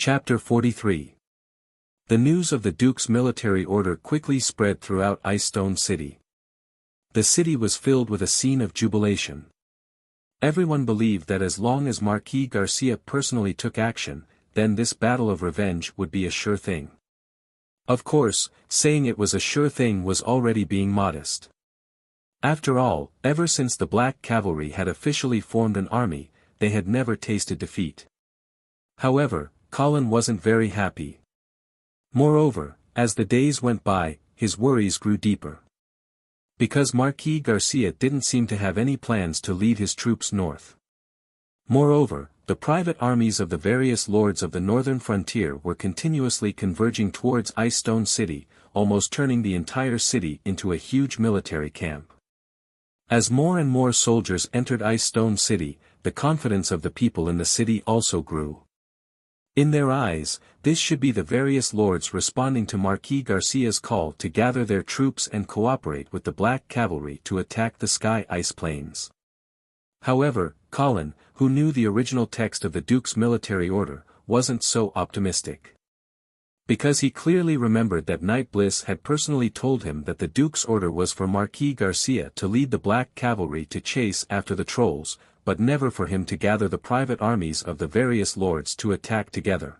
Chapter 43. The news of the Duke's military order quickly spread throughout Ice Stone City. The city was filled with a scene of jubilation. Everyone believed that as long as Marquis Garcia personally took action, then this battle of revenge would be a sure thing. Of course, saying it was a sure thing was already being modest. After all, ever since the Black Cavalry had officially formed an army, they had never tasted defeat. However, Colin wasn't very happy. Moreover, as the days went by, his worries grew deeper. Because Marquis Garcia didn't seem to have any plans to lead his troops north. Moreover, the private armies of the various lords of the northern frontier were continuously converging towards Ice Stone City, almost turning the entire city into a huge military camp. As more and more soldiers entered Ice Stone City, the confidence of the people in the city also grew. In their eyes, this should be the various lords responding to Marquis Garcia's call to gather their troops and cooperate with the Black Cavalry to attack the Sky Ice Plains. However, Colin, who knew the original text of the Duke's military order, wasn't so optimistic. Because he clearly remembered that Knight Bliss had personally told him that the Duke's order was for Marquis Garcia to lead the Black Cavalry to chase after the trolls, but never for him to gather the private armies of the various lords to attack together.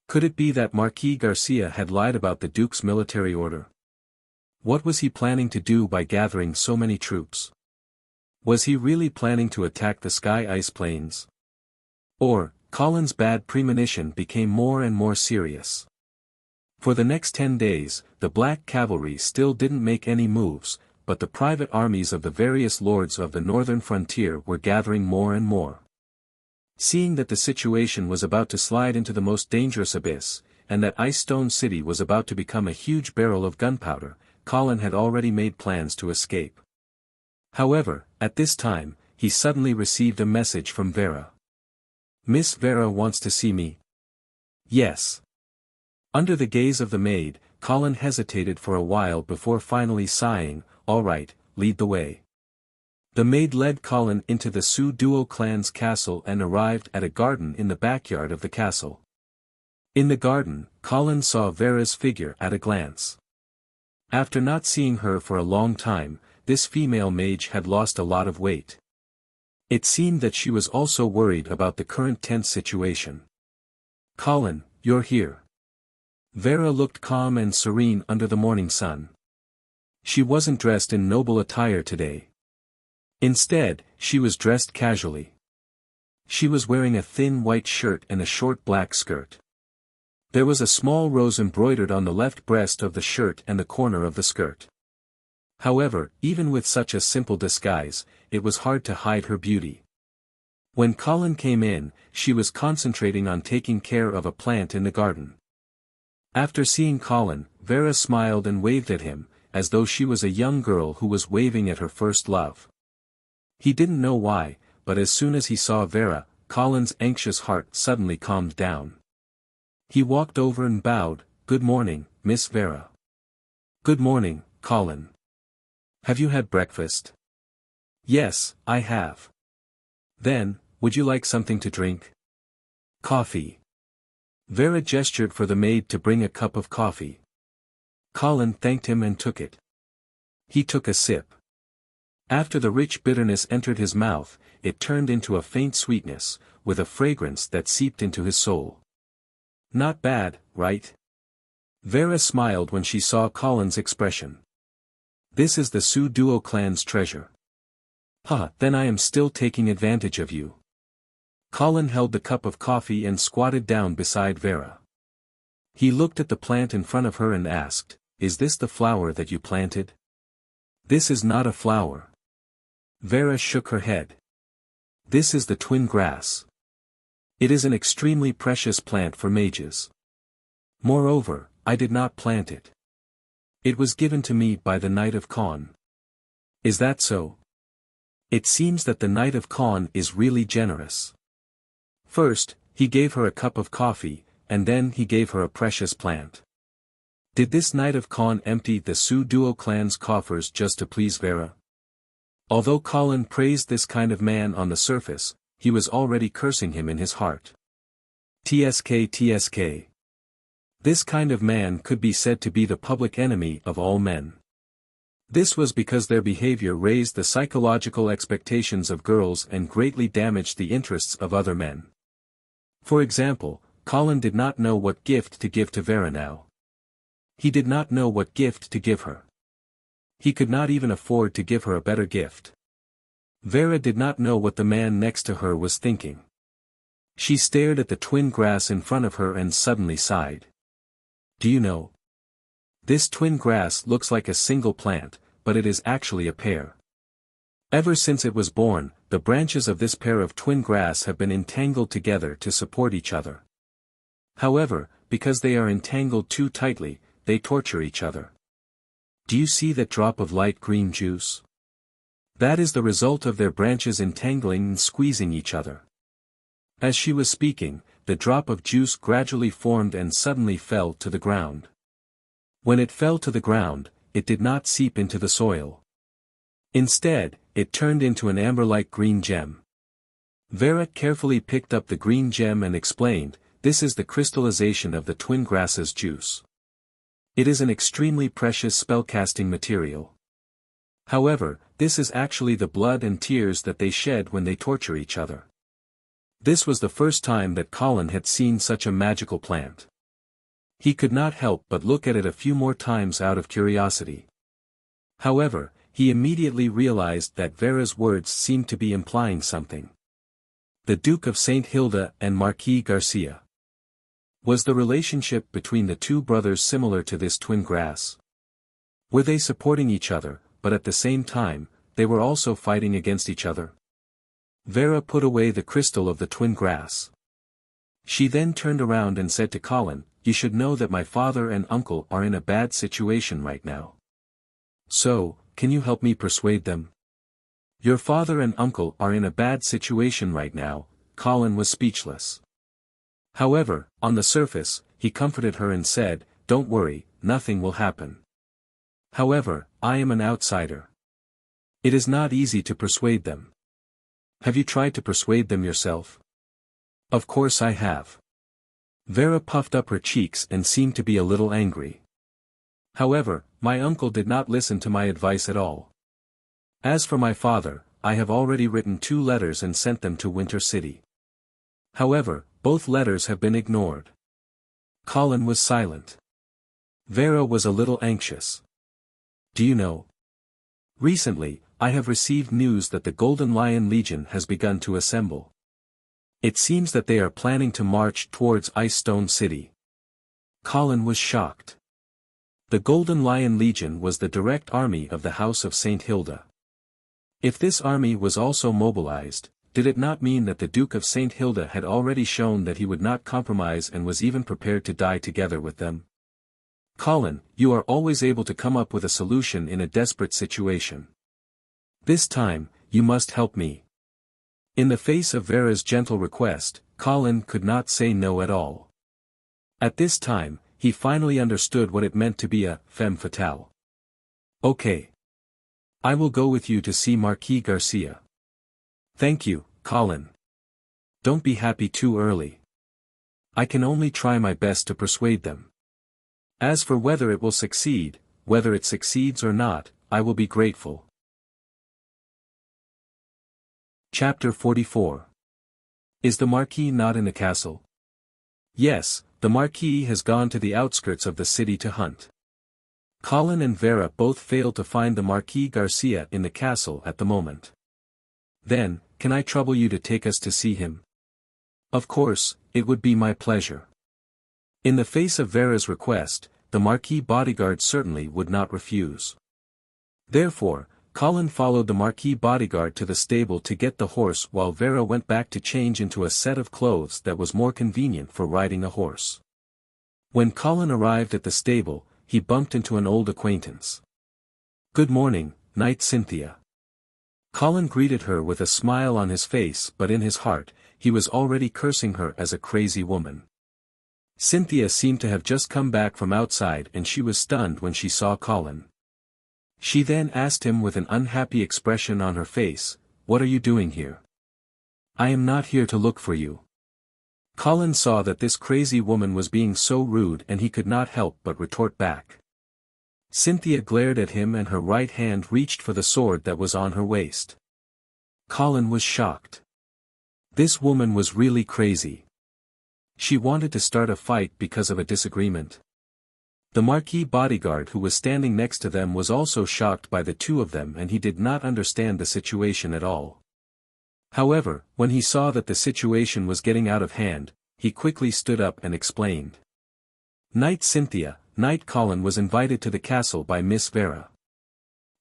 Could it be that Marquis Garcia had lied about the Duke's military order? What was he planning to do by gathering so many troops? Was he really planning to attack the Sky Ice Plains? Or, Colin's bad premonition became more and more serious. For the next 10 days, the Black Cavalry still didn't make any moves, but the private armies of the various lords of the northern frontier were gathering more and more. Seeing that the situation was about to slide into the most dangerous abyss, and that Ice Stone City was about to become a huge barrel of gunpowder, Colin had already made plans to escape. However, at this time, he suddenly received a message from Vera. "Miss Vera wants to see me." "Yes." Under the gaze of the maid, Colin hesitated for a while before finally sighing, "All right, lead the way." The maid led Colin into the Sioux Duo clan's castle and arrived at a garden in the backyard of the castle. In the garden, Colin saw Vera's figure at a glance. After not seeing her for a long time, this female mage had lost a lot of weight. It seemed that she was also worried about the current tense situation. "Colin, you're here." Vera looked calm and serene under the morning sun. She wasn't dressed in noble attire today. Instead, she was dressed casually. She was wearing a thin white shirt and a short black skirt. There was a small rose embroidered on the left breast of the shirt and the corner of the skirt. However, even with such a simple disguise, it was hard to hide her beauty. When Colin came in, she was concentrating on taking care of a plant in the garden. After seeing Colin, Vera smiled and waved at him, as though she was a young girl who was waving at her first love. He didn't know why, but as soon as he saw Vera, Colin's anxious heart suddenly calmed down. He walked over and bowed. "Good morning, Miss Vera." "Good morning, Colin. Have you had breakfast?" "Yes, I have." "Then, would you like something to drink?" "Coffee." Vera gestured for the maid to bring a cup of coffee. Colin thanked him and took it. He took a sip. After the rich bitterness entered his mouth, it turned into a faint sweetness, with a fragrance that seeped into his soul. "Not bad, right?" Vera smiled when she saw Colin's expression. "This is the Sioux Duo clan's treasure." Then I am still taking advantage of you." Colin held the cup of coffee and squatted down beside Vera. He looked at the plant in front of her and asked, "Is this the flower that you planted?" "This is not a flower." Vera shook her head. "This is the twin grass. It is an extremely precious plant for mages. Moreover, I did not plant it. It was given to me by the Knight of Con." "Is that so?" It seems that the Knight of Con is really generous. First, he gave her a cup of coffee, and then he gave her a precious plant. Did this Knight of Con empty the Sioux Duo clan's coffers just to please Vera? Although Colin praised this kind of man on the surface, he was already cursing him in his heart. Tsk. This kind of man could be said to be the public enemy of all men. This was because their behavior raised the psychological expectations of girls and greatly damaged the interests of other men. For example, Colin did not know what gift to give to Vera now. He did not know what gift to give her. He could not even afford to give her a better gift. Vera did not know what the man next to her was thinking. She stared at the twin grass in front of her and suddenly sighed. Do you know? This twin grass looks like a single plant, but it is actually a pair. Ever since it was born, the branches of this pair of twin grass have been entangled together to support each other. However, because they are entangled too tightly, they torture each other. Do you see that drop of light green juice? That is the result of their branches entangling and squeezing each other. As she was speaking, the drop of juice gradually formed and suddenly fell to the ground. When it fell to the ground, it did not seep into the soil. Instead, it turned into an amber-like green gem. Vera carefully picked up the green gem and explained, "This is the crystallization of the twin grass's juice. It is an extremely precious spellcasting material. However, this is actually the blood and tears that they shed when they torture each other." This was the first time that Colin had seen such a magical plant. He could not help but look at it a few more times out of curiosity. However, he immediately realized that Vera's words seemed to be implying something. The Duke of St. Hilda and Marquis Garcia. Was the relationship between the two brothers similar to this twin grass? Were they supporting each other, but at the same time, they were also fighting against each other? Vera put away the crystal of the twin grass. She then turned around and said to Colin, "You should know that my father and uncle are in a bad situation right now. So, can you help me persuade them?" Your father and uncle are in a bad situation right now. Colin was speechless. However, on the surface, he comforted her and said, "Don't worry, nothing will happen. However, I am an outsider. It is not easy to persuade them." "Have you tried to persuade them yourself?" "Of course I have." Vera puffed up her cheeks and seemed to be a little angry. "However, my uncle did not listen to my advice at all. As for my father, I have already written 2 letters and sent them to Winter City. However, both letters have been ignored." Colin was silent. Vera was a little anxious. "Do you know? Recently, I have received news that the Golden Lion Legion has begun to assemble. It seems that they are planning to march towards Ice Stone City." Colin was shocked. The Golden Lion Legion was the direct army of the House of St. Hilda. If this army was also mobilized, did it not mean that the Duke of St. Hilda had already shown that he would not compromise and was even prepared to die together with them? "Colin, you are always able to come up with a solution in a desperate situation. This time, you must help me." In the face of Vera's gentle request, Colin could not say no at all. At this time, he finally understood what it meant to be a femme fatale. "Okay. I will go with you to see Marquis Garcia." "Thank you, Colin. Don't be happy too early. I can only try my best to persuade them. As for whether it will succeed, whether it succeeds or not, I will be grateful." Chapter 44. Is the Marquis not in the castle? Yes, the Marquis has gone to the outskirts of the city to hunt. Colin and Vera both failed to find the Marquis Garcia in the castle at the moment. "Then, can I trouble you to take us to see him?" "Of course, it would be my pleasure." In the face of Vera's request, the Marquis bodyguard certainly would not refuse. Therefore, Colin followed the Marquis bodyguard to the stable to get the horse while Vera went back to change into a set of clothes that was more convenient for riding a horse. When Colin arrived at the stable, he bumped into an old acquaintance. "Good morning, Knight Cynthia." Colin greeted her with a smile on his face, but in his heart, he was already cursing her as a crazy woman. Cynthia seemed to have just come back from outside and she was stunned when she saw Colin. She then asked him with an unhappy expression on her face, "What are you doing here?" "I am not here to look for you." Colin saw that this crazy woman was being so rude and he could not help but retort back. Cynthia glared at him and her right hand reached for the sword that was on her waist. Colin was shocked. This woman was really crazy. She wanted to start a fight because of a disagreement. The Marquis bodyguard who was standing next to them was also shocked by the two of them and he did not understand the situation at all. However, when he saw that the situation was getting out of hand, he quickly stood up and explained. Knight Cynthia, Knight Colin was invited to the castle by Miss Vera.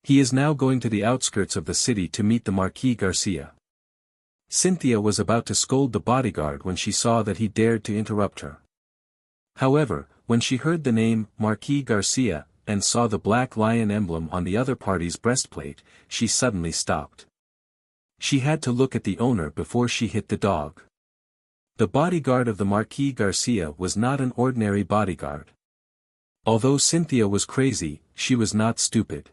He is now going to the outskirts of the city to meet the Marquis Garcia. Cynthia was about to scold the bodyguard when she saw that he dared to interrupt her. However, when she heard the name, Marquis Garcia, and saw the black lion emblem on the other party's breastplate, she suddenly stopped. She had to look at the owner before she hit the dog. The bodyguard of the Marquis Garcia was not an ordinary bodyguard. Although Cynthia was crazy, she was not stupid.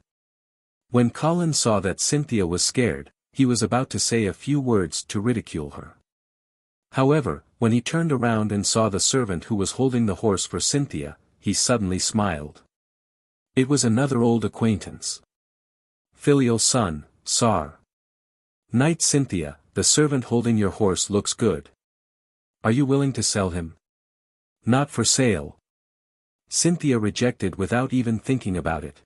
When Colin saw that Cynthia was scared, he was about to say a few words to ridicule her. However, when he turned around and saw the servant who was holding the horse for Cynthia, he suddenly smiled. It was another old acquaintance. Filial son, Sar. Knight Cynthia, the servant holding your horse looks good. Are you willing to sell him? Not for sale. Cynthia rejected without even thinking about it.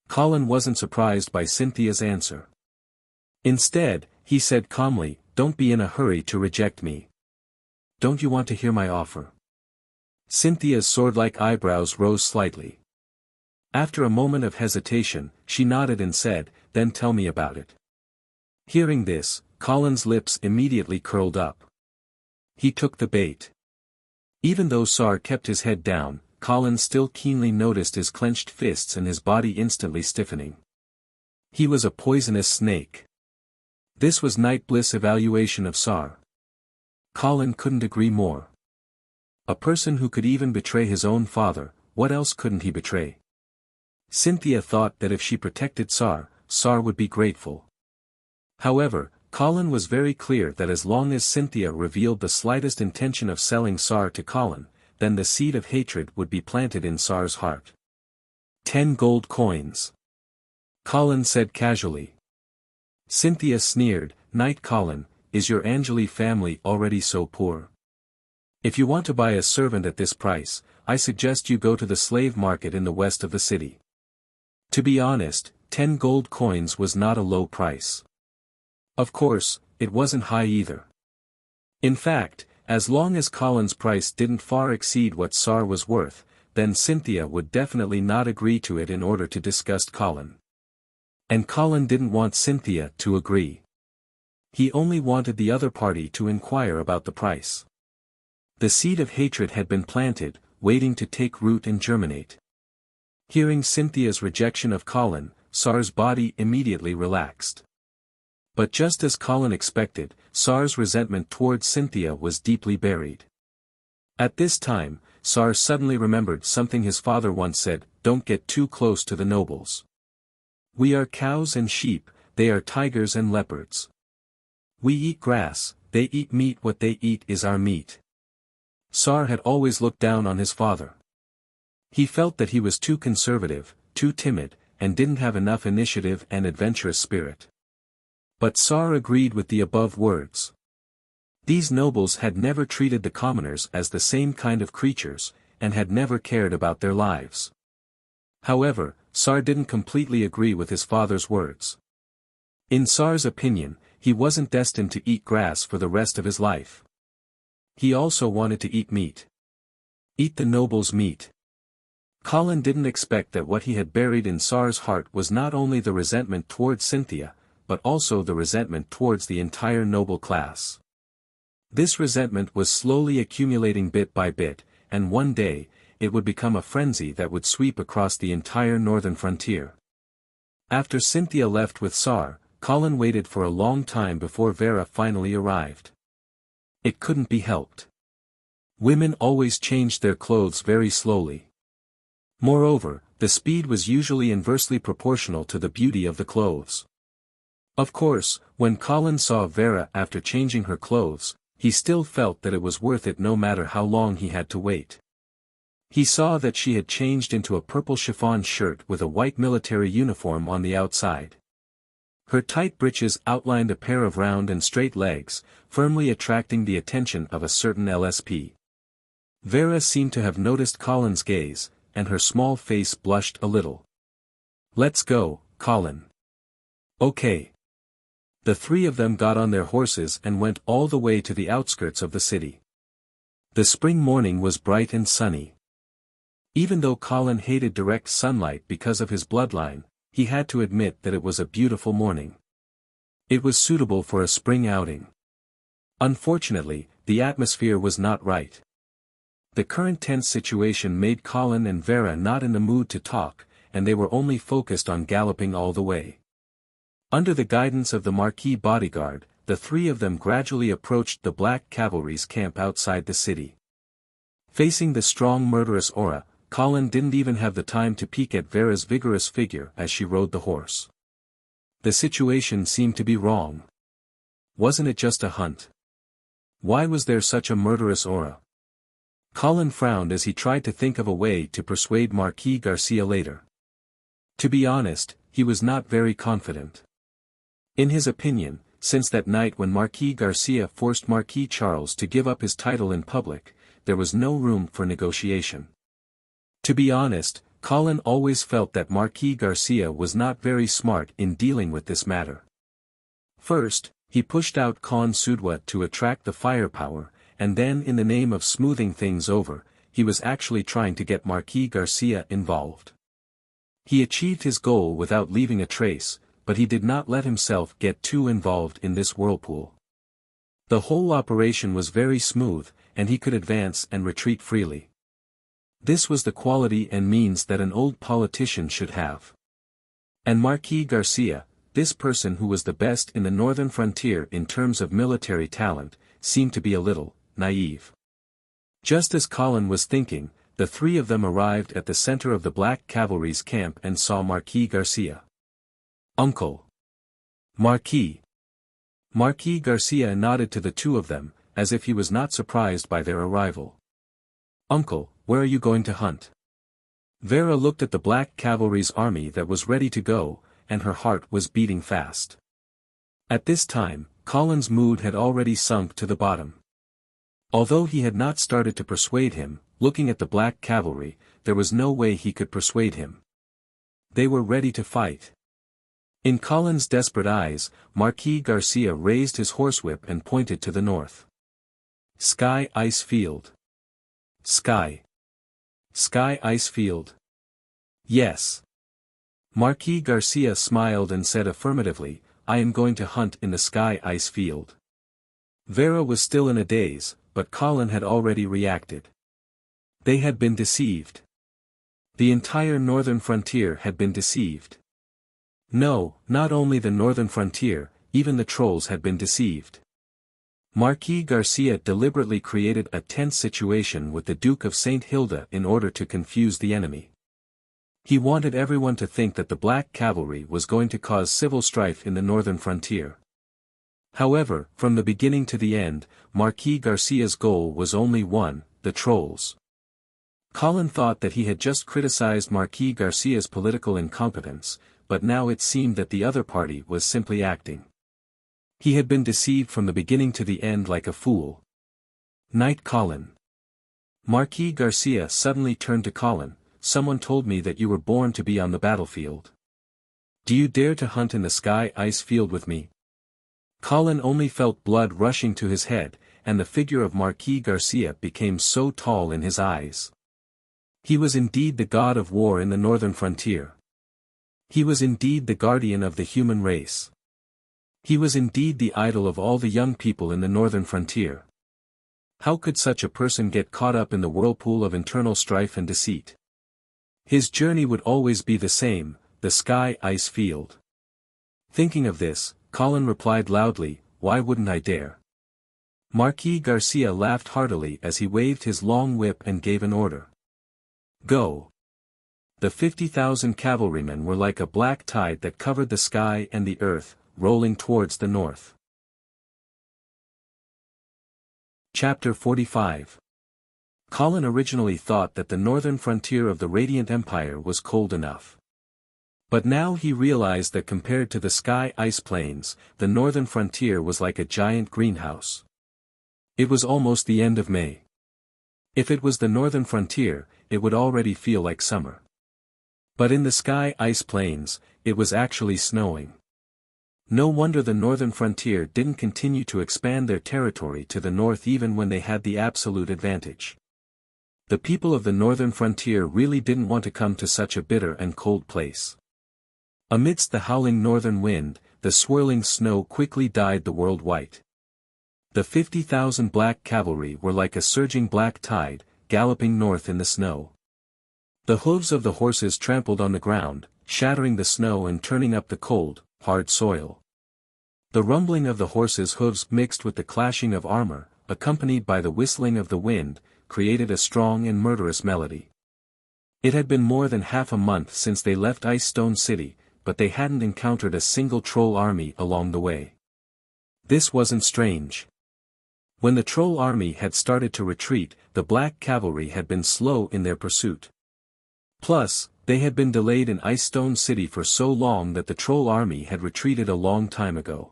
Colin wasn't surprised by Cynthia's answer. Instead, he said calmly, "Don't be in a hurry to reject me. Don't you want to hear my offer?" Cynthia's sword-like eyebrows rose slightly. After a moment of hesitation, she nodded and said, "Then tell me about it." Hearing this, Colin's lips immediately curled up. He took the bait. Even though Sar kept his head down, Colin still keenly noticed his clenched fists and his body instantly stiffening. He was a poisonous snake. This was Knight Bliss' evaluation of Sar. Colin couldn't agree more. A person who could even betray his own father, what else couldn't he betray? Cynthia thought that if she protected Sar, Sar would be grateful. However, Colin was very clear that as long as Cynthia revealed the slightest intention of selling Sar to Colin, then the seed of hatred would be planted in Sar's heart. 10 gold coins. Colin said casually. Cynthia sneered, "Knight Colin, is your Angeli family already so poor? If you want to buy a servant at this price, I suggest you go to the slave market in the west of the city." To be honest, 10 gold coins was not a low price. Of course, it wasn't high either. In fact, as long as Colin's price didn't far exceed what Sar was worth, then Cynthia would definitely not agree to it in order to disgust Colin. And Colin didn't want Cynthia to agree. He only wanted the other party to inquire about the price. The seed of hatred had been planted, waiting to take root and germinate. Hearing Cynthia's rejection of Colin, Sar's body immediately relaxed. But just as Colin expected, Sar's resentment towards Cynthia was deeply buried. At this time, Sar suddenly remembered something his father once said, "Don't get too close to the nobles. We are cows and sheep, they are tigers and leopards. We eat grass, they eat meat, what they eat is our meat." Sar had always looked down on his father. He felt that he was too conservative, too timid, and didn't have enough initiative and adventurous spirit. But Sar agreed with the above words. These nobles had never treated the commoners as the same kind of creatures, and had never cared about their lives. However, Sar didn't completely agree with his father's words. In Sar's opinion, he wasn't destined to eat grass for the rest of his life. He also wanted to eat meat. Eat the nobles' meat. Colin didn't expect that what he had buried in Sar's heart was not only the resentment towards Cynthia, but also the resentment towards the entire noble class. This resentment was slowly accumulating bit by bit, and one day, it would become a frenzy that would sweep across the entire northern frontier. After Cynthia left with Sar, Colin waited for a long time before Vera finally arrived. It couldn't be helped. Women always changed their clothes very slowly. Moreover, the speed was usually inversely proportional to the beauty of the clothes. Of course, when Colin saw Vera after changing her clothes, he still felt that it was worth it no matter how long he had to wait. He saw that she had changed into a purple chiffon shirt with a white military uniform on the outside. Her tight breeches outlined a pair of round and straight legs, firmly attracting the attention of a certain LSP. Vera seemed to have noticed Colin's gaze, and her small face blushed a little. "Let's go, Colin." "Okay." The three of them got on their horses and went all the way to the outskirts of the city. The spring morning was bright and sunny. Even though Colin hated direct sunlight because of his bloodline, he had to admit that it was a beautiful morning. It was suitable for a spring outing. Unfortunately, the atmosphere was not right. The current tense situation made Colin and Vera not in the mood to talk, and they were only focused on galloping all the way. Under the guidance of the Marquis bodyguard, the three of them gradually approached the Black Cavalry's camp outside the city. Facing the strong murderous aura, Colin didn't even have the time to peek at Vera's vigorous figure as she rode the horse. The situation seemed to be wrong. Wasn't it just a hunt? Why was there such a murderous aura? Colin frowned as he tried to think of a way to persuade Marquis Garcia later. To be honest, he was not very confident. In his opinion, since that night when Marquis Garcia forced Marquis Charles to give up his title in public, there was no room for negotiation. To be honest, Colin always felt that Marquis Garcia was not very smart in dealing with this matter. First, he pushed out Khan Sudwa to attract the firepower, and then in the name of smoothing things over, he was actually trying to get Marquis Garcia involved. He achieved his goal without leaving a trace, but he did not let himself get too involved in this whirlpool. The whole operation was very smooth, and he could advance and retreat freely. This was the quality and means that an old politician should have. And Marquis Garcia, this person who was the best in the northern frontier in terms of military talent, seemed to be a little naive. Just as Colin was thinking, the three of them arrived at the center of the Black Cavalry's camp and saw Marquis Garcia. "Uncle." "Marquis." Marquis Garcia nodded to the two of them, as if he was not surprised by their arrival. "Uncle, where are you going to hunt?" Vera looked at the Black Cavalry's army that was ready to go, and her heart was beating fast. At this time, Colin's mood had already sunk to the bottom. Although he had not started to persuade him, looking at the Black Cavalry, there was no way he could persuade him. They were ready to fight. In Colin's desperate eyes, Marquis Garcia raised his horsewhip and pointed to the north. "Sky Ice Field." "Sky. Sky Ice Field." "Yes." Marquis Garcia smiled and said affirmatively, "I am going to hunt in the Sky Ice Field." Vera was still in a daze, but Colin had already reacted. They had been deceived. The entire northern frontier had been deceived. No, not only the northern frontier, even the trolls had been deceived. Marquis Garcia deliberately created a tense situation with the Duke of St. Hilda in order to confuse the enemy. He wanted everyone to think that the Black Cavalry was going to cause civil strife in the northern frontier. However, from the beginning to the end, Marquis Garcia's goal was only one: the trolls. Colin thought that he had just criticized Marquis Garcia's political incompetence, but now it seemed that the other party was simply acting. He had been deceived from the beginning to the end like a fool. "Knight Colin." Marquis Garcia suddenly turned to Colin. "Someone told me that you were born to be on the battlefield. Do you dare to hunt in the Sky Ice Field with me?" Colin only felt blood rushing to his head, and the figure of Marquis Garcia became so tall in his eyes. He was indeed the god of war in the northern frontier. He was indeed the guardian of the human race. He was indeed the idol of all the young people in the northern frontier. How could such a person get caught up in the whirlpool of internal strife and deceit? His journey would always be the same: the Sky Ice Field. Thinking of this, Colin replied loudly, "Why wouldn't I dare?" Marquis Garcia laughed heartily as he waved his long whip and gave an order. "Go." The 50,000 cavalrymen were like a black tide that covered the sky and the earth, rolling towards the north. Chapter 45. Colin originally thought that the northern frontier of the Radiant Empire was cold enough. But now he realized that compared to the sky ice plains, the northern frontier was like a giant greenhouse. It was almost the end of May. If it was the northern frontier, it would already feel like summer. But in the sky ice plains, it was actually snowing. No wonder the northern frontier didn't continue to expand their territory to the north even when they had the absolute advantage. The people of the northern frontier really didn't want to come to such a bitter and cold place. Amidst the howling northern wind, the swirling snow quickly dyed the world white. The 50,000 black cavalry were like a surging black tide, galloping north in the snow. The hooves of the horses trampled on the ground, shattering the snow and turning up the cold, hard soil. The rumbling of the horses' hooves mixed with the clashing of armor, accompanied by the whistling of the wind, created a strong and murderous melody. It had been more than half a month since they left Ice Stone City, but they hadn't encountered a single troll army along the way. This wasn't strange. When the troll army had started to retreat, the black cavalry had been slow in their pursuit. Plus, they had been delayed in Ice Stone City for so long that the troll army had retreated a long time ago.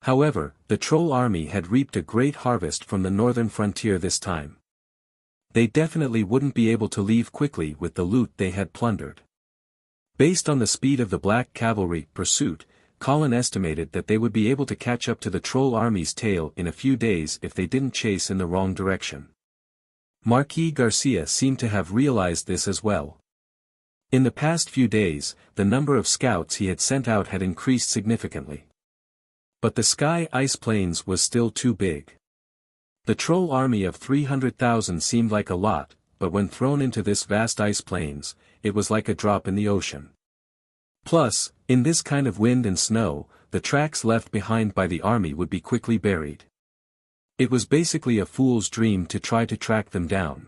However, the troll army had reaped a great harvest from the northern frontier this time. They definitely wouldn't be able to leave quickly with the loot they had plundered. Based on the speed of the black cavalry pursuit, Colin estimated that they would be able to catch up to the troll army's tail in a few days if they didn't chase in the wrong direction. Marquis Garcia seemed to have realized this as well. In the past few days, the number of scouts he had sent out had increased significantly. But the sky ice plains was still too big. The troll army of 300,000 seemed like a lot, but when thrown into this vast ice plains, it was like a drop in the ocean. Plus, in this kind of wind and snow, the tracks left behind by the army would be quickly buried. It was basically a fool's dream to try to track them down.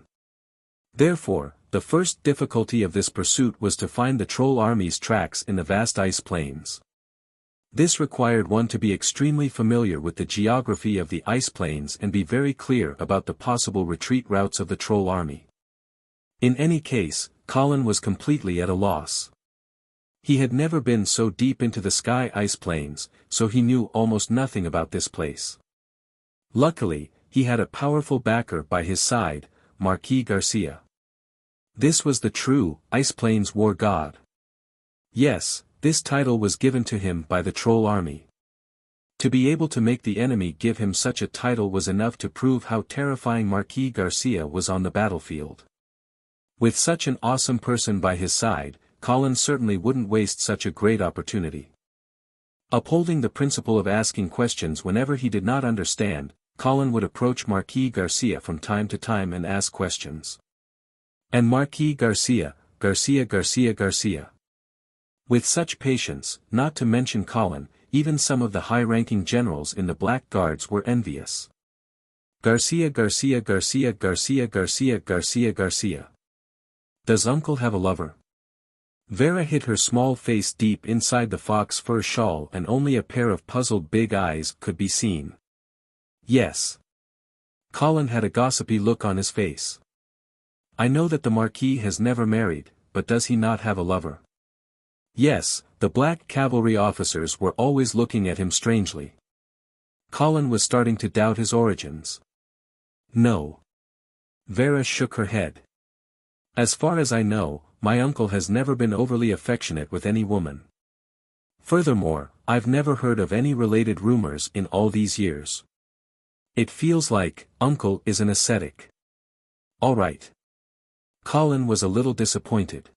Therefore, the first difficulty of this pursuit was to find the troll army's tracks in the vast ice plains. This required one to be extremely familiar with the geography of the ice plains and be very clear about the possible retreat routes of the troll army. In any case, Colin was completely at a loss. He had never been so deep into the sky ice plains, so he knew almost nothing about this place. Luckily, he had a powerful backer by his side, Marquis Garcia. This was the true Ice Plains war god. Yes, this title was given to him by the troll army. To be able to make the enemy give him such a title was enough to prove how terrifying Marquis Garcia was on the battlefield. With such an awesome person by his side, Colin certainly wouldn't waste such a great opportunity. Upholding the principle of asking questions whenever he did not understand, Colin would approach Marquis Garcia from time to time and ask questions. And Marquis Garcia. With such patience, not to mention Colin, even some of the high-ranking generals in the Black Guards were envious. Garcia. Does Uncle have a lover? Vera hid her small face deep inside the fox fur shawl and only a pair of puzzled big eyes could be seen. Yes. Colin had a gossipy look on his face. I know that the Marquis has never married, but does he not have a lover? Yes, the black cavalry officers were always looking at him strangely. Colin was starting to doubt his origins. No. Vera shook her head. As far as I know, my uncle has never been overly affectionate with any woman. Furthermore, I've never heard of any related rumors in all these years. It feels like, Uncle is an ascetic. All right. Colin was a little disappointed.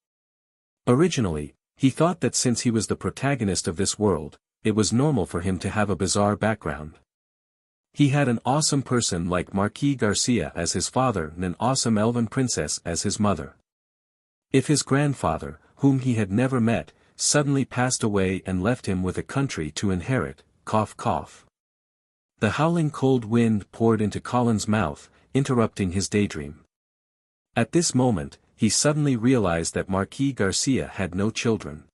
Originally, he thought that since he was the protagonist of this world, it was normal for him to have a bizarre background. He had an awesome person like Marquis Garcia as his father and an awesome elven princess as his mother. If his grandfather, whom he had never met, suddenly passed away and left him with a country to inherit, cough cough. The howling cold wind poured into Colin's mouth, interrupting his daydream. At this moment, he suddenly realized that Marquis Garcia had no children.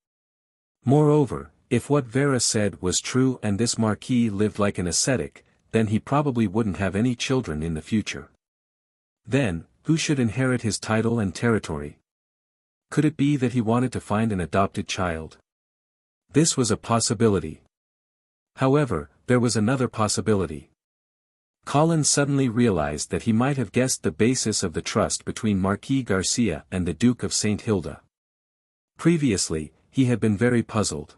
Moreover, if what Vera said was true and this Marquis lived like an ascetic, then he probably wouldn't have any children in the future. Then, who should inherit his title and territory? Could it be that he wanted to find an adopted child? This was a possibility. However, there was another possibility. Colin suddenly realized that he might have guessed the basis of the trust between Marquis Garcia and the Duke of St. Hilda. Previously, he had been very puzzled.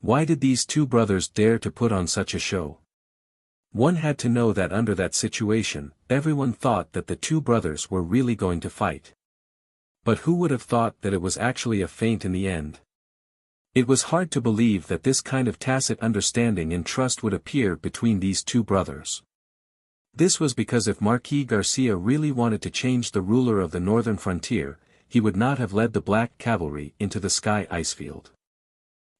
Why did these two brothers dare to put on such a show? One had to know that under that situation, everyone thought that the two brothers were really going to fight. But who would have thought that it was actually a feint in the end? It was hard to believe that this kind of tacit understanding and trust would appear between these two brothers. This was because if Marquis Garcia really wanted to change the ruler of the northern frontier, he would not have led the Black Cavalry into the Sky Icefield.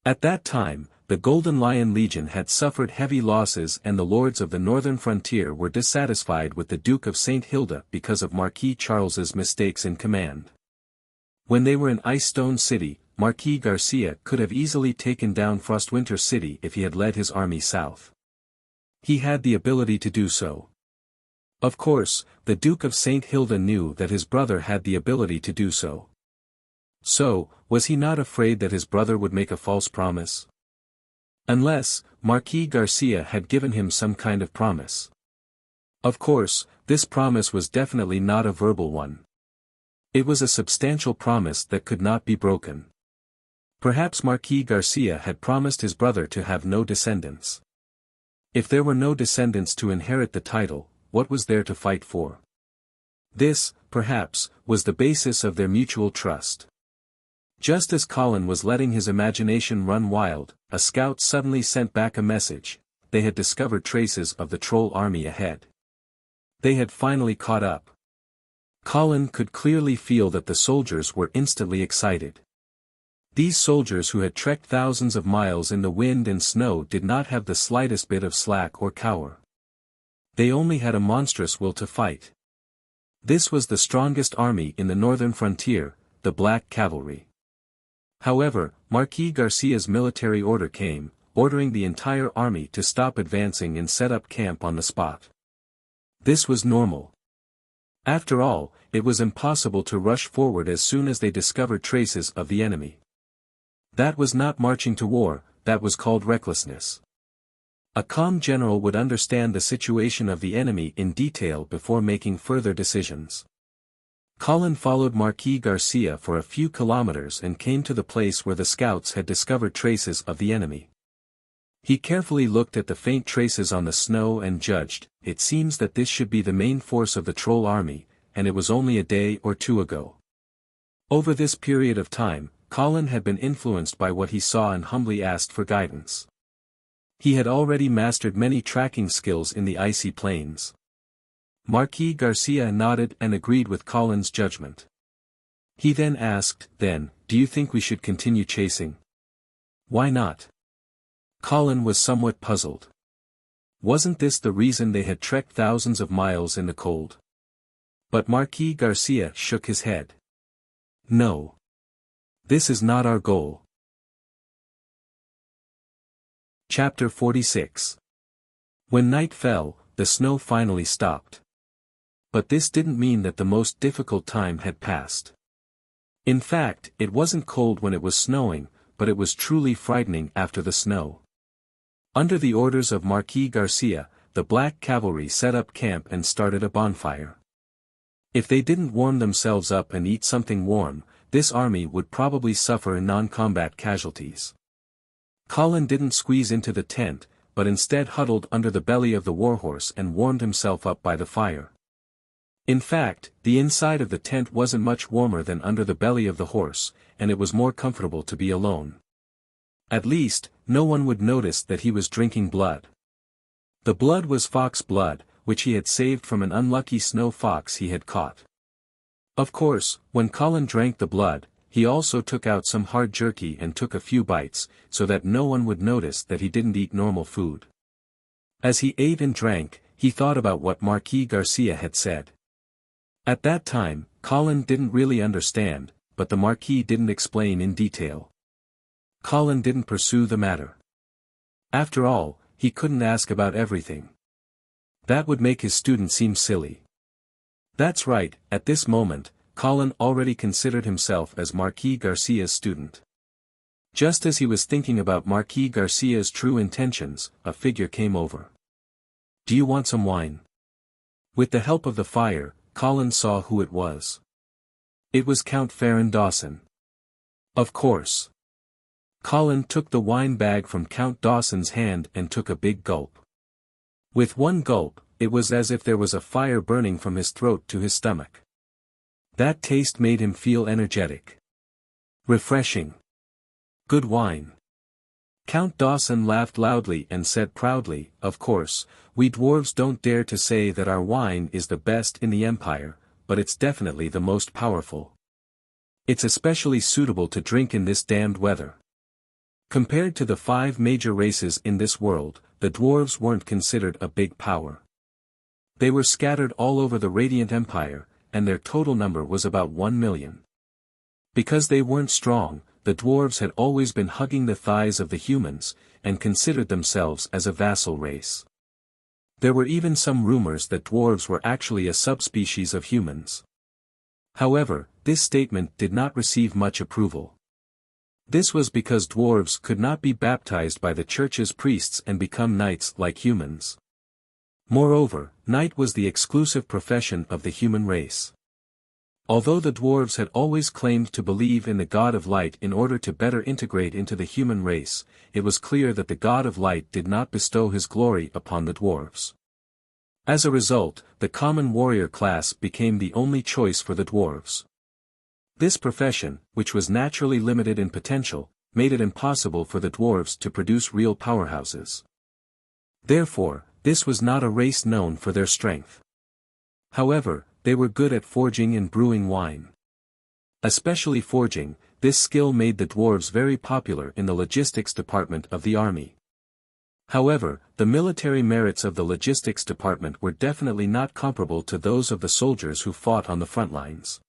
At that time, the Golden Lion Legion had suffered heavy losses and the lords of the northern frontier were dissatisfied with the Duke of St. Hilda because of Marquis Charles's mistakes in command. When they were in Ice Stone City, Marquis Garcia could have easily taken down Frostwinter City if he had led his army south. He had the ability to do so. Of course, the Duke of St. Hilda knew that his brother had the ability to do so. So, was he not afraid that his brother would make a false promise? Unless, Marquis Garcia had given him some kind of promise. Of course, this promise was definitely not a verbal one. It was a substantial promise that could not be broken. Perhaps Marquis Garcia had promised his brother to have no descendants. If there were no descendants to inherit the title, what was there to fight for? This, perhaps, was the basis of their mutual trust. Just as Colin was letting his imagination run wild, a scout suddenly sent back a message. They had discovered traces of the troll army ahead. They had finally caught up. Colin could clearly feel that the soldiers were instantly excited. These soldiers who had trekked thousands of miles in the wind and snow did not have the slightest bit of slack or cower. They only had a monstrous will to fight. This was the strongest army in the northern frontier, the Black Cavalry. However, Marquis Garcia's military order came, ordering the entire army to stop advancing and set up camp on the spot. This was normal. After all, it was impossible to rush forward as soon as they discovered traces of the enemy. That was not marching to war, that was called recklessness. A calm general would understand the situation of the enemy in detail before making further decisions. Colin followed Marquis Garcia for a few kilometers and came to the place where the scouts had discovered traces of the enemy. He carefully looked at the faint traces on the snow and judged, it seems that this should be the main force of the troll army, and it was only a day or two ago. Over this period of time, Colin had been influenced by what he saw and humbly asked for guidance. He had already mastered many tracking skills in the icy plains. Marquis Garcia nodded and agreed with Colin's judgment. He then asked, "Then, do you think we should continue chasing?" "Why not?" Colin was somewhat puzzled. Wasn't this the reason they had trekked thousands of miles in the cold? But Marquis Garcia shook his head. "No. This is not our goal." Chapter 46. When night fell, the snow finally stopped. But this didn't mean that the most difficult time had passed. In fact, it wasn't cold when it was snowing, but it was truly frightening after the snow. Under the orders of Marquis Garcia, the Black Cavalry set up camp and started a bonfire. If they didn't warm themselves up and eat something warm, this army would probably suffer non-combat casualties. Colin didn't squeeze into the tent, but instead huddled under the belly of the warhorse and warmed himself up by the fire. In fact, the inside of the tent wasn't much warmer than under the belly of the horse, and it was more comfortable to be alone. At least, no one would notice that he was drinking blood. The blood was fox blood, which he had saved from an unlucky snow fox he had caught. Of course, when Colin drank the blood, he also took out some hard jerky and took a few bites, so that no one would notice that he didn't eat normal food. As he ate and drank, he thought about what Marquis Garcia had said. At that time, Colin didn't really understand, but the Marquis didn't explain in detail. Colin didn't pursue the matter. After all, he couldn't ask about everything. That would make his student seem silly. That's right, at this moment, Colin already considered himself as Marquis Garcia's student. Just as he was thinking about Marquis Garcia's true intentions, a figure came over. "Do you want some wine?" With the help of the fire, Colin saw who it was. It was Count Farron Dawson. Of course. Colin took the wine bag from Count Dawson's hand and took a big gulp. With one gulp, it was as if there was a fire burning from his throat to his stomach. That taste made him feel energetic. Refreshing. Good wine. Count Dawson laughed loudly and said proudly, "Of course, we dwarves don't dare to say that our wine is the best in the empire, but it's definitely the most powerful. It's especially suitable to drink in this damned weather." Compared to the 5 major races in this world, the dwarves weren't considered a big power. They were scattered all over the Radiant Empire, and their total number was about 1 million. Because they weren't strong, the dwarves had always been hugging the thighs of the humans, and considered themselves as a vassal race. There were even some rumors that dwarves were actually a subspecies of humans. However, this statement did not receive much approval. This was because dwarves could not be baptized by the church's priests and become knights like humans. Moreover, knight was the exclusive profession of the human race. Although the dwarves had always claimed to believe in the god of light in order to better integrate into the human race, it was clear that the god of light did not bestow his glory upon the dwarves. As a result, the common warrior class became the only choice for the dwarves. This profession, which was naturally limited in potential, made it impossible for the dwarves to produce real powerhouses. Therefore, this was not a race known for their strength. However, they were good at forging and brewing wine. Especially forging, this skill made the dwarves very popular in the logistics department of the army. However, the military merits of the logistics department were definitely not comparable to those of the soldiers who fought on the front lines.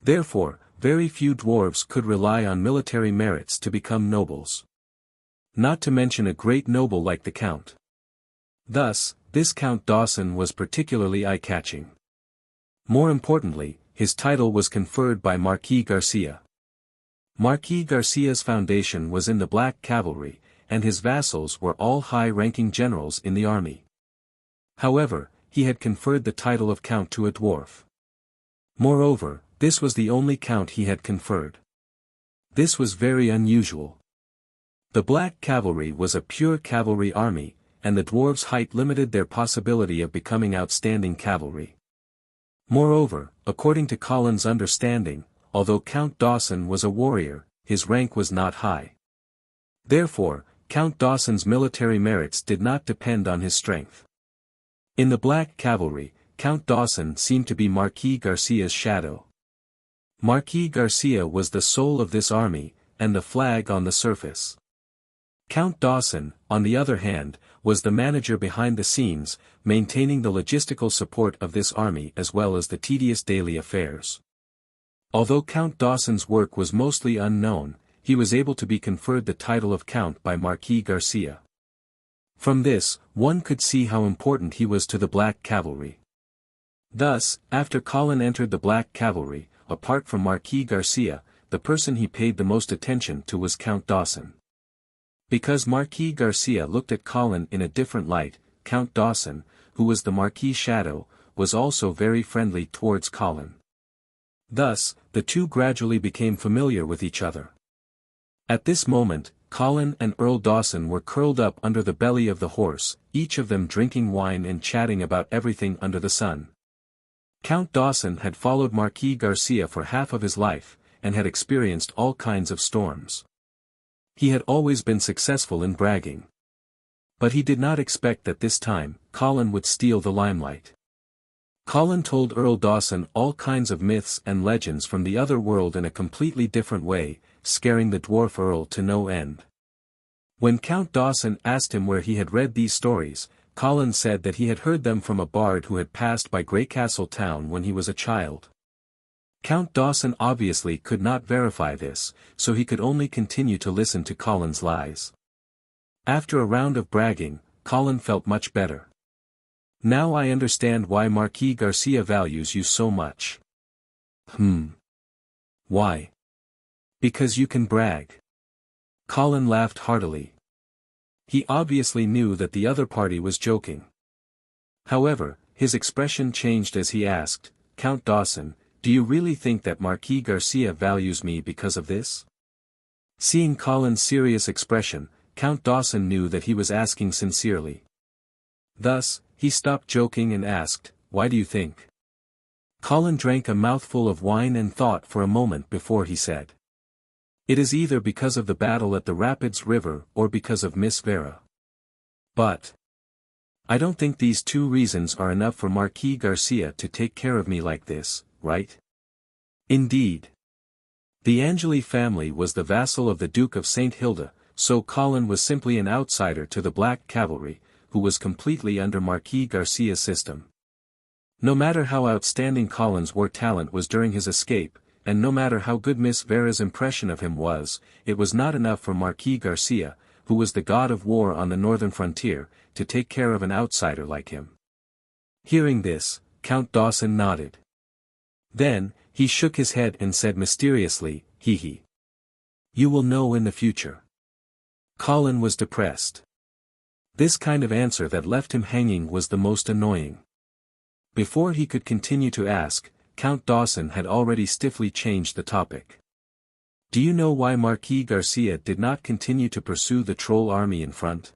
Therefore, very few dwarves could rely on military merits to become nobles. Not to mention a great noble like the Count. Thus, this Count Dawson was particularly eye-catching. More importantly, his title was conferred by Marquis Garcia. Marquis Garcia's foundation was in the Black Cavalry, and his vassals were all high-ranking generals in the army. However, he had conferred the title of Count to a dwarf. Moreover, this was the only count he had conferred. This was very unusual. The Black Cavalry was a pure cavalry army, and the dwarves' height limited their possibility of becoming outstanding cavalry. Moreover, according to Colin's understanding, although Count Dawson was a warrior, his rank was not high. Therefore, Count Dawson's military merits did not depend on his strength. In the Black Cavalry, Count Dawson seemed to be Marquis Garcia's shadow. Marquis Garcia was the soul of this army, and the flag on the surface. Count Dawson, on the other hand, was the manager behind the scenes, maintaining the logistical support of this army as well as the tedious daily affairs. Although Count Dawson's work was mostly unknown, he was able to be conferred the title of Count by Marquis Garcia. From this, one could see how important he was to the Black Cavalry. Thus, after Colin entered the Black Cavalry, apart from Marquis Garcia, the person he paid the most attention to was Count Dawson. Because Marquis Garcia looked at Colin in a different light, Count Dawson, who was the Marquis' shadow, was also very friendly towards Colin. Thus, the two gradually became familiar with each other. At this moment, Colin and Earl Dawson were curled up under the belly of the horse, each of them drinking wine and chatting about everything under the sun. Count Dawson had followed Marquis Garcia for half of his life, and had experienced all kinds of storms. He had always been successful in bragging. But he did not expect that this time, Colin would steal the limelight. Colin told Earl Dawson all kinds of myths and legends from the other world in a completely different way, scaring the dwarf Earl to no end. When Count Dawson asked him where he had read these stories, Colin said that he had heard them from a bard who had passed by Greycastle town when he was a child. Count Dawson obviously could not verify this, so he could only continue to listen to Colin's lies. After a round of bragging, Colin felt much better. Now I understand why Marquis Garcia values you so much. Why? Because you can brag. Colin laughed heartily. He obviously knew that the other party was joking. However, his expression changed as he asked, Count Dawson, do you really think that Marquis Garcia values me because of this? Seeing Colin's serious expression, Count Dawson knew that he was asking sincerely. Thus, he stopped joking and asked, why do you think? Colin drank a mouthful of wine and thought for a moment before he said. It is either because of the battle at the Rapids River or because of Miss Vera. But I don't think these two reasons are enough for Marquis Garcia to take care of me like this, right? Indeed. The Angeli family was the vassal of the Duke of St. Hilda, so Colin was simply an outsider to the Black Cavalry, who was completely under Marquis Garcia's system. No matter how outstanding Colin's war talent was during his escape, and no matter how good Miss Vera's impression of him was, it was not enough for Marquis Garcia, who was the god of war on the northern frontier, to take care of an outsider like him. Hearing this, Count Dawson nodded. Then, he shook his head and said mysteriously, hee. You will know in the future. Colin was depressed. This kind of answer that left him hanging was the most annoying. Before he could continue to ask, Count Dawson had already stiffly changed the topic. Do you know why Marquis Garcia did not continue to pursue the troll army in front?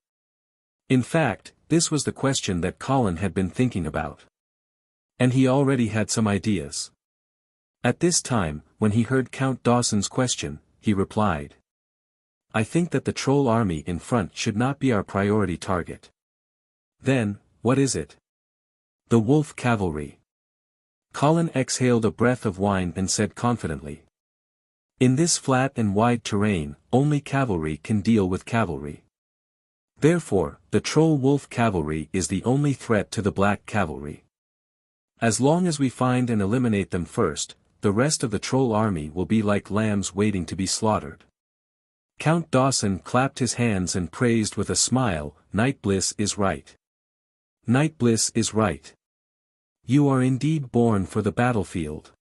In fact, this was the question that Colin had been thinking about. And he already had some ideas. At this time, when he heard Count Dawson's question, he replied. I think that the troll army in front should not be our priority target. Then, what is it? The wolf cavalry. Colin exhaled a breath of wine and said confidently. In this flat and wide terrain, only cavalry can deal with cavalry. Therefore, the troll wolf cavalry is the only threat to the black cavalry. As long as we find and eliminate them first, the rest of the troll army will be like lambs waiting to be slaughtered. Count Dawson clapped his hands and praised with a smile, Knight Bliss is right. Knight Bliss is right. You are indeed born for the battlefield.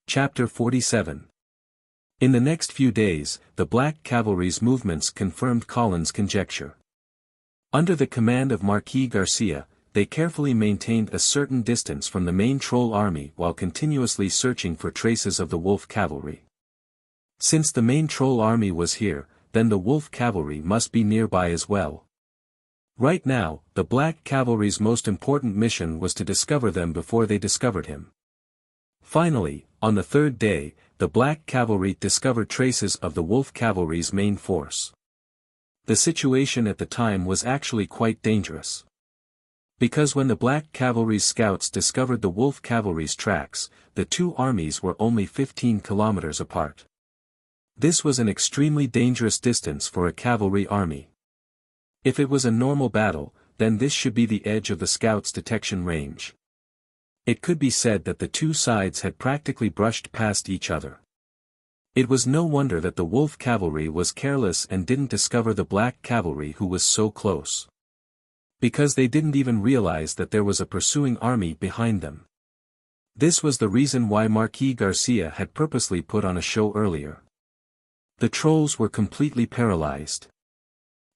Chapter 47. In the next few days, the Black Cavalry's movements confirmed Colin's conjecture. Under the command of Marquis Garcia, they carefully maintained a certain distance from the main troll army while continuously searching for traces of the wolf cavalry. Since the main troll army was here, then the wolf cavalry must be nearby as well. Right now, the Black Cavalry's most important mission was to discover them before they discovered him. Finally, on the third day, the Black Cavalry discovered traces of the Wolf Cavalry's main force. The situation at the time was actually quite dangerous. Because when the Black Cavalry's scouts discovered the Wolf Cavalry's tracks, the two armies were only 15 kilometers apart. This was an extremely dangerous distance for a cavalry army. If it was a normal battle, then this should be the edge of the scouts' detection range. It could be said that the two sides had practically brushed past each other. It was no wonder that the Wolf Cavalry was careless and didn't discover the Black Cavalry who was so close. Because they didn't even realize that there was a pursuing army behind them. This was the reason why Marquis Garcia had purposely put on a show earlier. The trolls were completely paralyzed.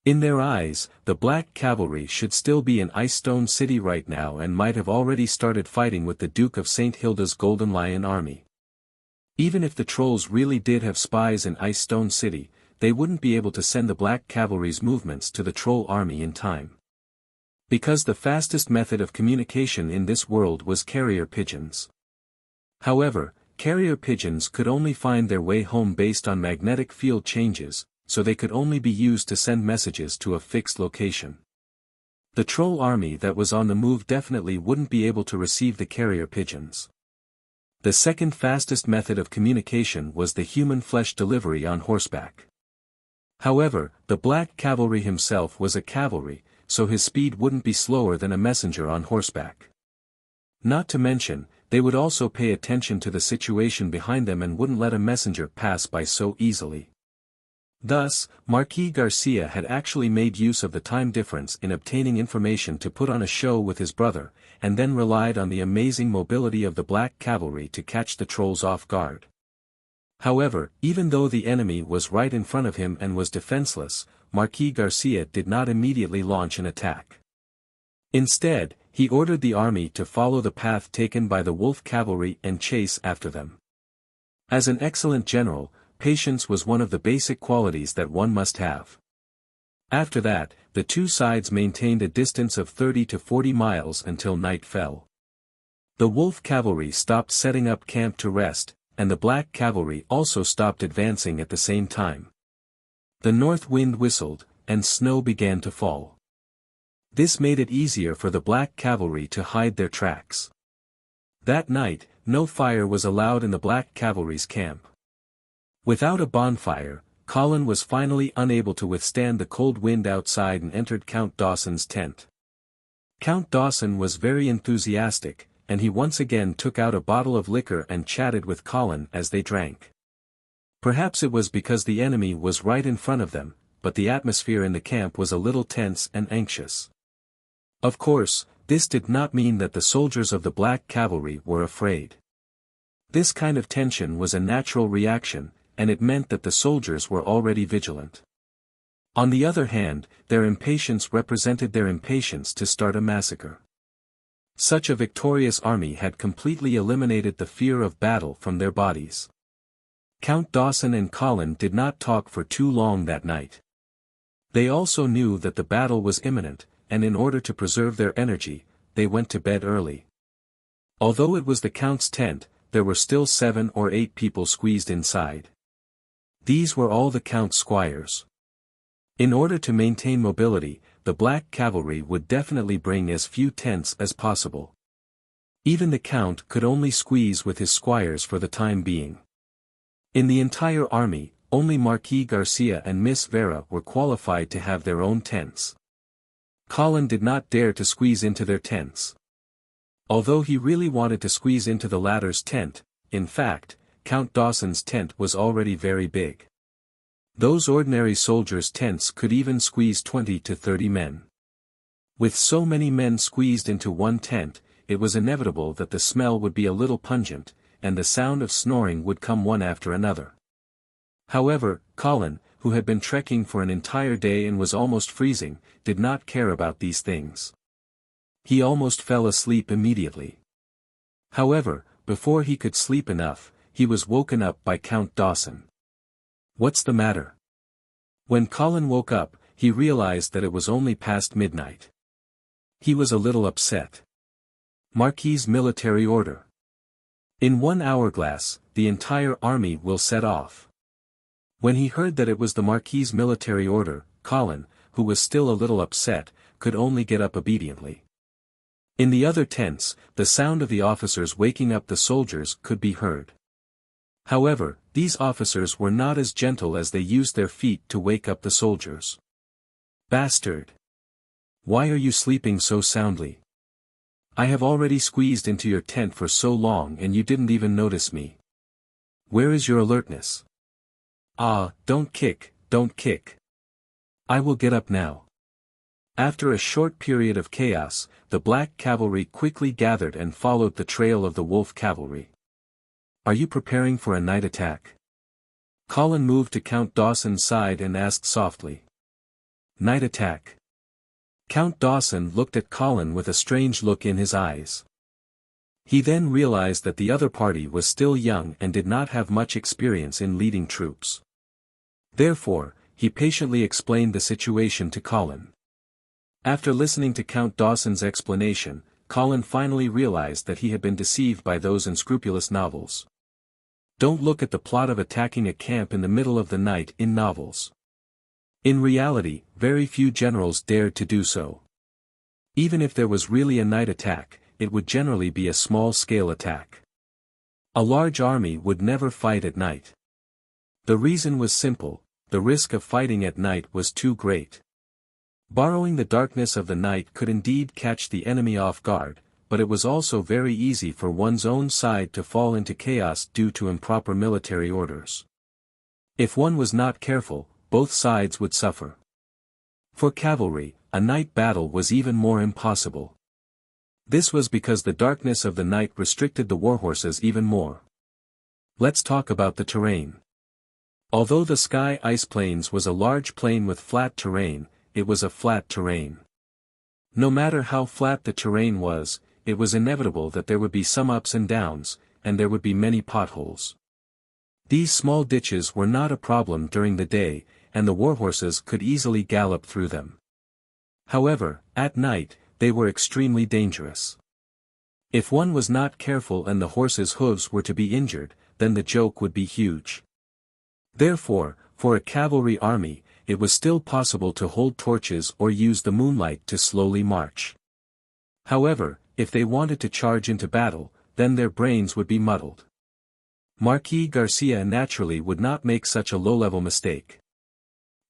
In their eyes, the Black Cavalry should still be in Icestone City right now and might have already started fighting with the Duke of St. Hilda's Golden Lion army. Even if the trolls really did have spies in Icestone City, they wouldn't be able to send the Black Cavalry's movements to the troll army in time. Because the fastest method of communication in this world was carrier pigeons. However, carrier pigeons could only find their way home based on magnetic field changes, so they could only be used to send messages to a fixed location. The troll army that was on the move definitely wouldn't be able to receive the carrier pigeons. The second fastest method of communication was the human flesh delivery on horseback. However, the Black Cavalry himself was a cavalry, so his speed wouldn't be slower than a messenger on horseback. Not to mention, they would also pay attention to the situation behind them and wouldn't let a messenger pass by so easily. Thus, Marquis Garcia had actually made use of the time difference in obtaining information to put on a show with his brother, and then relied on the amazing mobility of the black cavalry to catch the trolls off guard. However, even though the enemy was right in front of him and was defenseless, Marquis Garcia did not immediately launch an attack. Instead, he ordered the army to follow the path taken by the wolf cavalry and chase after them. As an excellent general, patience was one of the basic qualities that one must have. After that, the two sides maintained a distance of 30 to 40 miles until night fell. The wolf cavalry stopped setting up camp to rest, and the black cavalry also stopped advancing at the same time. The north wind whistled, and snow began to fall. This made it easier for the black cavalry to hide their tracks. That night, no fire was allowed in the black cavalry's camp. Without a bonfire, Colin was finally unable to withstand the cold wind outside and entered Count Dawson's tent. Count Dawson was very enthusiastic, and he once again took out a bottle of liquor and chatted with Colin as they drank. Perhaps it was because the enemy was right in front of them, but the atmosphere in the camp was a little tense and anxious. Of course, this did not mean that the soldiers of the black cavalry were afraid. This kind of tension was a natural reaction, and it meant that the soldiers were already vigilant. On the other hand, their impatience represented their impatience to start a massacre. Such a victorious army had completely eliminated the fear of battle from their bodies. Count Dawson and Colin did not talk for too long that night. They also knew that the battle was imminent, and in order to preserve their energy, they went to bed early. Although it was the Count's tent, there were still 7 or 8 people squeezed inside. These were all the Count's squires. In order to maintain mobility, the black cavalry would definitely bring as few tents as possible. Even the Count could only squeeze with his squires for the time being. In the entire army, only Marquis Garcia and Miss Vera were qualified to have their own tents. Colin did not dare to squeeze into their tents. Although he really wanted to squeeze into the latter's tent, in fact, Count Dawson's tent was already very big. Those ordinary soldiers' tents could even squeeze 20 to 30 men. With so many men squeezed into one tent, it was inevitable that the smell would be a little pungent, and the sound of snoring would come one after another. However, Colin, who had been trekking for an entire day and was almost freezing, did not care about these things. He almost fell asleep immediately. However, before he could sleep enough, he was woken up by Count Dawson. "What's the matter?" When Colin woke up, he realized that it was only past midnight. He was a little upset. Marquis's military order. In 1 hourglass, the entire army will set off. When he heard that it was the Marquis's military order, Colin, who was still a little upset, could only get up obediently. In the other tents, the sound of the officers waking up the soldiers could be heard. However, these officers were not as gentle as they used their feet to wake up the soldiers. "Bastard! Why are you sleeping so soundly? I have already squeezed into your tent for so long and you didn't even notice me. Where is your alertness? Ah, don't kick, don't kick. I will get up now." After a short period of chaos, the black cavalry quickly gathered and followed the trail of the wolf cavalry. "Are you preparing for a night attack?" Colin moved to Count Dawson's side and asked softly. "Night attack?" Count Dawson looked at Colin with a strange look in his eyes. He then realized that the other party was still young and did not have much experience in leading troops. Therefore, he patiently explained the situation to Colin. After listening to Count Dawson's explanation, Colin finally realized that he had been deceived by those unscrupulous novels. Don't look at the plot of attacking a camp in the middle of the night in novels. In reality, very few generals dared to do so. Even if there was really a night attack, it would generally be a small-scale attack. A large army would never fight at night. The reason was simple: the risk of fighting at night was too great. Borrowing the darkness of the night could indeed catch the enemy off guard, but it was also very easy for one's own side to fall into chaos due to improper military orders. If one was not careful, both sides would suffer. For cavalry, a night battle was even more impossible. This was because the darkness of the night restricted the warhorses even more. Let's talk about the terrain. Although the Sky Ice Plains was a large plain with flat terrain, it was a flat terrain. No matter how flat the terrain was, it was inevitable that there would be some ups and downs, and there would be many potholes. These small ditches were not a problem during the day, and the warhorses could easily gallop through them. However, at night, they were extremely dangerous. If one was not careful and the horse's hooves were to be injured, then the joke would be huge. Therefore, for a cavalry army, it was still possible to hold torches or use the moonlight to slowly march. However, if they wanted to charge into battle, then their brains would be muddled. Marquis Garcia naturally would not make such a low-level mistake.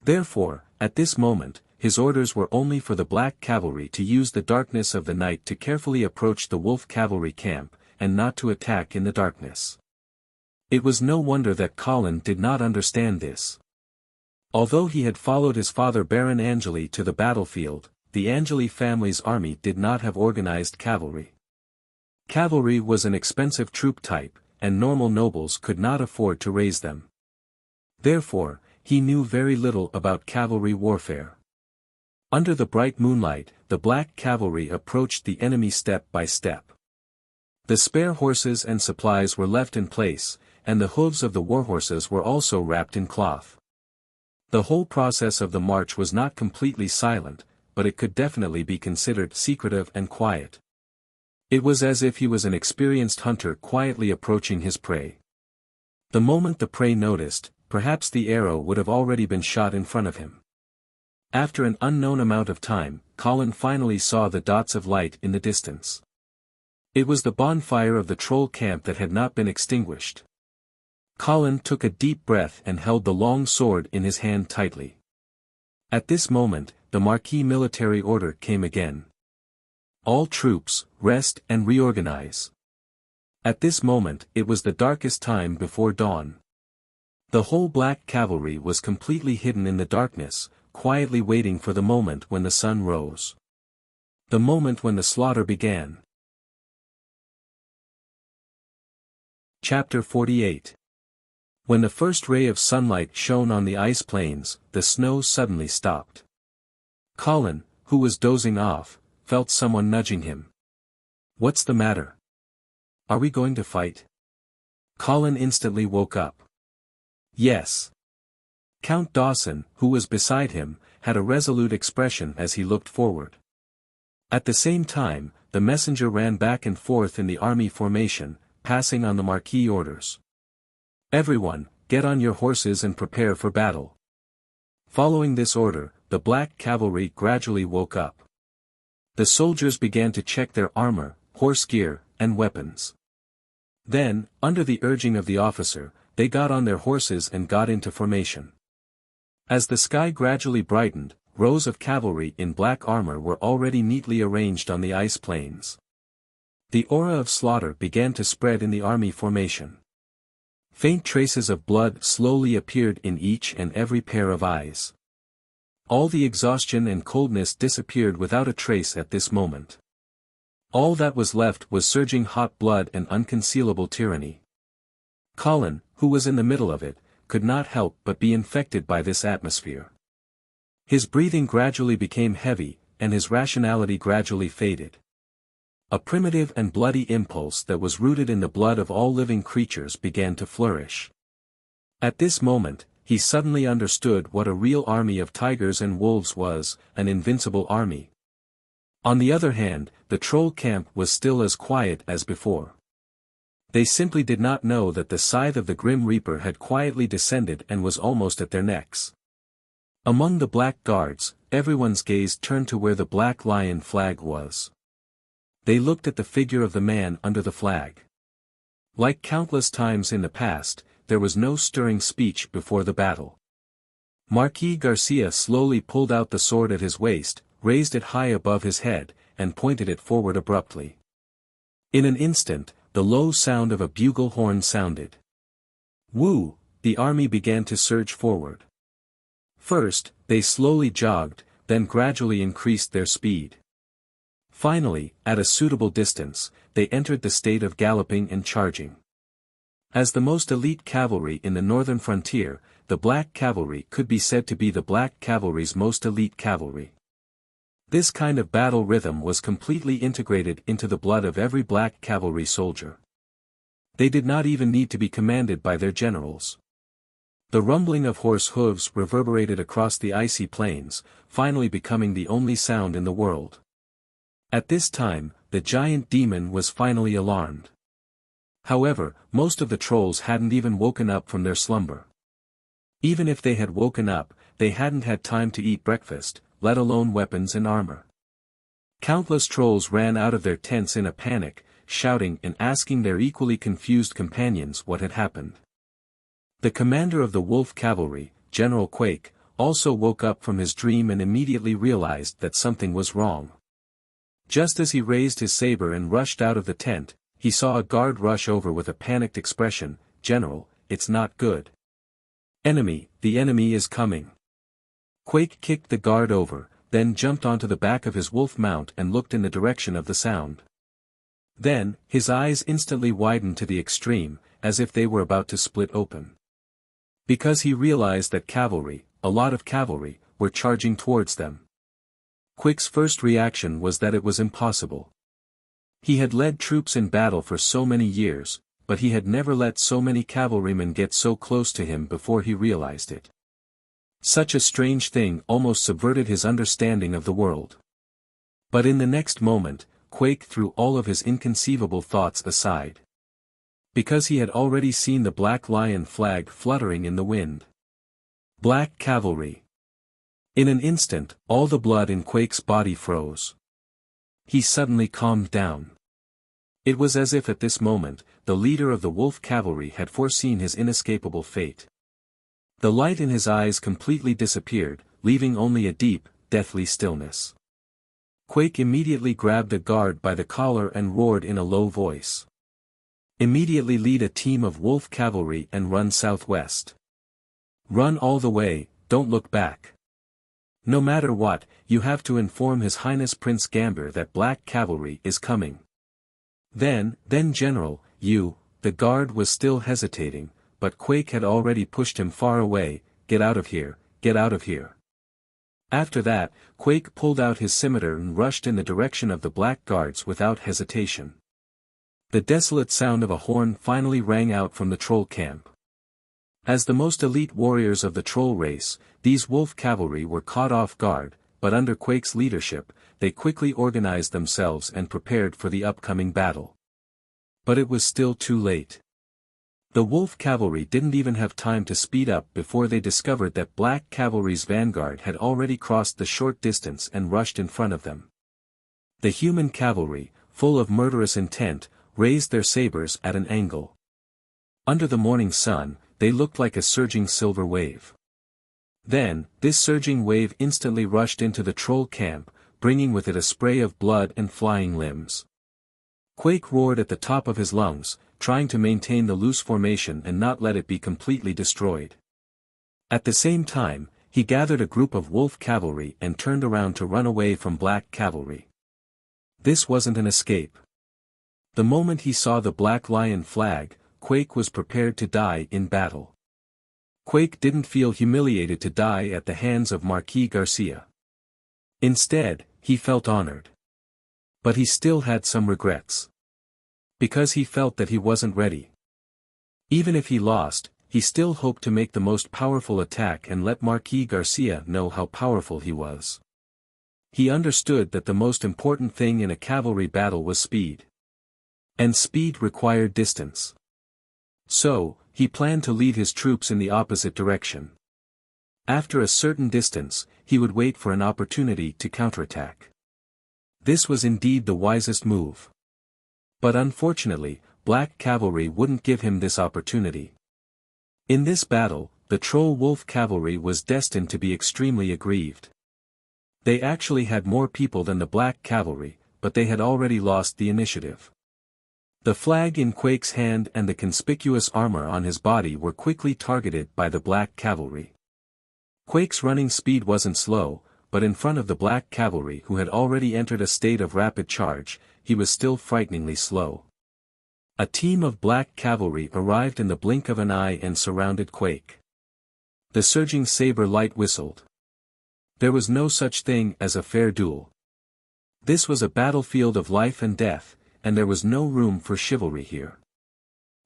Therefore, at this moment, his orders were only for the black cavalry to use the darkness of the night to carefully approach the wolf cavalry camp, and not to attack in the darkness. It was no wonder that Colin did not understand this. Although he had followed his father Baron Angeli to the battlefield, the Angeli family's army did not have organized cavalry. Cavalry was an expensive troop type, and normal nobles could not afford to raise them. Therefore, he knew very little about cavalry warfare. Under the bright moonlight, the black cavalry approached the enemy step by step. The spare horses and supplies were left in place, and the hooves of the warhorses were also wrapped in cloth. The whole process of the march was not completely silent, but it could definitely be considered secretive and quiet. It was as if he was an experienced hunter quietly approaching his prey. The moment the prey noticed, perhaps the arrow would have already been shot in front of him. After an unknown amount of time, Colin finally saw the dots of light in the distance. It was the bonfire of the troll camp that had not been extinguished. Colin took a deep breath and held the long sword in his hand tightly. At this moment, the Marquis military order came again. All troops, rest and reorganize. At this moment, it was the darkest time before dawn. The whole black cavalry was completely hidden in the darkness, quietly waiting for the moment when the sun rose. The moment when the slaughter began. Chapter 48. When the first ray of sunlight shone on the ice plains, the snow suddenly stopped. Colin, who was dozing off, felt someone nudging him. "What's the matter? Are we going to fight?" Colin instantly woke up. Yes. Count Dawson, who was beside him, had a resolute expression as he looked forward. At the same time, the messenger ran back and forth in the army formation, passing on the Marquis orders. "Everyone, get on your horses and prepare for battle." Following this order, the black cavalry gradually woke up. The soldiers began to check their armor, horse gear, and weapons. Then, under the urging of the officer, they got on their horses and got into formation. As the sky gradually brightened, rows of cavalry in black armor were already neatly arranged on the ice plains. The aura of slaughter began to spread in the army formation. Faint traces of blood slowly appeared in each and every pair of eyes. All the exhaustion and coldness disappeared without a trace at this moment. All that was left was surging hot blood and unconcealable tyranny. Colin, who was in the middle of it, could not help but be infected by this atmosphere. His breathing gradually became heavy, and his rationality gradually faded. A primitive and bloody impulse that was rooted in the blood of all living creatures began to flourish. At this moment, he suddenly understood what a real army of tigers and wolves was, an invincible army. On the other hand, the troll camp was still as quiet as before. They simply did not know that the scythe of the Grim Reaper had quietly descended and was almost at their necks. Among the black guards, everyone's gaze turned to where the Black Lion flag was. They looked at the figure of the man under the flag. Like countless times in the past, there was no stirring speech before the battle. Marquis Garcia slowly pulled out the sword at his waist, raised it high above his head, and pointed it forward abruptly. In an instant, the low sound of a bugle horn sounded. Woo! The army began to surge forward. First, they slowly jogged, then gradually increased their speed. Finally, at a suitable distance, they entered the state of galloping and charging. As the most elite cavalry in the northern frontier, the Black Cavalry could be said to be the Black Cavalry's most elite cavalry. This kind of battle rhythm was completely integrated into the blood of every Black Cavalry soldier. They did not even need to be commanded by their generals. The rumbling of horse hooves reverberated across the icy plains, finally becoming the only sound in the world. At this time, the giant demon was finally alarmed. However, most of the trolls hadn't even woken up from their slumber. Even if they had woken up, they hadn't had time to eat breakfast, let alone weapons and armor. Countless trolls ran out of their tents in a panic, shouting and asking their equally confused companions what had happened. The commander of the Wolf Cavalry, General Quake, also woke up from his dream and immediately realized that something was wrong. Just as he raised his saber and rushed out of the tent, he saw a guard rush over with a panicked expression. "General, it's not good. The enemy is coming." Quake kicked the guard over, then jumped onto the back of his wolf mount and looked in the direction of the sound. Then, his eyes instantly widened to the extreme, as if they were about to split open. Because he realized that cavalry, a lot of cavalry, were charging towards them. Quake's first reaction was that it was impossible. He had led troops in battle for so many years, but he had never let so many cavalrymen get so close to him before he realized it. Such a strange thing almost subverted his understanding of the world. But in the next moment, Quake threw all of his inconceivable thoughts aside. Because he had already seen the Black Lion flag fluttering in the wind. Black Cavalry. In an instant, all the blood in Quake's body froze. He suddenly calmed down. It was as if at this moment, the leader of the Wolf Cavalry had foreseen his inescapable fate. The light in his eyes completely disappeared, leaving only a deep, deathly stillness. Quake immediately grabbed the guard by the collar and roared in a low voice. "Immediately lead a team of Wolf Cavalry and run southwest. Run all the way, don't look back. No matter what, you have to inform His Highness Prince Gamber that Black Cavalry is coming." Then General, the guard was still hesitating, but Quake had already pushed him far away. Get out of here, get out of here." After that, Quake pulled out his scimitar and rushed in the direction of the Black Guards without hesitation. The desolate sound of a horn finally rang out from the troll camp. As the most elite warriors of the troll race, these Wolf Cavalry were caught off guard, but under Quake's leadership, they quickly organized themselves and prepared for the upcoming battle. But it was still too late. The Wolf Cavalry didn't even have time to speed up before they discovered that Black Cavalry's vanguard had already crossed the short distance and rushed in front of them. The human cavalry, full of murderous intent, raised their sabers at an angle. Under the morning sun, they looked like a surging silver wave. Then, this surging wave instantly rushed into the troll camp, bringing with it a spray of blood and flying limbs. Quake roared at the top of his lungs, trying to maintain the loose formation and not let it be completely destroyed. At the same time, he gathered a group of Wolf Cavalry and turned around to run away from Black Cavalry. This wasn't an escape. The moment he saw the Black Lion flag, Quake was prepared to die in battle. Quake didn't feel humiliated to die at the hands of Marquis Garcia. Instead, he felt honored. But he still had some regrets. Because he felt that he wasn't ready. Even if he lost, he still hoped to make the most powerful attack and let Marquis Garcia know how powerful he was. He understood that the most important thing in a cavalry battle was speed. And speed required distance. So, he planned to lead his troops in the opposite direction. After a certain distance, he would wait for an opportunity to counterattack. This was indeed the wisest move. But unfortunately, Black Cavalry wouldn't give him this opportunity. In this battle, the Troll Wolf Cavalry was destined to be extremely aggrieved. They actually had more people than the Black Cavalry, but they had already lost the initiative. The flag in Quake's hand and the conspicuous armor on his body were quickly targeted by the Black Cavalry. Quake's running speed wasn't slow, but in front of the black cavalry who had already entered a state of rapid charge, he was still frighteningly slow. A team of black cavalry arrived in the blink of an eye and surrounded Quake. The surging saber light whistled. There was no such thing as a fair duel. This was a battlefield of life and death, and there was no room for chivalry here.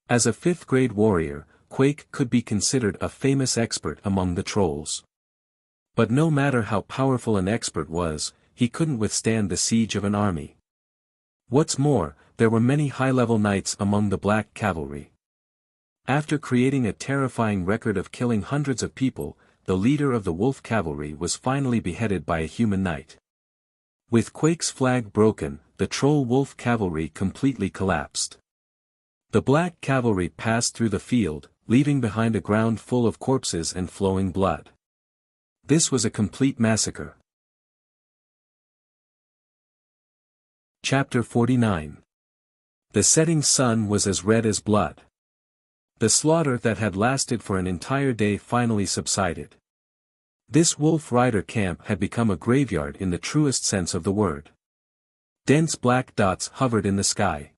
As a fifth-grade warrior, Quake could be considered a famous expert among the trolls. But no matter how powerful an expert was, he couldn't withstand the siege of an army. What's more, there were many high-level knights among the black cavalry. After creating a terrifying record of killing hundreds of people, the leader of the wolf cavalry was finally beheaded by a human knight. With Quake's flag broken, the troll wolf cavalry completely collapsed. The black cavalry passed through the field, leaving behind a ground full of corpses and flowing blood. This was a complete massacre. Chapter 49. The setting sun was as red as blood. The slaughter that had lasted for an entire day finally subsided. This Wolf Rider camp had become a graveyard in the truest sense of the word. Dense black dots hovered in the sky.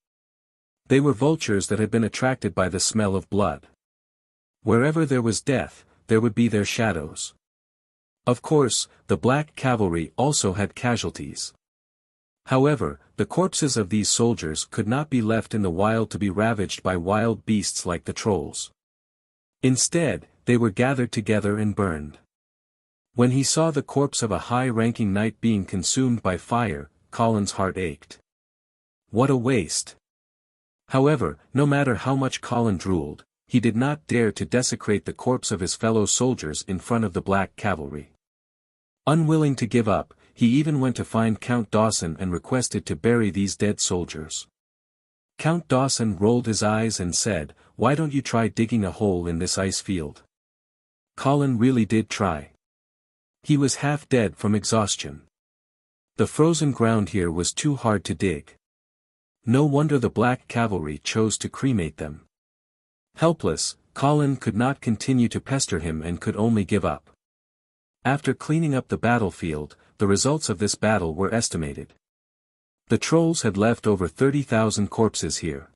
They were vultures that had been attracted by the smell of blood. Wherever there was death, there would be their shadows. Of course, the black cavalry also had casualties. However, the corpses of these soldiers could not be left in the wild to be ravaged by wild beasts like the trolls. Instead, they were gathered together and burned. When he saw the corpse of a high-ranking knight being consumed by fire, Colin's heart ached. What a waste! However, no matter how much Colin drooled, he did not dare to desecrate the corpse of his fellow soldiers in front of the black cavalry. Unwilling to give up, he even went to find Count Dawson and requested to bury these dead soldiers. Count Dawson rolled his eyes and said, "Why don't you try digging a hole in this ice field?" Colin really did try. He was half dead from exhaustion. The frozen ground here was too hard to dig. No wonder the black cavalry chose to cremate them. Helpless, Colin could not continue to pester him and could only give up. After cleaning up the battlefield, the results of this battle were estimated. The trolls had left over 30,000 corpses here.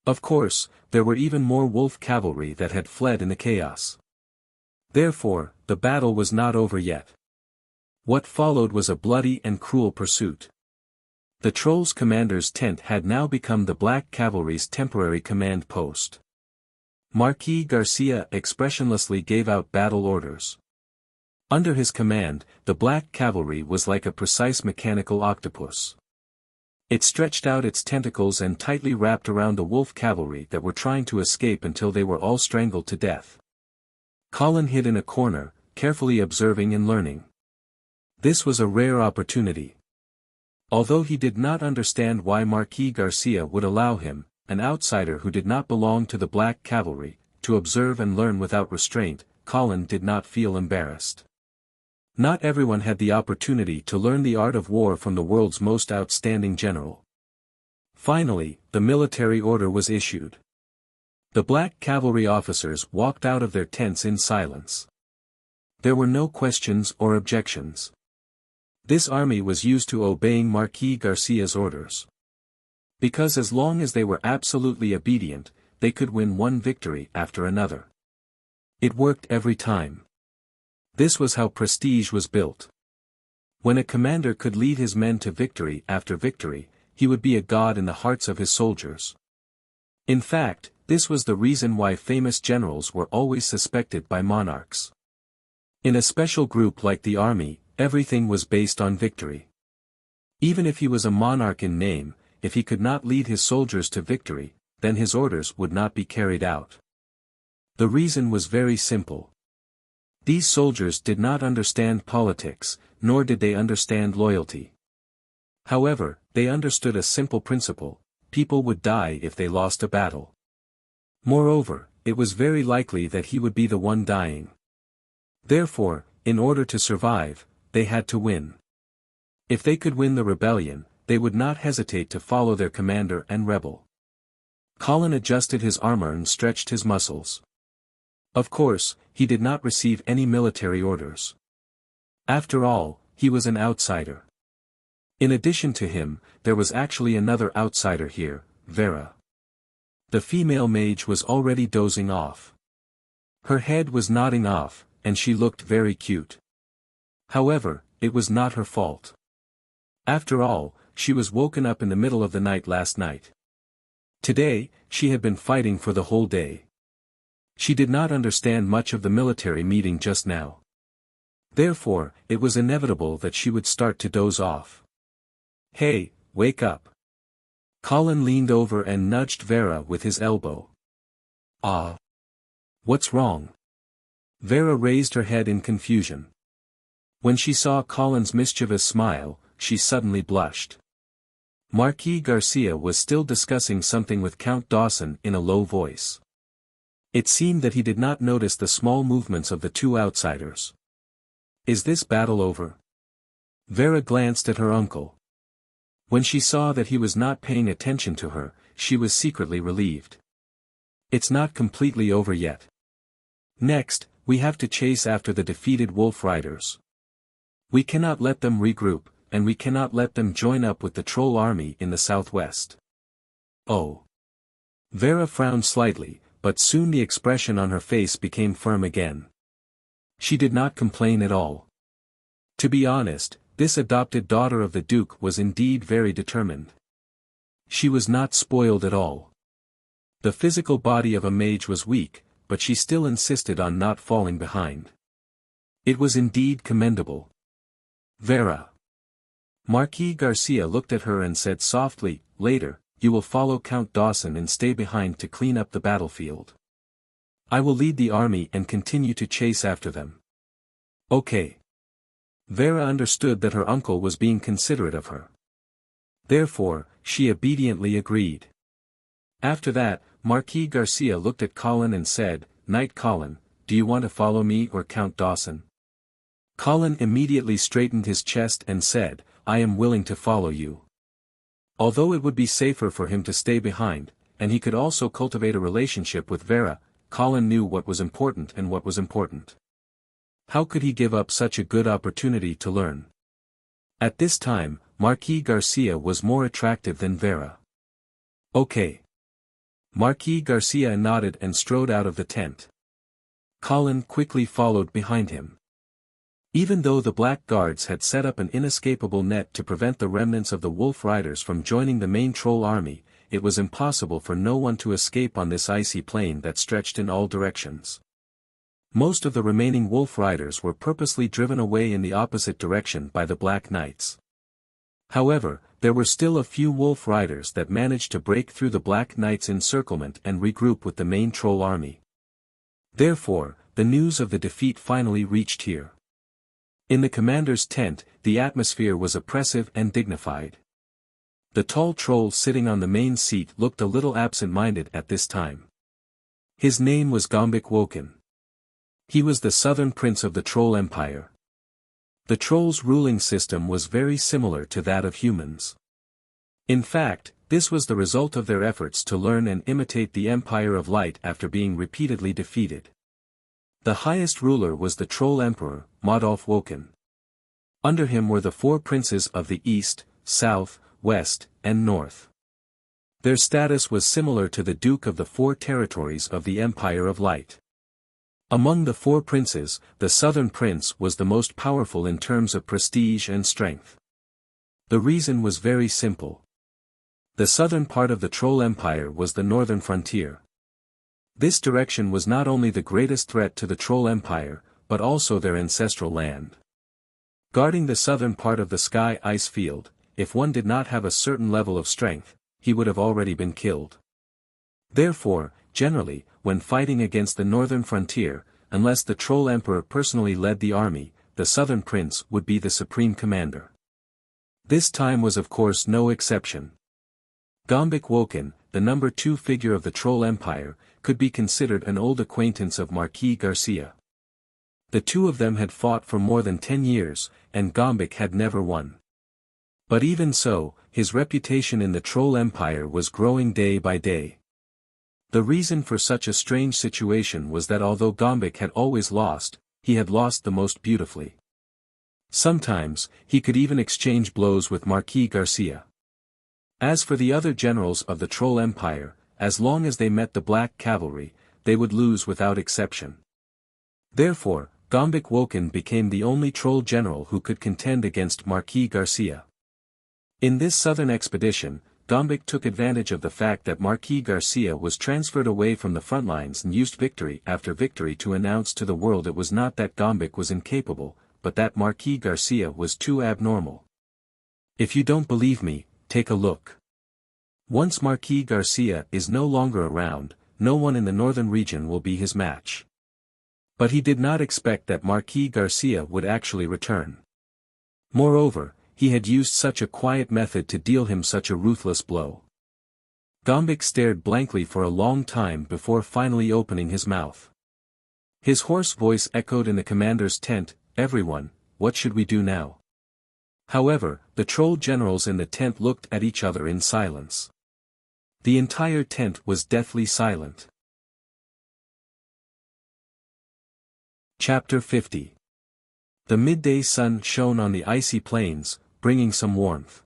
Of course, there were even more wolf cavalry that had fled in the chaos. Therefore, the battle was not over yet. What followed was a bloody and cruel pursuit. The trolls' commander's tent had now become the black cavalry's temporary command post. Marquis Garcia expressionlessly gave out battle orders. Under his command, the black cavalry was like a precise mechanical octopus. It stretched out its tentacles and tightly wrapped around the wolf cavalry that were trying to escape until they were all strangled to death. Colin hid in a corner, carefully observing and learning. This was a rare opportunity. Although he did not understand why Marquis Garcia would allow him, an outsider who did not belong to the black cavalry, to observe and learn without restraint, Colin did not feel embarrassed. Not everyone had the opportunity to learn the art of war from the world's most outstanding general. Finally, the military order was issued. The black cavalry officers walked out of their tents in silence. There were no questions or objections. This army was used to obeying Marquis Garcia's orders. Because as long as they were absolutely obedient, they could win one victory after another. It worked every time. This was how prestige was built. When a commander could lead his men to victory after victory, he would be a god in the hearts of his soldiers. In fact, this was the reason why famous generals were always suspected by monarchs. In a special group like the army, everything was based on victory. Even if he was a monarch in name, if he could not lead his soldiers to victory, then his orders would not be carried out. The reason was very simple. These soldiers did not understand politics, nor did they understand loyalty. However, they understood a simple principle: people would die if they lost a battle. Moreover, it was very likely that he would be the one dying. Therefore, in order to survive, they had to win. If they could win the rebellion, they would not hesitate to follow their commander and rebel. Colin adjusted his armor and stretched his muscles. Of course, he did not receive any military orders. After all, he was an outsider. In addition to him, there was actually another outsider here, Vera. The female mage was already dozing off. Her head was nodding off, and she looked very cute. However, it was not her fault. After all, she was woken up in the middle of the night last night. Today, she had been fighting for the whole day. She did not understand much of the military meeting just now. Therefore, it was inevitable that she would start to doze off. Hey, wake up. Colin leaned over and nudged Vera with his elbow. Ah. What's wrong? Vera raised her head in confusion. When she saw Colin's mischievous smile, she suddenly blushed. Marquis Garcia was still discussing something with Count Dawson in a low voice. It seemed that he did not notice the small movements of the two outsiders. Is this battle over? Vera glanced at her uncle. When she saw that he was not paying attention to her, she was secretly relieved. It's not completely over yet. Next, we have to chase after the defeated wolf riders. We cannot let them regroup, and we cannot let them join up with the troll army in the southwest. Oh. Vera frowned slightly, but soon the expression on her face became firm again. She did not complain at all. To be honest, this adopted daughter of the Duke was indeed very determined. She was not spoiled at all. The physical body of a mage was weak, but she still insisted on not falling behind. It was indeed commendable. Vera. Marquis Garcia looked at her and said softly, later, you will follow Count Dawson and stay behind to clean up the battlefield. I will lead the army and continue to chase after them. Okay. Vera understood that her uncle was being considerate of her. Therefore, she obediently agreed. After that, Marquis Garcia looked at Colin and said, Knight Colin, do you want to follow me or Count Dawson? Colin immediately straightened his chest and said, I am willing to follow you. Although it would be safer for him to stay behind, and he could also cultivate a relationship with Vera, Colin knew what was important and what was important. How could he give up such a good opportunity to learn? At this time, Marquis Garcia was more attractive than Vera. Okay. Marquis Garcia nodded and strode out of the tent. Colin quickly followed behind him. Even though the Black Guards had set up an inescapable net to prevent the remnants of the Wolf Riders from joining the main troll army, it was impossible for no one to escape on this icy plain that stretched in all directions. Most of the remaining Wolf Riders were purposely driven away in the opposite direction by the Black Knights. However, there were still a few Wolf Riders that managed to break through the Black Knights' encirclement and regroup with the main troll army. Therefore, the news of the defeat finally reached here. In the commander's tent, the atmosphere was oppressive and dignified. The tall troll sitting on the main seat looked a little absent-minded at this time. His name was Gombik Woken. He was the southern prince of the Troll Empire. The trolls' ruling system was very similar to that of humans. In fact, this was the result of their efforts to learn and imitate the Empire of Light after being repeatedly defeated. The highest ruler was the Troll Emperor, Modolf Woken. Under him were the four princes of the East, South, West, and North. Their status was similar to the Duke of the Four Territories of the Empire of Light. Among the four princes, the southern prince was the most powerful in terms of prestige and strength. The reason was very simple. The southern part of the Troll Empire was the northern frontier. This direction was not only the greatest threat to the Troll Empire, but also their ancestral land. Guarding the southern part of the sky ice field, if one did not have a certain level of strength, he would have already been killed. Therefore, generally, when fighting against the northern frontier, unless the Troll Emperor personally led the army, the southern prince would be the supreme commander. This time was of course no exception. Gombik Woken, the number 2 figure of the Troll Empire, could be considered an old acquaintance of Marquis Garcia. The two of them had fought for more than 10 years, and Gombik had never won. But even so, his reputation in the Troll Empire was growing day by day. The reason for such a strange situation was that although Gombik had always lost, he had lost the most beautifully. Sometimes, he could even exchange blows with Marquis Garcia. As for the other generals of the Troll Empire, as long as they met the Black Cavalry, they would lose without exception. Therefore, Gombik Woken became the only troll general who could contend against Marquis Garcia. In this southern expedition, Gombik took advantage of the fact that Marquis Garcia was transferred away from the front lines and used victory after victory to announce to the world it was not that Gombik was incapable, but that Marquis Garcia was too abnormal. If you don't believe me, take a look. Once Marquis Garcia is no longer around, no one in the northern region will be his match. But he did not expect that Marquis Garcia would actually return. Moreover, he had used such a quiet method to deal him such a ruthless blow. Gombik stared blankly for a long time before finally opening his mouth. His hoarse voice echoed in the commander's tent, "Everyone, what should we do now?" However, the troll generals in the tent looked at each other in silence. The entire tent was deathly silent. Chapter 50. The midday sun shone on the icy plains, bringing some warmth.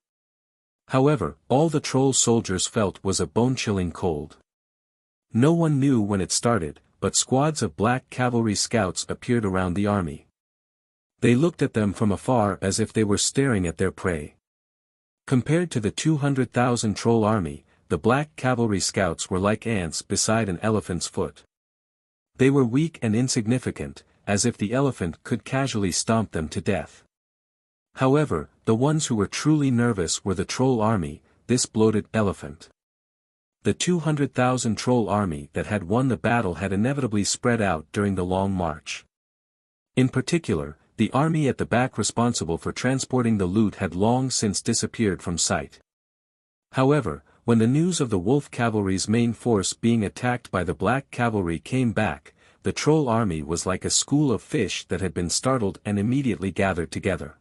However, all the troll soldiers felt was a bone-chilling cold. No one knew when it started, but squads of black cavalry scouts appeared around the army. They looked at them from afar as if they were staring at their prey. Compared to the 200,000 troll army, the black cavalry scouts were like ants beside an elephant's foot. They were weak and insignificant, as if the elephant could casually stomp them to death. However, the ones who were truly nervous were the troll army, this bloated elephant. The 200,000 troll army that had won the battle had inevitably spread out during the long march. In particular, the army at the back responsible for transporting the loot had long since disappeared from sight. However, when the news of the wolf cavalry's main force being attacked by the black cavalry came back, the troll army was like a school of fish that had been startled and immediately gathered together.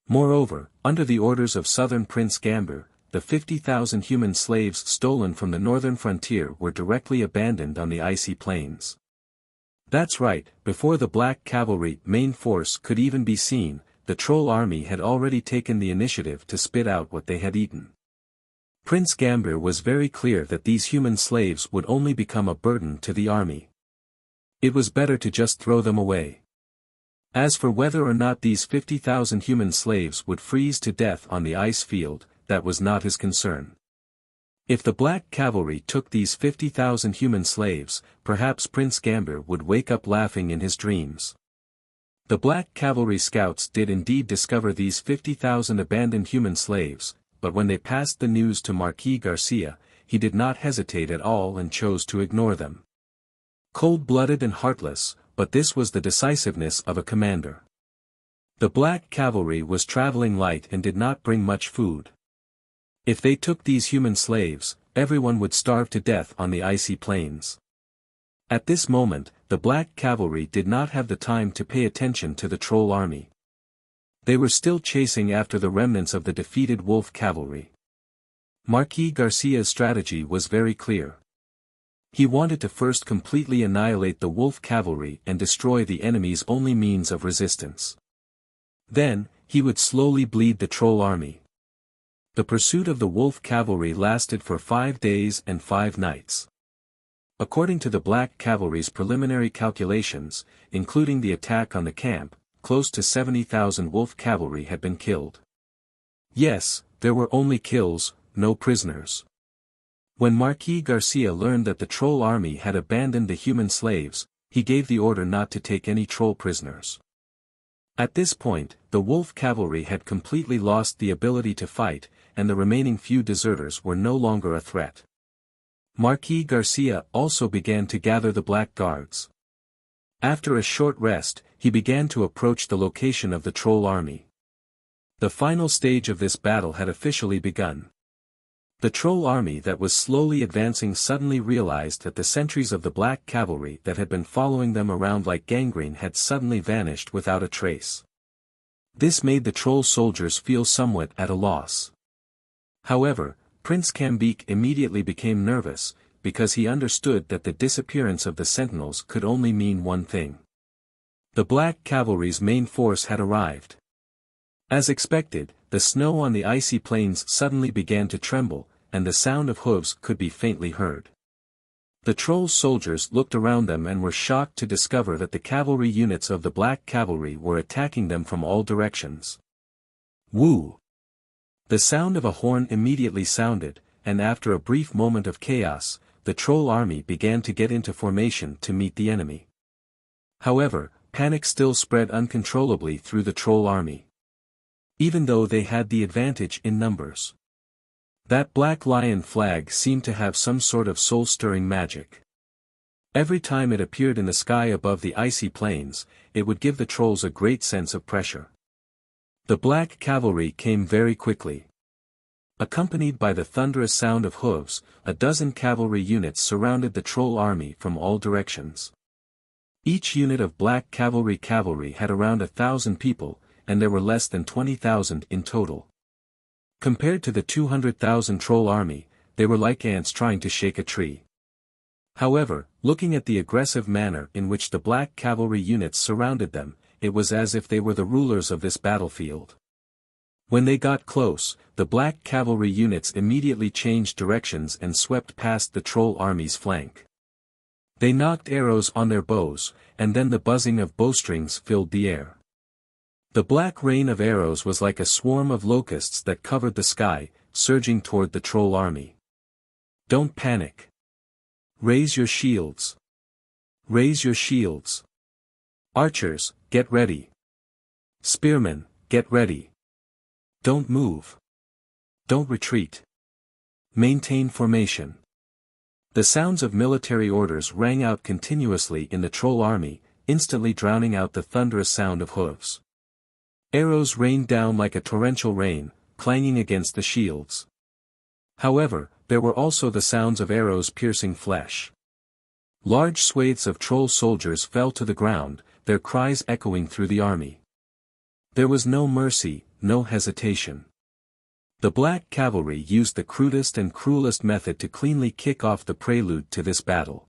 Moreover, under the orders of Southern Prince Gambir, the 50,000 human slaves stolen from the northern frontier were directly abandoned on the icy plains. That's right, before the black cavalry main force could even be seen, the troll army had already taken the initiative to spit out what they had eaten. Prince Gambir was very clear that these human slaves would only become a burden to the army. It was better to just throw them away. As for whether or not these 50,000 human slaves would freeze to death on the ice field, that was not his concern. If the black cavalry took these 50,000 human slaves, perhaps Prince Gambir would wake up laughing in his dreams. The black cavalry scouts did indeed discover these 50,000 abandoned human slaves, but when they passed the news to Marquis Garcia, he did not hesitate at all and chose to ignore them. Cold-blooded and heartless, but this was the decisiveness of a commander. The black cavalry was traveling light and did not bring much food. If they took these human slaves, everyone would starve to death on the icy plains. At this moment, the black cavalry did not have the time to pay attention to the troll army. They were still chasing after the remnants of the defeated wolf cavalry. Marquis Garcia's strategy was very clear. He wanted to first completely annihilate the wolf cavalry and destroy the enemy's only means of resistance. Then, he would slowly bleed the troll army. The pursuit of the wolf cavalry lasted for 5 days and 5 nights. According to the black cavalry's preliminary calculations, including the attack on the camp, close to 70,000 wolf cavalry had been killed. Yes, there were only kills, no prisoners. When Marquis Garcia learned that the troll army had abandoned the human slaves, he gave the order not to take any troll prisoners. At this point, the wolf cavalry had completely lost the ability to fight, and the remaining few deserters were no longer a threat. Marquis Garcia also began to gather the black guards. After a short rest, he began to approach the location of the troll army. The final stage of this battle had officially begun. The troll army that was slowly advancing suddenly realized that the sentries of the black cavalry that had been following them around like gangrene had suddenly vanished without a trace. This made the troll soldiers feel somewhat at a loss. However, Prince Kambik immediately became nervous, because he understood that the disappearance of the sentinels could only mean one thing. The Black Cavalry's main force had arrived. As expected, the snow on the icy plains suddenly began to tremble, and the sound of hooves could be faintly heard. The Troll's soldiers looked around them and were shocked to discover that the cavalry units of the Black Cavalry were attacking them from all directions. Woo! The sound of a horn immediately sounded, and after a brief moment of chaos, the Troll army began to get into formation to meet the enemy. However, panic still spread uncontrollably through the Troll army. Even though they had the advantage in numbers. That black lion flag seemed to have some sort of soul-stirring magic. Every time it appeared in the sky above the icy plains, it would give the Trolls a great sense of pressure. The Black Cavalry came very quickly. Accompanied by the thunderous sound of hooves, a dozen cavalry units surrounded the Troll army from all directions. Each unit of Black Cavalry had around 1,000 people, and there were less than 20,000 in total. Compared to the 200,000 Troll army, they were like ants trying to shake a tree. However, looking at the aggressive manner in which the Black Cavalry units surrounded them, it was as if they were the rulers of this battlefield. When they got close, the Black Cavalry units immediately changed directions and swept past the Troll army's flank. They knocked arrows on their bows, and then the buzzing of bowstrings filled the air. The black rain of arrows was like a swarm of locusts that covered the sky, surging toward the Troll army. Don't panic. Raise your shields. Raise your shields. Archers, get ready. Spearmen, get ready. Don't move. Don't retreat. Maintain formation. The sounds of military orders rang out continuously in the Troll army, instantly drowning out the thunderous sound of hooves. Arrows rained down like a torrential rain, clanging against the shields. However, there were also the sounds of arrows piercing flesh. Large swathes of Troll soldiers fell to the ground, their cries echoing through the army. There was no mercy, no hesitation. The Black Cavalry used the crudest and cruelest method to cleanly kick off the prelude to this battle.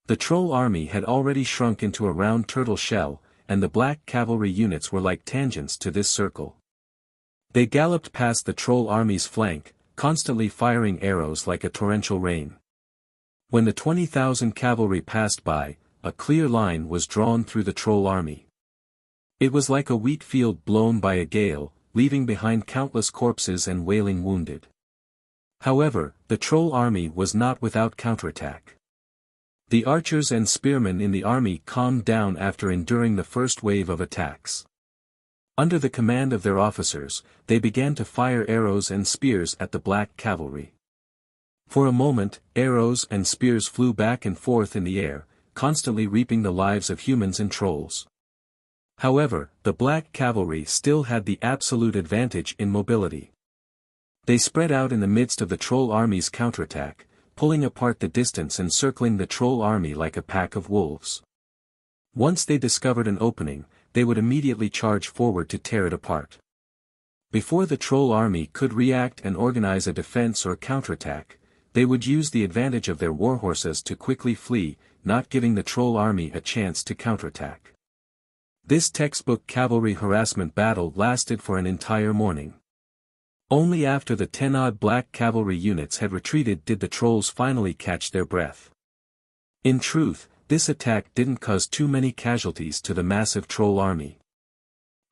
The Troll army had already shrunk into a round turtle shell, and the Black Cavalry units were like tangents to this circle. They galloped past the Troll army's flank, constantly firing arrows like a torrential rain. When the 20,000 cavalry passed by, a clear line was drawn through the Troll army. It was like a wheat field blown by a gale, leaving behind countless corpses and wailing wounded. However, the Troll army was not without counterattack. The archers and spearmen in the army calmed down after enduring the first wave of attacks. Under the command of their officers, they began to fire arrows and spears at the Black Cavalry. For a moment, arrows and spears flew back and forth in the air, constantly reaping the lives of humans and trolls. However, the Black Cavalry still had the absolute advantage in mobility. They spread out in the midst of the Troll army's counterattack, pulling apart the distance and circling the Troll army like a pack of wolves. Once they discovered an opening, they would immediately charge forward to tear it apart. Before the Troll army could react and organize a defense or counterattack, they would use the advantage of their warhorses to quickly flee, not giving the Troll army a chance to counterattack. This textbook cavalry harassment battle lasted for an entire morning. Only after the 10-odd Black Cavalry units had retreated did the Trolls finally catch their breath. In truth, this attack didn't cause too many casualties to the massive Troll army.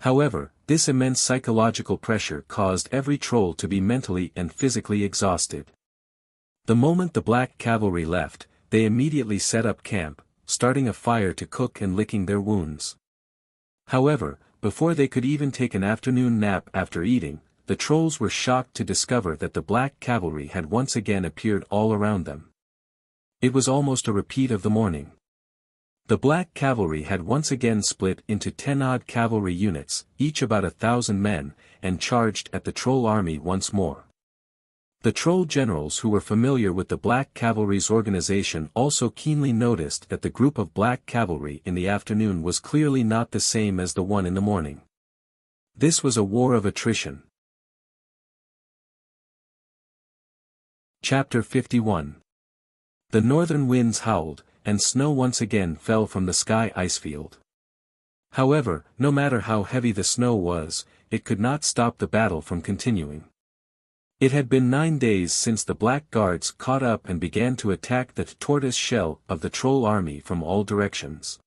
However, this immense psychological pressure caused every Troll to be mentally and physically exhausted. The moment the Black Cavalry left, they immediately set up camp, starting a fire to cook and licking their wounds. However, before they could even take an afternoon nap after eating, the Trolls were shocked to discover that the Black Cavalry had once again appeared all around them. It was almost a repeat of the morning. The Black Cavalry had once again split into 10-odd cavalry units, each about 1,000 men, and charged at the Troll army once more. The Troll generals who were familiar with the Black Cavalry's organization also keenly noticed that the group of Black Cavalry in the afternoon was clearly not the same as the one in the morning. This was a war of attrition. Chapter 51. The northern winds howled, and snow once again fell from the sky icefield. However, no matter how heavy the snow was, it could not stop the battle from continuing. It had been 9 days since the Black Guards caught up and began to attack the tortoise shell of the Troll army from all directions.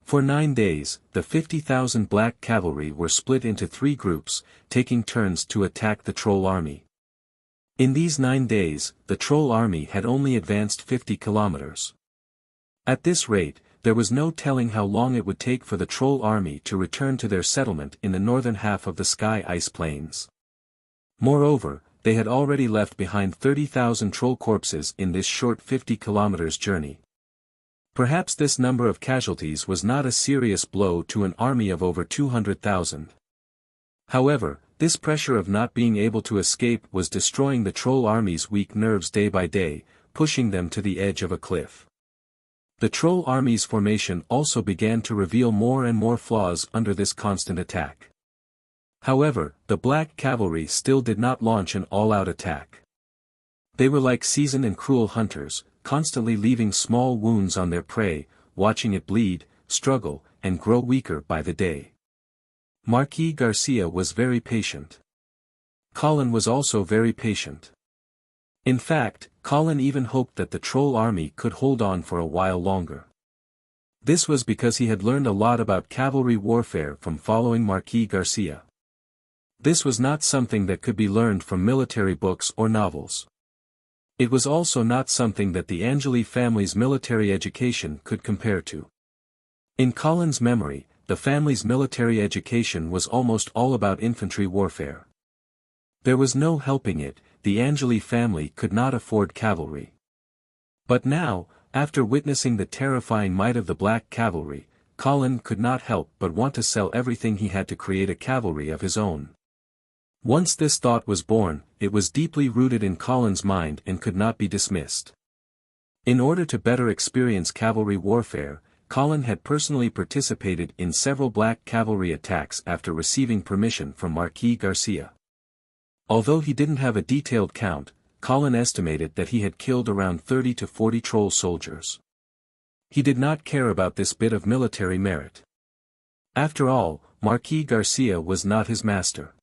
For 9 days, the 50,000 Black Cavalry were split into 3 groups, taking turns to attack the Troll army. In these 9 days, the Troll army had only advanced 50 kilometers. At this rate, there was no telling how long it would take for the Troll army to return to their settlement in the northern half of the Sky Ice Plains. Moreover, they had already left behind 30,000 troll corpses in this short 50 kilometers journey. Perhaps this number of casualties was not a serious blow to an army of over 200,000. However, this pressure of not being able to escape was destroying the Troll army's weak nerves day by day, pushing them to the edge of a cliff. The Troll army's formation also began to reveal more and more flaws under this constant attack. However, the Black Cavalry still did not launch an all-out attack. They were like seasoned and cruel hunters, constantly leaving small wounds on their prey, watching it bleed, struggle, and grow weaker by the day. Marquis Garcia was very patient. Colin was also very patient. In fact, Colin even hoped that the Troll army could hold on for a while longer. This was because he had learned a lot about cavalry warfare from following Marquis Garcia. This was not something that could be learned from military books or novels. It was also not something that the Angeli family's military education could compare to. In Colin's memory, the family's military education was almost all about infantry warfare. There was no helping it, the Angeli family could not afford cavalry. But now, after witnessing the terrifying might of the Black Cavalry, Colin could not help but want to sell everything he had to create a cavalry of his own. Once this thought was born, it was deeply rooted in Colin's mind and could not be dismissed. In order to better experience cavalry warfare, Colin had personally participated in several Black Cavalry attacks after receiving permission from Marquis Garcia. Although he didn't have a detailed count, Colin estimated that he had killed around 30 to 40 troll soldiers. He did not care about this bit of military merit. After all, Marquis Garcia was not his master.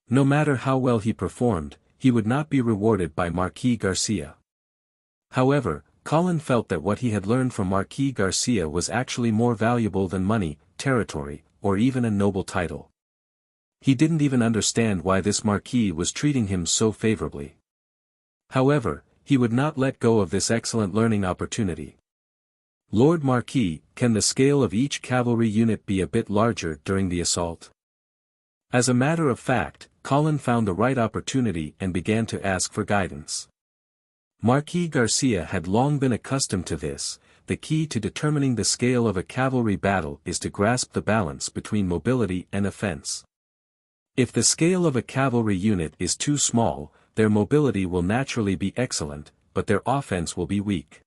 No matter how well he performed, he would not be rewarded by Marquis Garcia. However, Colin felt that what he had learned from Marquis Garcia was actually more valuable than money, territory, or even a noble title. He didn't even understand why this Marquis was treating him so favorably. However, he would not let go of this excellent learning opportunity. Lord Marquis, can the scale of each cavalry unit be a bit larger during the assault? As a matter of fact, Colin found the right opportunity and began to ask for guidance. Marquis Garcia had long been accustomed to this. The key to determining the scale of a cavalry battle is to grasp the balance between mobility and offense. If the scale of a cavalry unit is too small, their mobility will naturally be excellent, but their offense will be weak.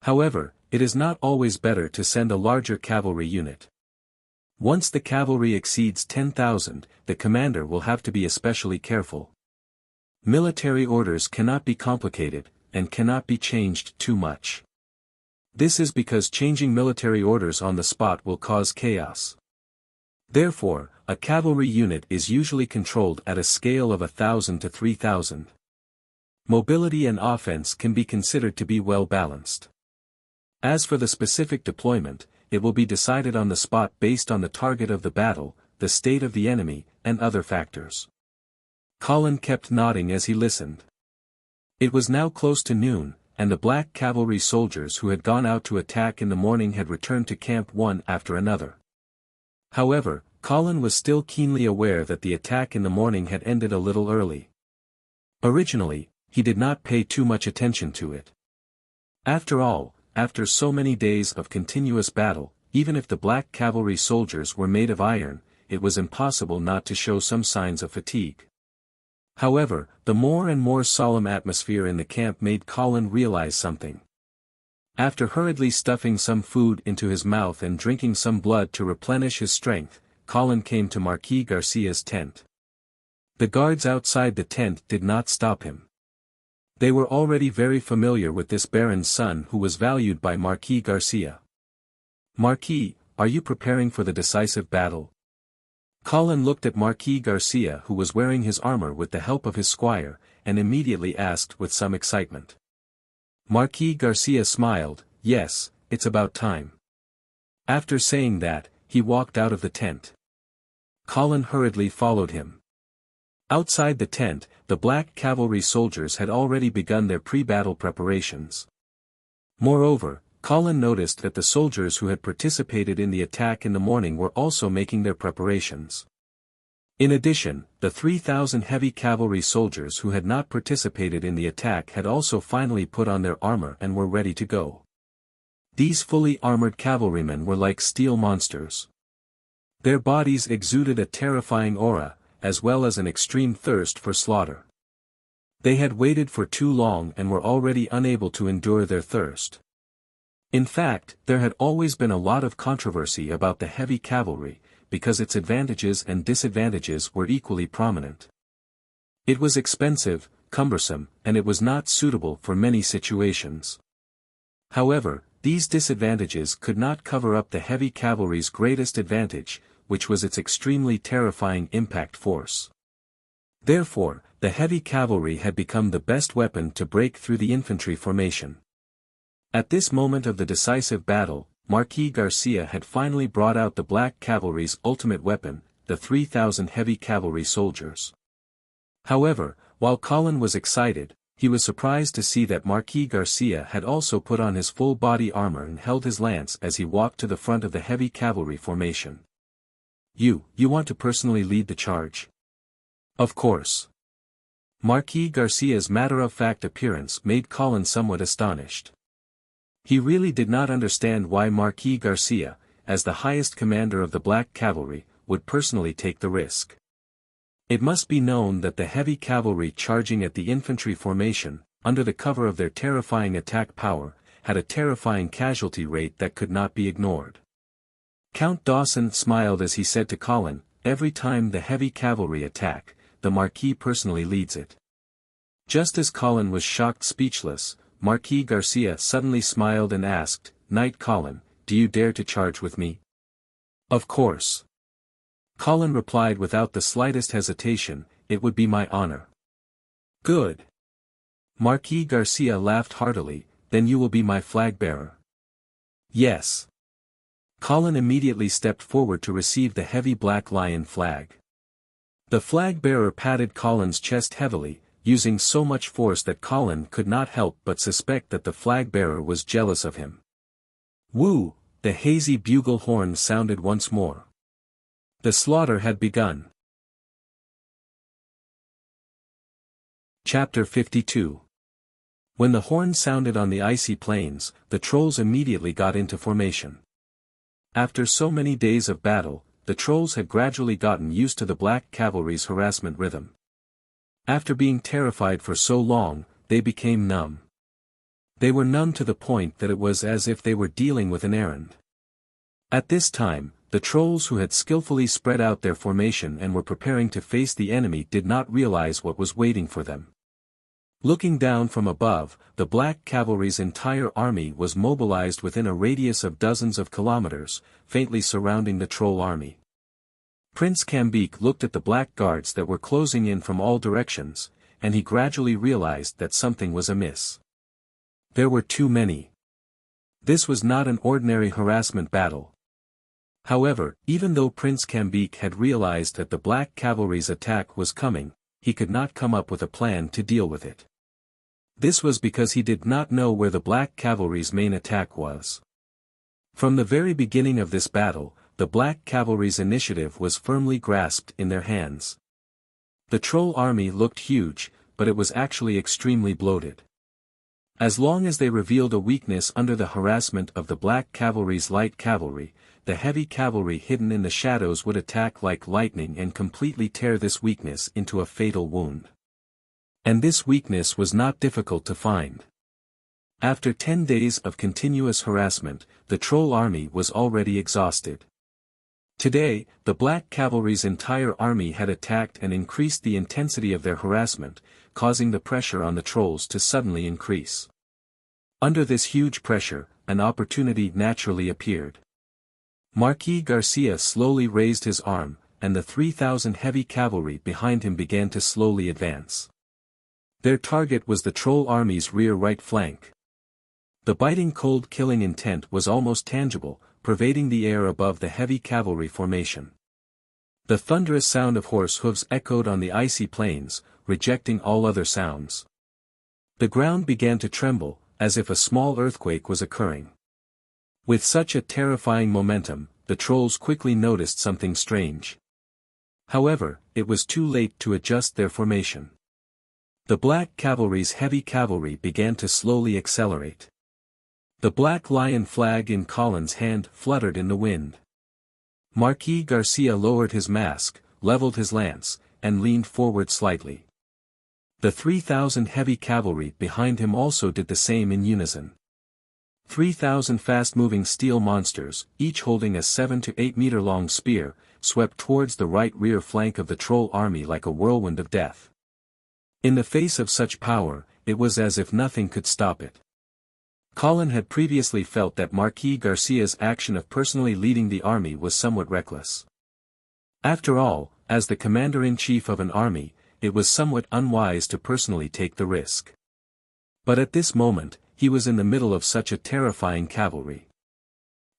However, it is not always better to send a larger cavalry unit. Once the cavalry exceeds 10,000, the commander will have to be especially careful. Military orders cannot be complicated, and cannot be changed too much. This is because changing military orders on the spot will cause chaos. Therefore, a cavalry unit is usually controlled at a scale of 1,000 to 3,000. Mobility and offense can be considered to be well balanced. As for the specific deployment, it will be decided on the spot based on the target of the battle, the state of the enemy, and other factors. Colin kept nodding as he listened. It was now close to noon, and the Black Cavalry soldiers who had gone out to attack in the morning had returned to camp one after another. However, Colin was still keenly aware that the attack in the morning had ended a little early. Originally, he did not pay too much attention to it. After all, after so many days of continuous battle, even if the Black Cavalry soldiers were made of iron, it was impossible not to show some signs of fatigue. However, the more and more solemn atmosphere in the camp made Colin realize something. After hurriedly stuffing some food into his mouth and drinking some blood to replenish his strength, Colin came to Marquis Garcia's tent. The guards outside the tent did not stop him. They were already very familiar with this baron's son who was valued by Marquis Garcia. "Marquis, are you preparing for the decisive battle?" Colin looked at Marquis Garcia who was wearing his armor with the help of his squire, and immediately asked with some excitement. Marquis Garcia smiled, "Yes, it's about time." After saying that, he walked out of the tent. Colin hurriedly followed him. Outside the tent, the black cavalry soldiers had already begun their pre-battle preparations. Moreover, Colin noticed that the soldiers who had participated in the attack in the morning were also making their preparations. In addition, the 3,000 heavy cavalry soldiers who had not participated in the attack had also finally put on their armor and were ready to go. These fully armored cavalrymen were like steel monsters. Their bodies exuded a terrifying aura, as well as an extreme thirst for slaughter. They had waited for too long and were already unable to endure their thirst. In fact, there had always been a lot of controversy about the heavy cavalry, because its advantages and disadvantages were equally prominent. It was expensive, cumbersome, and it was not suitable for many situations. However, these disadvantages could not cover up the heavy cavalry's greatest advantage, which was its extremely terrifying impact force. Therefore, the heavy cavalry had become the best weapon to break through the infantry formation. At this moment of the decisive battle, Marquis Garcia had finally brought out the black cavalry's ultimate weapon, the 3,000 heavy cavalry soldiers. However, while Colin was excited, he was surprised to see that Marquis Garcia had also put on his full body armor and held his lance as he walked to the front of the heavy cavalry formation. You want to personally lead the charge?" "Of course." Marquis Garcia's matter-of-fact appearance made Colin somewhat astonished. He really did not understand why Marquis Garcia, as the highest commander of the black cavalry, would personally take the risk. It must be known that the heavy cavalry charging at the infantry formation, under the cover of their terrifying attack power, had a terrifying casualty rate that could not be ignored. Count Dawson smiled as he said to Colin, "Every time the heavy cavalry attack, the Marquis personally leads it." Just as Colin was shocked speechless, Marquis Garcia suddenly smiled and asked, "Knight Colin, do you dare to charge with me?" "Of course." Colin replied without the slightest hesitation, "It would be my honor." "Good." Marquis Garcia laughed heartily, "Then you will be my flag-bearer." "Yes." Colin immediately stepped forward to receive the heavy black lion flag. The flag-bearer patted Colin's chest heavily, using so much force that Colin could not help but suspect that the flag-bearer was jealous of him. Woo! The hazy bugle horn sounded once more. The slaughter had begun. Chapter 52. When the horn sounded on the icy plains, the trolls immediately got into formation. After so many days of battle, the trolls had gradually gotten used to the black cavalry's harassment rhythm. After being terrified for so long, they became numb. They were numb to the point that it was as if they were dealing with an errand. At this time, the trolls who had skillfully spread out their formation and were preparing to face the enemy did not realize what was waiting for them. Looking down from above, the black cavalry's entire army was mobilized within a radius of dozens of kilometers, faintly surrounding the troll army. Prince Cambique looked at the black guards that were closing in from all directions, and he gradually realized that something was amiss. There were too many. This was not an ordinary harassment battle. However, even though Prince Cambique had realized that the black cavalry's attack was coming, he could not come up with a plan to deal with it. This was because he did not know where the black cavalry's main attack was. From the very beginning of this battle, the black cavalry's initiative was firmly grasped in their hands. The troll army looked huge, but it was actually extremely bloated. As long as they revealed a weakness under the harassment of the black cavalry's light cavalry, the heavy cavalry hidden in the shadows would attack like lightning and completely tear this weakness into a fatal wound. And this weakness was not difficult to find. After 10 days of continuous harassment, the troll army was already exhausted. Today, the black cavalry's entire army had attacked and increased the intensity of their harassment, causing the pressure on the trolls to suddenly increase. Under this huge pressure, an opportunity naturally appeared. Marquis Garcia slowly raised his arm, and the 3,000 heavy cavalry behind him began to slowly advance. Their target was the troll army's rear right flank. The biting cold killing intent was almost tangible, pervading the air above the heavy cavalry formation. The thunderous sound of horse hooves echoed on the icy plains, rejecting all other sounds. The ground began to tremble, as if a small earthquake was occurring. With such a terrifying momentum, the trolls quickly noticed something strange. However, it was too late to adjust their formation. The Black Cavalry's heavy cavalry began to slowly accelerate. The Black Lion flag in Colin's hand fluttered in the wind. Marquis Garcia lowered his mask, leveled his lance, and leaned forward slightly. The 3,000 heavy cavalry behind him also did the same in unison. 3,000 fast-moving steel monsters, each holding a 7 to 8 meter long spear, swept towards the right rear flank of the troll army like a whirlwind of death. In the face of such power, it was as if nothing could stop it. Colin had previously felt that Marquis Garcia's action of personally leading the army was somewhat reckless. After all, as the commander-in-chief of an army, it was somewhat unwise to personally take the risk. But at this moment, he was in the middle of such a terrifying cavalry.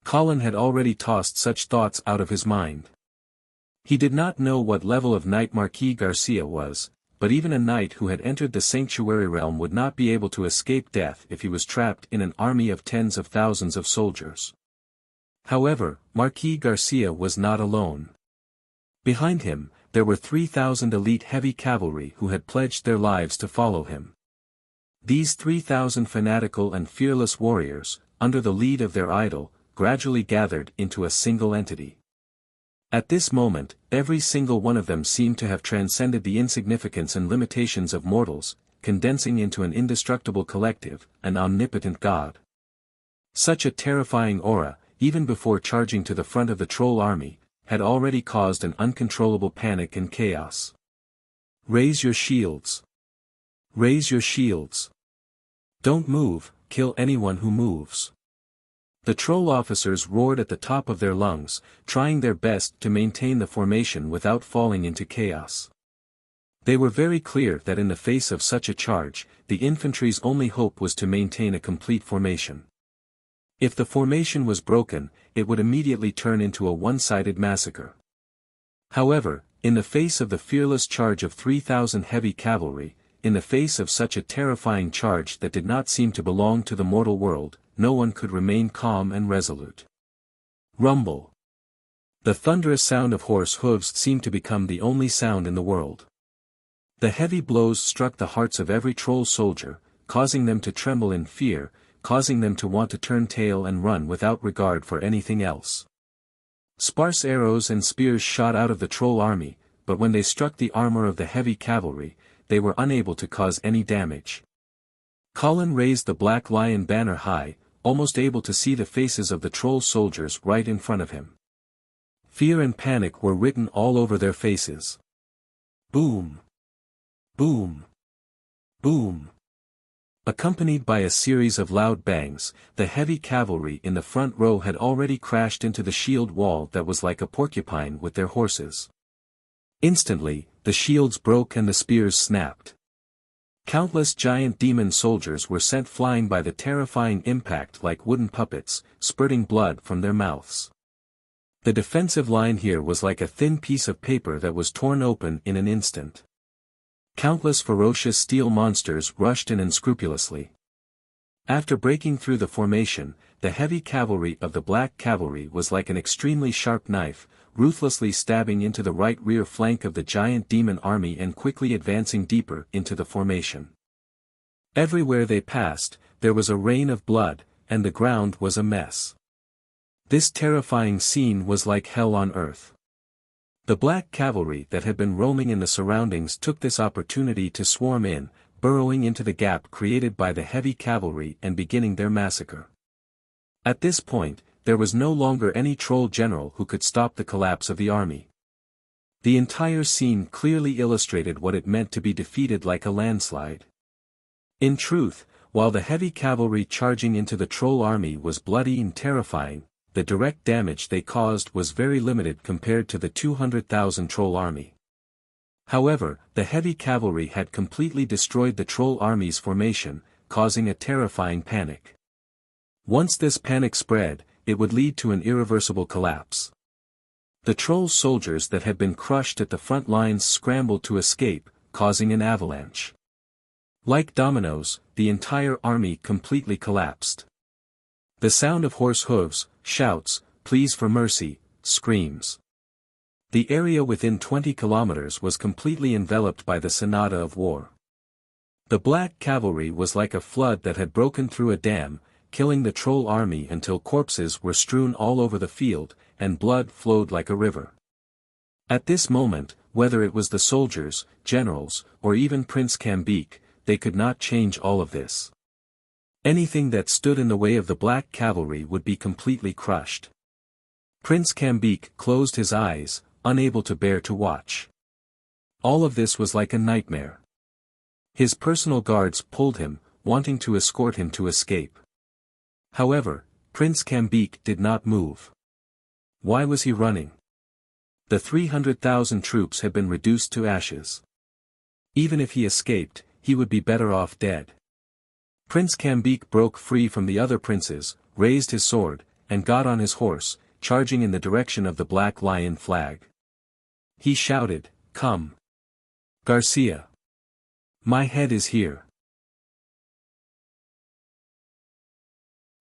Colin had already tossed such thoughts out of his mind. He did not know what level of knight Marquis Garcia was, but even a knight who had entered the sanctuary realm would not be able to escape death if he was trapped in an army of tens of thousands of soldiers. However, Marquis Garcia was not alone. Behind him, there were 3,000 elite heavy cavalry who had pledged their lives to follow him. These 3,000 fanatical and fearless warriors, under the lead of their idol, gradually gathered into a single entity. At this moment, every single one of them seemed to have transcended the insignificance and limitations of mortals, condensing into an indestructible collective, an omnipotent god. Such a terrifying aura, even before charging to the front of the troll army, had already caused an uncontrollable panic and chaos. Raise your shields. Raise your shields. Don't move, kill anyone who moves. The troll officers roared at the top of their lungs, trying their best to maintain the formation without falling into chaos. They were very clear that in the face of such a charge, the infantry's only hope was to maintain a complete formation. If the formation was broken, it would immediately turn into a one-sided massacre. However, in the face of the fearless charge of 3,000 heavy cavalry, in the face of such a terrifying charge that did not seem to belong to the mortal world, no one could remain calm and resolute. Rumble. The thunderous sound of horse hooves seemed to become the only sound in the world. The heavy blows struck the hearts of every troll soldier, causing them to tremble in fear, causing them to want to turn tail and run without regard for anything else. Sparse arrows and spears shot out of the troll army, but when they struck the armor of the heavy cavalry, they were unable to cause any damage. Colin raised the Black Lion banner high, almost able to see the faces of the troll soldiers right in front of him. Fear and panic were written all over their faces. Boom! Boom! Boom! Accompanied by a series of loud bangs, the heavy cavalry in the front row had already crashed into the shield wall that was like a porcupine with their horses. Instantly, the shields broke and the spears snapped. Countless giant demon soldiers were sent flying by the terrifying impact like wooden puppets, spurting blood from their mouths. The defensive line here was like a thin piece of paper that was torn open in an instant. Countless ferocious steel monsters rushed in unscrupulously. After breaking through the formation, the heavy cavalry of the Black Cavalry was like an extremely sharp knife, ruthlessly stabbing into the right rear flank of the giant demon army and quickly advancing deeper into the formation. Everywhere they passed, there was a rain of blood, and the ground was a mess. This terrifying scene was like hell on earth. The Black Cavalry that had been roaming in the surroundings took this opportunity to swarm in, burrowing into the gap created by the heavy cavalry and beginning their massacre. At this point, there was no longer any troll general who could stop the collapse of the army. The entire scene clearly illustrated what it meant to be defeated like a landslide. In truth, while the heavy cavalry charging into the troll army was bloody and terrifying, the direct damage they caused was very limited compared to the 200,000 troll army. However, the heavy cavalry had completely destroyed the troll army's formation, causing a terrifying panic. Once this panic spread, it would lead to an irreversible collapse. The troll soldiers that had been crushed at the front lines scrambled to escape, causing an avalanche. Like dominoes, the entire army completely collapsed. The sound of horse hooves, shouts, pleas for mercy, screams. The area within 20 kilometers was completely enveloped by the sonata of war. The black cavalry was like a flood that had broken through a dam, killing the troll army until corpses were strewn all over the field, and blood flowed like a river. At this moment, whether it was the soldiers, generals, or even Prince Cambique, they could not change all of this. Anything that stood in the way of the black cavalry would be completely crushed. Prince Cambique closed his eyes, unable to bear to watch. All of this was like a nightmare. His personal guards pulled him, wanting to escort him to escape. However, Prince Cambique did not move. Why was he running? The 300,000 troops had been reduced to ashes. Even if he escaped, he would be better off dead. Prince Cambique broke free from the other princes, raised his sword, and got on his horse, charging in the direction of the Black Lion flag. He shouted, "Come, Garcia! My head is here."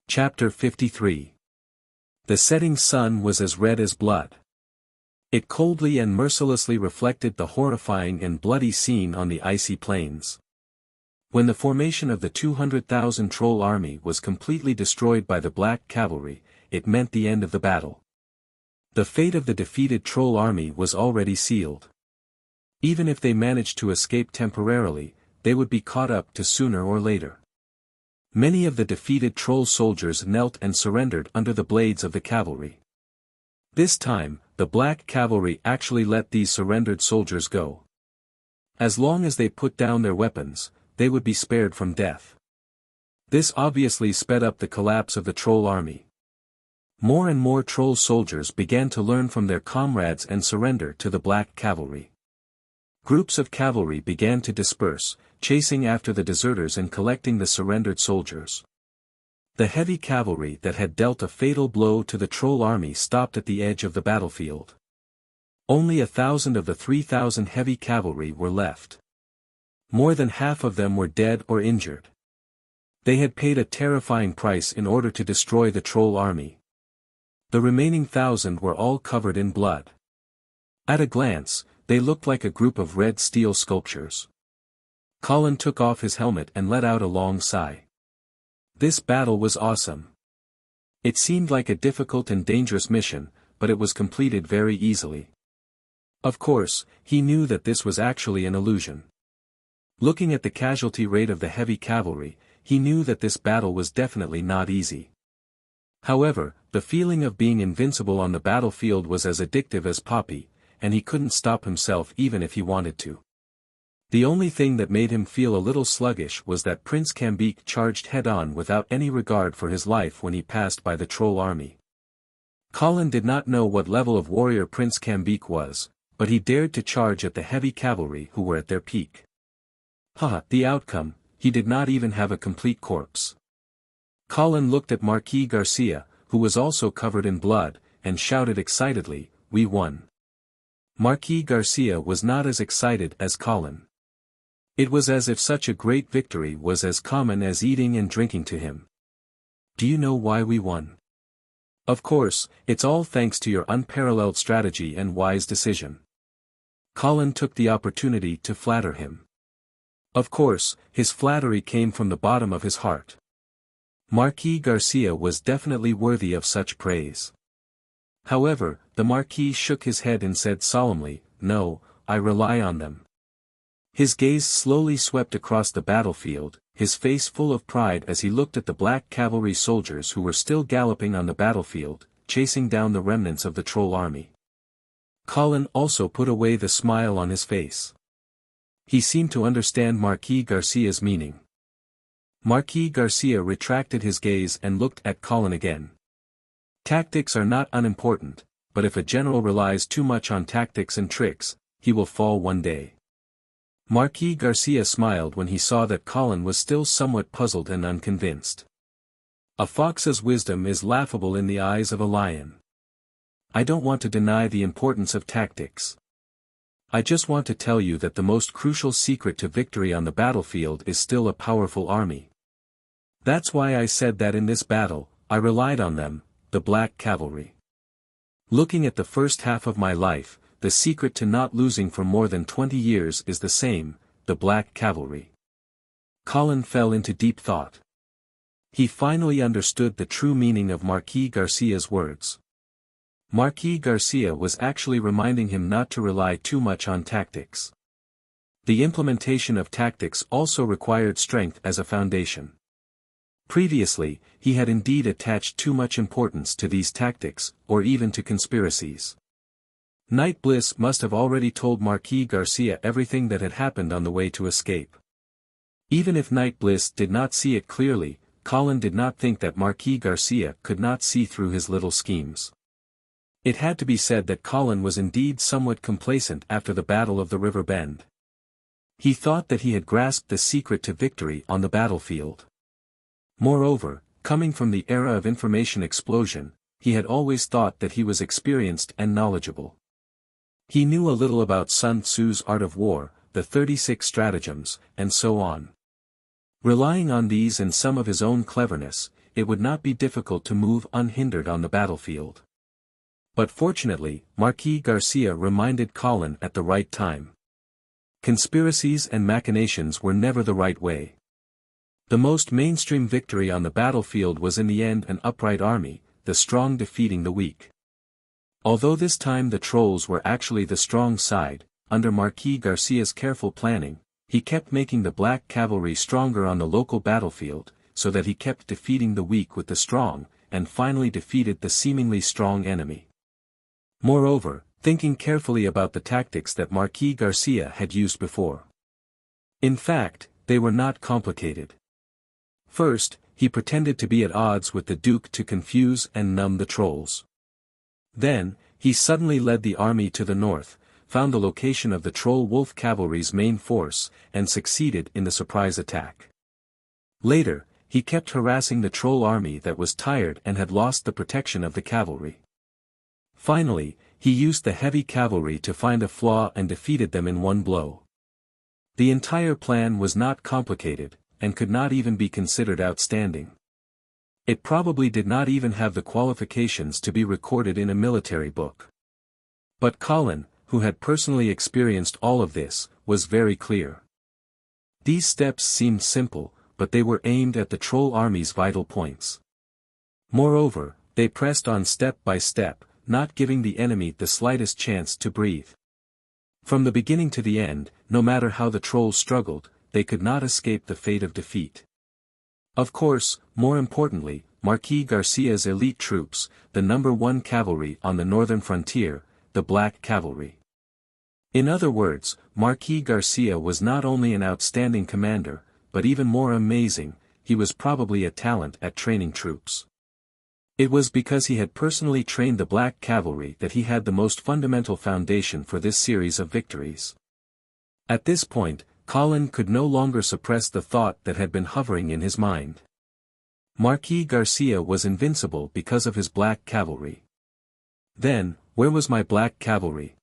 Chapter 53. The setting sun was as red as blood. It coldly and mercilessly reflected the horrifying and bloody scene on the icy plains. When the formation of the 200,000 troll army was completely destroyed by the black cavalry, it meant the end of the battle. The fate of the defeated troll army was already sealed. Even if they managed to escape temporarily, they would be caught up to sooner or later. Many of the defeated troll soldiers knelt and surrendered under the blades of the cavalry. This time, the black cavalry actually let these surrendered soldiers go. As long as they put down their weapons, they would be spared from death. This obviously sped up the collapse of the troll army. More and more troll soldiers began to learn from their comrades and surrender to the black cavalry. Groups of cavalry began to disperse, chasing after the deserters and collecting the surrendered soldiers. The heavy cavalry that had dealt a fatal blow to the troll army stopped at the edge of the battlefield. Only 1,000 of the 3,000 heavy cavalry were left. More than half of them were dead or injured. They had paid a terrifying price in order to destroy the troll army. The remaining 1,000 were all covered in blood. At a glance, they looked like a group of red steel sculptures. Colin took off his helmet and let out a long sigh. This battle was awesome. It seemed like a difficult and dangerous mission, but it was completed very easily. Of course, he knew that this was actually an illusion. Looking at the casualty rate of the heavy cavalry, he knew that this battle was definitely not easy. However, the feeling of being invincible on the battlefield was as addictive as poppy, and he couldn't stop himself even if he wanted to. The only thing that made him feel a little sluggish was that Prince Cambique charged head-on without any regard for his life when he passed by the troll army. Colin did not know what level of warrior Prince Cambique was, but he dared to charge at the heavy cavalry who were at their peak. The outcome, he did not even have a complete corpse. Colin looked at Marquis Garcia, who was also covered in blood, and shouted excitedly, "We won." Marquis Garcia was not as excited as Colin. It was as if such a great victory was as common as eating and drinking to him. "Do you know why we won?" "Of course, it's all thanks to your unparalleled strategy and wise decision." Colin took the opportunity to flatter him. Of course, his flattery came from the bottom of his heart. Marquis Garcia was definitely worthy of such praise. However, the Marquis shook his head and said solemnly, "No, I rely on them." His gaze slowly swept across the battlefield, his face full of pride as he looked at the black cavalry soldiers who were still galloping on the battlefield, chasing down the remnants of the troll army. Colin also put away the smile on his face. He seemed to understand Marquis Garcia's meaning. Marquis Garcia retracted his gaze and looked at Colin again. Tactics are not unimportant, but if a general relies too much on tactics and tricks, he will fall one day. Marquis Garcia smiled when he saw that Colin was still somewhat puzzled and unconvinced. A fox's wisdom is laughable in the eyes of a lion. I don't want to deny the importance of tactics. I just want to tell you that the most crucial secret to victory on the battlefield is still a powerful army. That's why I said that in this battle, I relied on them, the Black Cavalry. Looking at the first half of my life, the secret to not losing for more than 20 years is the same, the Black Cavalry. Colin fell into deep thought. He finally understood the true meaning of Marquis Garcia's words. Marquis Garcia was actually reminding him not to rely too much on tactics. The implementation of tactics also required strength as a foundation. Previously, he had indeed attached too much importance to these tactics, or even to conspiracies. Night Bliss must have already told Marquis Garcia everything that had happened on the way to escape. Even if Night Bliss did not see it clearly, Colin did not think that Marquis Garcia could not see through his little schemes. It had to be said that Colin was indeed somewhat complacent after the Battle of the River Bend. He thought that he had grasped the secret to victory on the battlefield. Moreover, coming from the era of information explosion, he had always thought that he was experienced and knowledgeable. He knew a little about Sun Tzu's art of war, the 36 stratagems, and so on. Relying on these and some of his own cleverness, it would not be difficult to move unhindered on the battlefield. But fortunately, Marquis Garcia reminded Colin at the right time. Conspiracies and machinations were never the right way. The most mainstream victory on the battlefield was in the end an upright army, the strong defeating the weak. Although this time the trolls were actually the strong side, under Marquis Garcia's careful planning, he kept making the Black Cavalry stronger on the local battlefield, so that he kept defeating the weak with the strong, and finally defeated the seemingly strong enemy. Moreover, thinking carefully about the tactics that Marquis Garcia had used before. In fact, they were not complicated. First, he pretended to be at odds with the Duke to confuse and numb the trolls. Then, he suddenly led the army to the north, found the location of the Troll Wolf Cavalry's main force, and succeeded in the surprise attack. Later, he kept harassing the Troll army that was tired and had lost the protection of the cavalry. Finally, he used the heavy cavalry to find a flaw and defeated them in one blow. The entire plan was not complicated, and could not even be considered outstanding. It probably did not even have the qualifications to be recorded in a military book. But Colin, who had personally experienced all of this, was very clear. These steps seemed simple, but they were aimed at the troll army's vital points. Moreover, they pressed on step by step, not giving the enemy the slightest chance to breathe. From the beginning to the end, no matter how the trolls struggled, they could not escape the fate of defeat. Of course, more importantly, Marquis Garcia's elite troops, the No. 1 Cavalry on the northern frontier, the Black Cavalry. In other words, Marquis Garcia was not only an outstanding commander, but even more amazing, he was probably a talent at training troops. It was because he had personally trained the Black Cavalry that he had the most fundamental foundation for this series of victories. At this point, Colin could no longer suppress the thought that had been hovering in his mind. Marquis Garcia was invincible because of his Black Cavalry. Then, where was my Black Cavalry?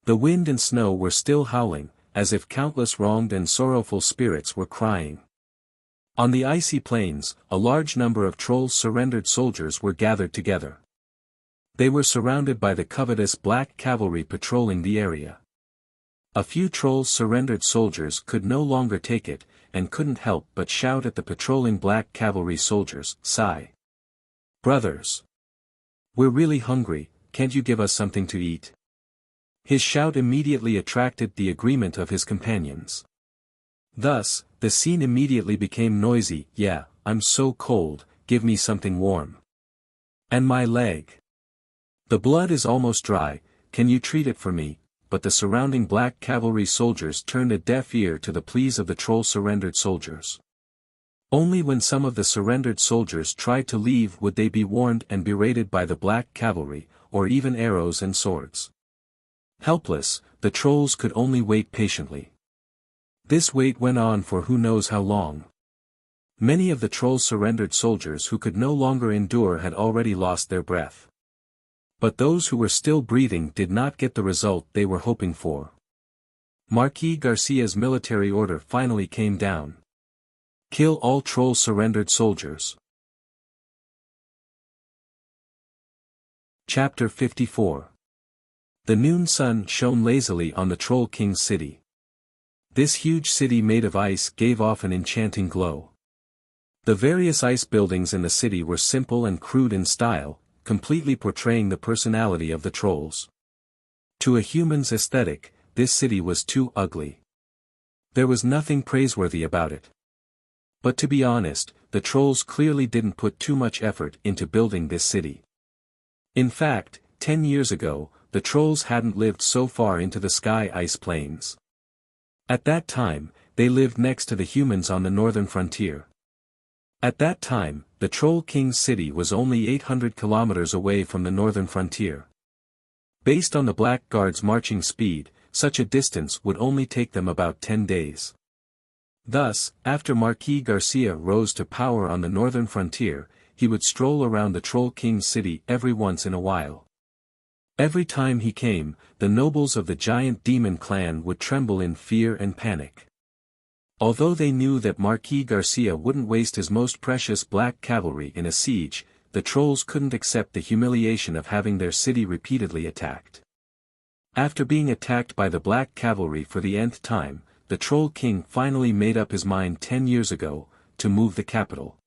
The wind and snow were still howling, as if countless wronged and sorrowful spirits were crying. On the icy plains, a large number of trolls' surrendered soldiers were gathered together. They were surrounded by the covetous Black Cavalry patrolling the area. A few trolls' surrendered soldiers could no longer take it, and couldn't help but shout at the patrolling Black Cavalry soldiers, "Sigh. Brothers! We're really hungry, can't you give us something to eat?" His shout immediately attracted the agreement of his companions. Thus, the scene immediately became noisy. "Yeah, I'm so cold, give me something warm. And my leg. The blood is almost dry, "Can you treat it for me?" But the surrounding black cavalry soldiers turned a deaf ear to the pleas of the troll surrendered soldiers. Only when some of the surrendered soldiers tried to leave would they be warned and berated by the black cavalry, or even arrows and swords. Helpless, the trolls could only wait patiently. This wait went on for who knows how long. Many of the trolls' surrendered soldiers who could no longer endure had already lost their breath. But those who were still breathing did not get the result they were hoping for. Marquis Garcia's military order finally came down. Kill all troll surrendered soldiers. Chapter 54. The noon sun shone lazily on the Troll King's city. This huge city made of ice gave off an enchanting glow. The various ice buildings in the city were simple and crude in style, completely portraying the personality of the trolls. To a human's aesthetic, this city was too ugly. There was nothing praiseworthy about it. But to be honest, the trolls clearly didn't put too much effort into building this city. In fact, 10 years ago, the trolls hadn't lived so far into the sky ice plains. At that time, they lived next to the humans on the northern frontier. At that time, the Troll King's city was only 800 kilometers away from the northern frontier. Based on the Black Guard's marching speed, such a distance would only take them about 10 days. Thus, after Marquis Garcia rose to power on the northern frontier, he would stroll around the Troll King's city every once in a while. Every time he came, the nobles of the giant demon clan would tremble in fear and panic. Although they knew that Marquis Garcia wouldn't waste his most precious black cavalry in a siege, the trolls couldn't accept the humiliation of having their city repeatedly attacked. After being attacked by the black cavalry for the nth time, the Troll King finally made up his mind 10 years ago, to move the capital.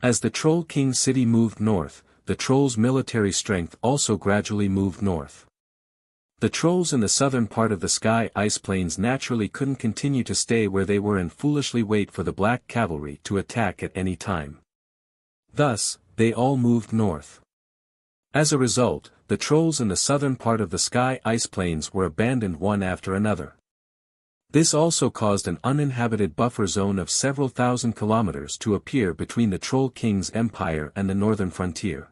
As the Troll King's city moved north, the trolls' military strength also gradually moved north. The trolls in the southern part of the sky ice plains naturally couldn't continue to stay where they were and foolishly wait for the black cavalry to attack at any time. Thus, they all moved north. As a result, the trolls in the southern part of the sky ice plains were abandoned one after another. This also caused an uninhabited buffer zone of several thousand kilometers to appear between the Troll King's empire and the northern frontier.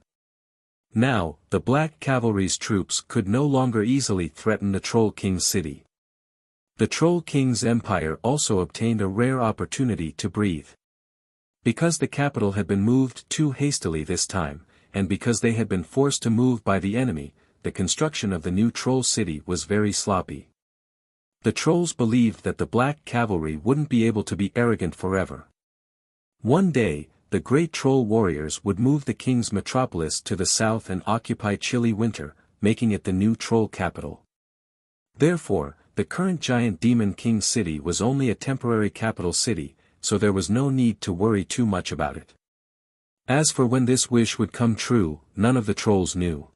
Now, the Black Cavalry's troops could no longer easily threaten the Troll King's city. The Troll King's empire also obtained a rare opportunity to breathe. Because the capital had been moved too hastily this time, and because they had been forced to move by the enemy, the construction of the new Troll city was very sloppy. The trolls believed that the Black Cavalry wouldn't be able to be arrogant forever. One day, the great troll warriors would move the king's metropolis to the south and occupy chilly winter, making it the new troll capital. Therefore, the current giant demon king city was only a temporary capital city, so there was no need to worry too much about it. As for when this wish would come true, none of the trolls knew.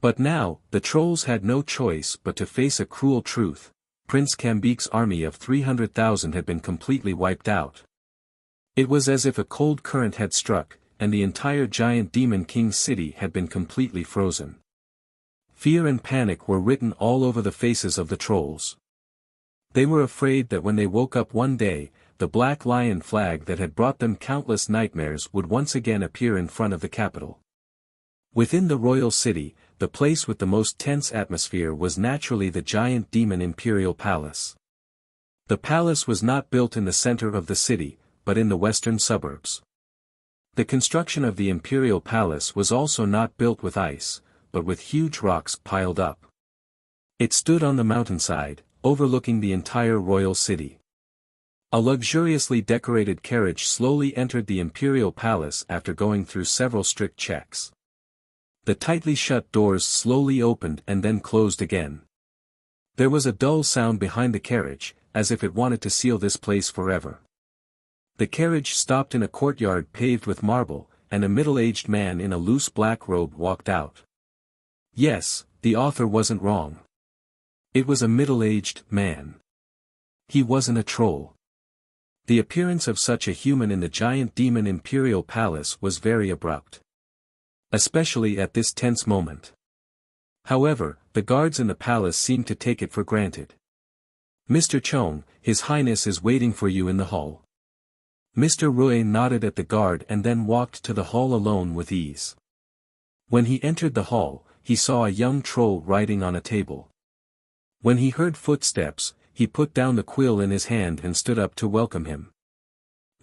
But now, the trolls had no choice but to face a cruel truth: Prince Cambique's army of 300,000 had been completely wiped out. It was as if a cold current had struck, and the entire giant demon king city had been completely frozen. Fear and panic were written all over the faces of the trolls. They were afraid that when they woke up one day, the black lion flag that had brought them countless nightmares would once again appear in front of the capital. Within the royal city, the place with the most tense atmosphere was naturally the giant demon imperial palace. The palace was not built in the center of the city, but in the western suburbs. The construction of the imperial palace was also not built with ice, but with huge rocks piled up. It stood on the mountainside, overlooking the entire royal city. A luxuriously decorated carriage slowly entered the imperial palace after going through several strict checks. The tightly shut doors slowly opened and then closed again. There was a dull sound behind the carriage, as if it wanted to seal this place forever. The carriage stopped in a courtyard paved with marble, and a middle-aged man in a loose black robe walked out. Yes, the author wasn't wrong. It was a middle-aged man. He wasn't a troll. The appearance of such a human in the giant demon imperial palace was very abrupt. Especially at this tense moment. However, the guards in the palace seemed to take it for granted. "Mr. Chong, His Highness is waiting for you in the hall." Mr. Rui nodded at the guard and then walked to the hall alone with ease. When he entered the hall, he saw a young troll writing on a table. When he heard footsteps, he put down the quill in his hand and stood up to welcome him.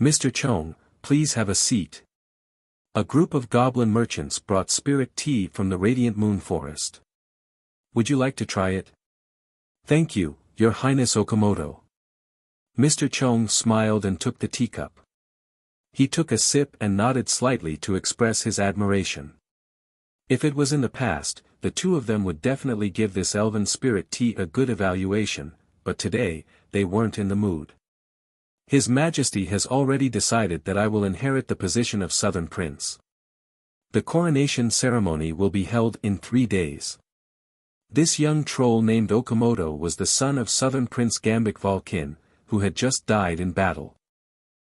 "Mr. Chong, please have a seat." A group of goblin merchants brought spirit tea from the radiant moon forest. "Would you like to try it?" "Thank you, Your Highness Okamoto." Mr. Chong smiled and took the teacup. He took a sip and nodded slightly to express his admiration. If it was in the past, the two of them would definitely give this elven spirit tea a good evaluation, but today, they weren't in the mood. "His Majesty has already decided that I will inherit the position of Southern Prince. The coronation ceremony will be held in 3 days. This young troll named Okamoto was the son of Southern Prince Gambik Valkin, who had just died in battle.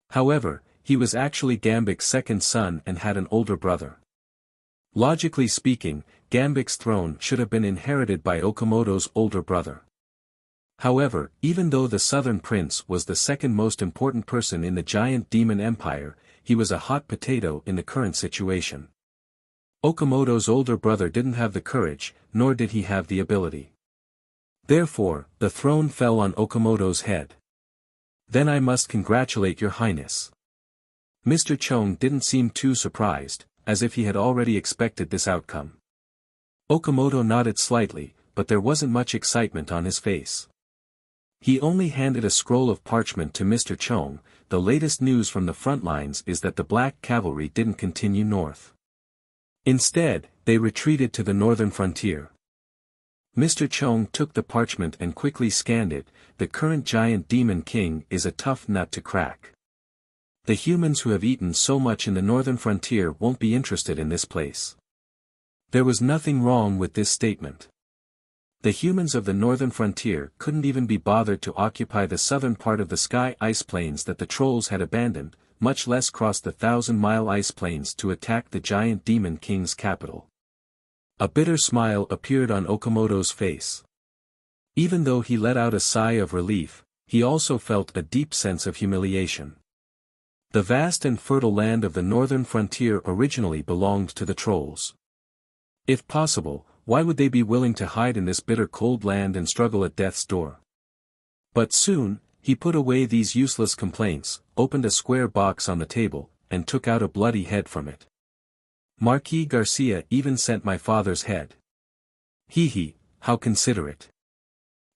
However, he was actually Gambik's second son and had an older brother. Logically speaking, Gambik's throne should have been inherited by Okamoto's older brother. However, even though the Southern Prince was the second most important person in the giant demon empire, he was a hot potato in the current situation. Okamoto's older brother didn't have the courage, nor did he have the ability. Therefore, the throne fell on Okamoto's head. "Then I must congratulate Your Highness." Mr. Chong didn't seem too surprised, as if he had already expected this outcome. Okamoto nodded slightly, but there wasn't much excitement on his face. He only handed a scroll of parchment to Mr. Chong. "The latest news from the front lines is that the Black Cavalry didn't continue north. Instead, they retreated to the northern frontier." Mr. Chong took the parchment and quickly scanned it. "The current giant demon king is a tough nut to crack. The humans who have eaten so much in the northern frontier won't be interested in this place." There was nothing wrong with this statement. The humans of the northern frontier couldn't even be bothered to occupy the southern part of the sky ice plains that the trolls had abandoned, much less cross the 1,000-mile ice plains to attack the giant demon king's capital. A bitter smile appeared on Okamoto's face. Even though he let out a sigh of relief, he also felt a deep sense of humiliation. The vast and fertile land of the northern frontier originally belonged to the trolls. If possible, why would they be willing to hide in this bitter cold land and struggle at death's door? But soon, he put away these useless complaints, opened a square box on the table, and took out a bloody head from it. "Marquis Garcia even sent my father's head. Hee, how considerate."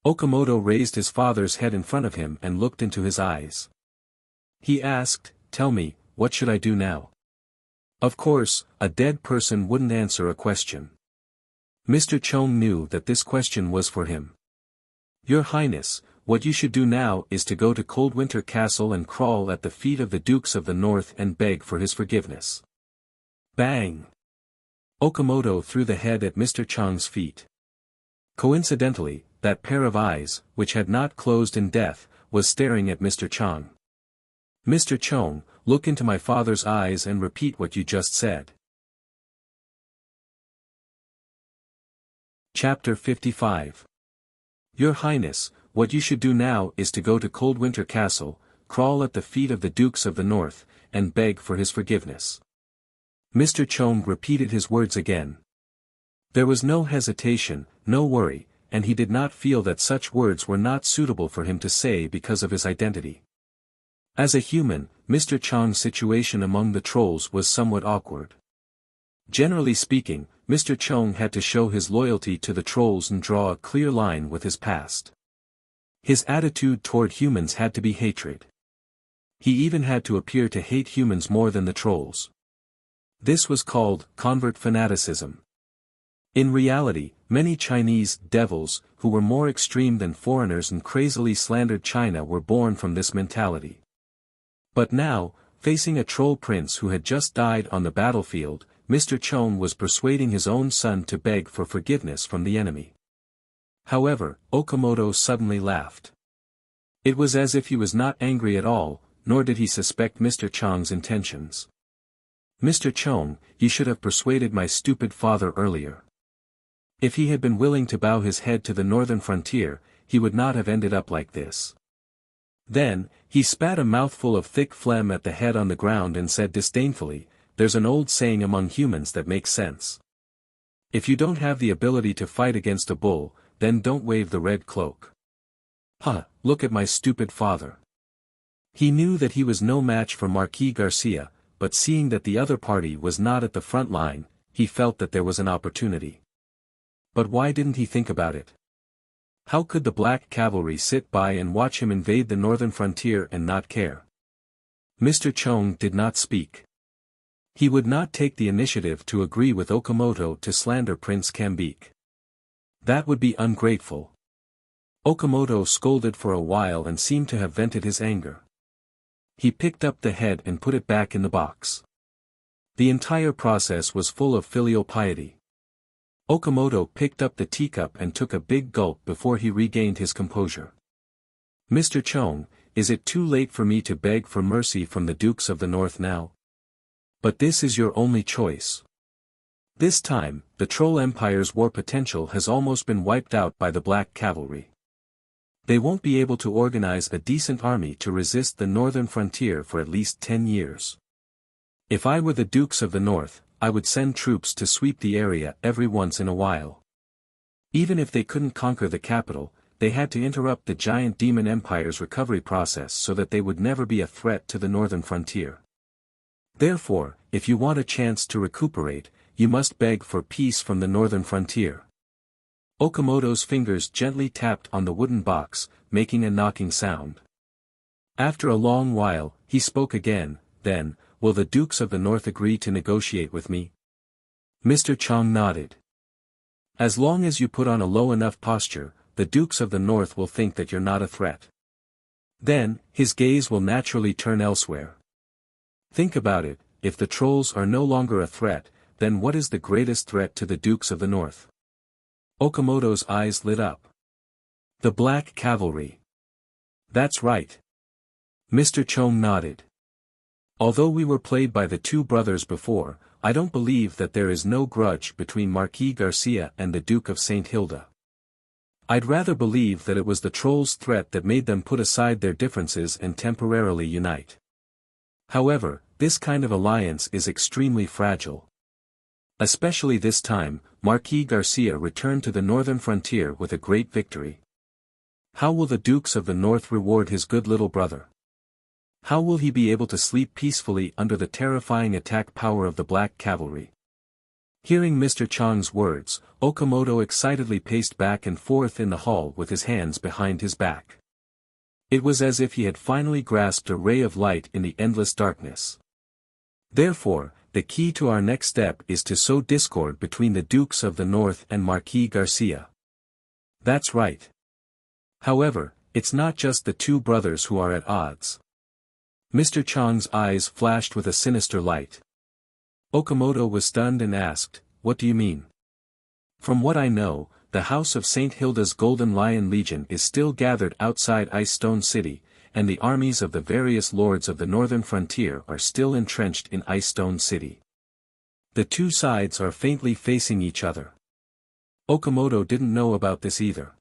Okamoto raised his father's head in front of him and looked into his eyes. He asked, "Tell me, what should I do now?" Of course, a dead person wouldn't answer a question. Mr. Chong knew that this question was for him. "Your Highness, what you should do now is to go to Coldwinter Castle and crawl at the feet of the Dukes of the North and beg for his forgiveness." Bang! Okamoto threw the head at Mr. Chong's feet. Coincidentally, that pair of eyes, which had not closed in death, was staring at Mr. Chong. "Mr. Chong, look into my father's eyes and repeat what you just said." Chapter 55. Your Highness, what you should do now is to go to Coldwinter Castle, crawl at the feet of the Dukes of the North, and beg for his forgiveness. Mr. Chong repeated his words again. There was no hesitation, no worry, and he did not feel that such words were not suitable for him to say because of his identity. As a human, Mr. Chong's situation among the trolls was somewhat awkward. Generally speaking, Mr. Chong had to show his loyalty to the trolls and draw a clear line with his past. His attitude toward humans had to be hatred. He even had to appear to hate humans more than the trolls. This was called convert fanaticism. In reality, many Chinese devils, who were more extreme than foreigners and crazily slandered China, were born from this mentality. But now, facing a troll prince who had just died on the battlefield, Mr. Chong was persuading his own son to beg for forgiveness from the enemy. However, Okamoto suddenly laughed. It was as if he was not angry at all, nor did he suspect Mr. Chong's intentions. "Mr. Chong, you should have persuaded my stupid father earlier." If he had been willing to bow his head to the northern frontier, he would not have ended up like this. Then, he spat a mouthful of thick phlegm at the head on the ground and said disdainfully, "There's an old saying among humans that makes sense. If you don't have the ability to fight against a bull, then don't wave the red cloak. Huh, look at my stupid father." He knew that he was no match for Marquis Garcia, but seeing that the other party was not at the front line, he felt that there was an opportunity. But why didn't he think about it? How could the black cavalry sit by and watch him invade the northern frontier and not care? Mr. Chong did not speak. He would not take the initiative to agree with Okamoto to slander Prince Kambik. That would be ungrateful. Okamoto scolded for a while and seemed to have vented his anger. He picked up the head and put it back in the box. The entire process was full of filial piety. Okamoto picked up the teacup and took a big gulp before he regained his composure. "Mr. Chong, is it too late for me to beg for mercy from the Dukes of the North now? But this is your only choice. This time, the Troll Empire's war potential has almost been wiped out by the Black Cavalry. They won't be able to organize a decent army to resist the northern frontier for at least 10 years. If I were the Dukes of the North, I would send troops to sweep the area every once in a while. Even if they couldn't conquer the capital, they had to interrupt the giant demon empire's recovery process so that they would never be a threat to the northern frontier. Therefore, if you want a chance to recuperate, you must beg for peace from the northern frontier." Okamoto's fingers gently tapped on the wooden box, making a knocking sound. After a long while, he spoke again, then, "Will the Dukes of the North agree to negotiate with me?" Mr. Chong nodded. "As long as you put on a low enough posture, the Dukes of the North will think that you're not a threat. Then, his gaze will naturally turn elsewhere. Think about it, if the trolls are no longer a threat, then what is the greatest threat to the Dukes of the North?" Okamoto's eyes lit up. "The Black Cavalry." "That's right." Mr. Chong nodded. "Although we were played by the two brothers before, I don't believe that there is no grudge between Marquis Garcia and the Duke of St. Hilda. I'd rather believe that it was the trolls' threat that made them put aside their differences and temporarily unite. However, this kind of alliance is extremely fragile. Especially this time, Marquis Garcia returned to the northern frontier with a great victory. How will the Dukes of the North reward his good little brother? How will he be able to sleep peacefully under the terrifying attack power of the Black Cavalry?" Hearing Mr. Chong's words, Okamoto excitedly paced back and forth in the hall with his hands behind his back. It was as if he had finally grasped a ray of light in the endless darkness. "Therefore, the key to our next step is to sow discord between the Dukes of the North and Marquis Garcia." "That's right. However, it's not just the two brothers who are at odds." Mr. Chong's eyes flashed with a sinister light. Okamoto was stunned and asked, "What do you mean?" "From what I know, the House of St. Hilda's Golden Lion Legion is still gathered outside Ice Stone City, and the armies of the various lords of the northern frontier are still entrenched in Ice Stone City. The two sides are faintly facing each other." Okamoto didn't know about this either.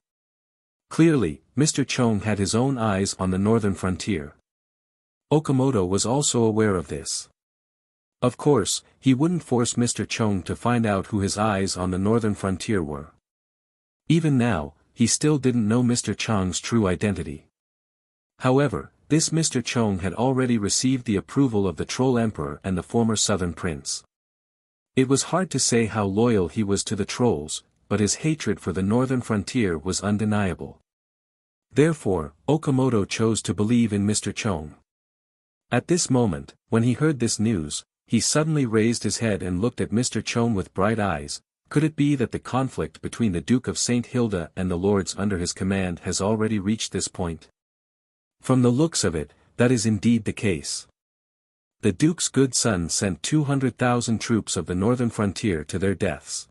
Clearly, Mr. Chong had his own eyes on the northern frontier. Okamoto was also aware of this. Of course, he wouldn't force Mr. Chong to find out who his eyes on the northern frontier were. Even now, he still didn't know Mr. Chong's true identity. However, this Mr. Chong had already received the approval of the Troll Emperor and the former Southern Prince. It was hard to say how loyal he was to the Trolls, but his hatred for the northern frontier was undeniable. Therefore, Okamoto chose to believe in Mr. Chong. At this moment, when he heard this news, he suddenly raised his head and looked at Mr. Chong with bright eyes. Could it be that the conflict between the Duke of St. Hilda and the lords under his command has already reached this point? From the looks of it, that is indeed the case. The Duke's good son sent 200,000 troops of the northern frontier to their deaths.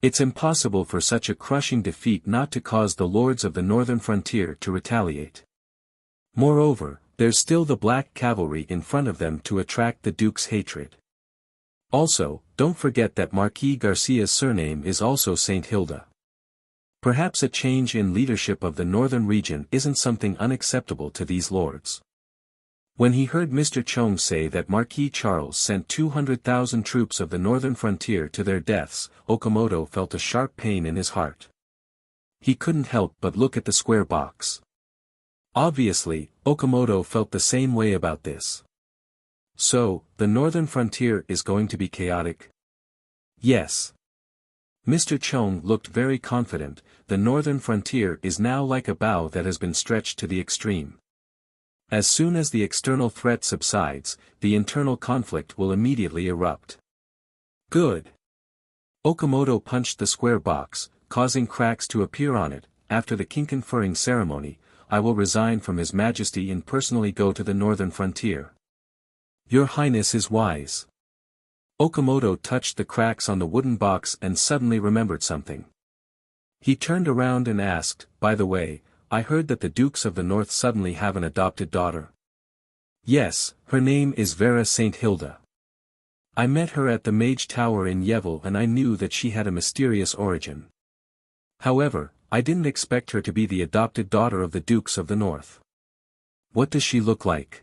It's impossible for such a crushing defeat not to cause the lords of the northern frontier to retaliate. Moreover, there's still the Black Cavalry in front of them to attract the Duke's hatred. Also, don't forget that Marquis Garcia's surname is also Saint Hilda. Perhaps a change in leadership of the northern region isn't something unacceptable to these lords. When he heard Mr. Chong say that Marquis Charles sent 200,000 troops of the northern frontier to their deaths, Okamoto felt a sharp pain in his heart. He couldn't help but look at the square box. Obviously, Okamoto felt the same way about this. So, the northern frontier is going to be chaotic? Yes. Mr. Chong looked very confident. The northern frontier is now like a bow that has been stretched to the extreme. As soon as the external threat subsides, the internal conflict will immediately erupt. Good. Okamoto punched the square box, causing cracks to appear on it. After the king conferring ceremony, I will resign from His Majesty and personally go to the northern frontier. Your Highness is wise. Okamoto touched the cracks on the wooden box and suddenly remembered something. He turned around and asked, by the way, I heard that the Dukes of the North suddenly have an adopted daughter. Yes, her name is Vera Saint Hilda. I met her at the Mage Tower in Yevil and I knew that she had a mysterious origin. However, I didn't expect her to be the adopted daughter of the Dukes of the North. What does she look like?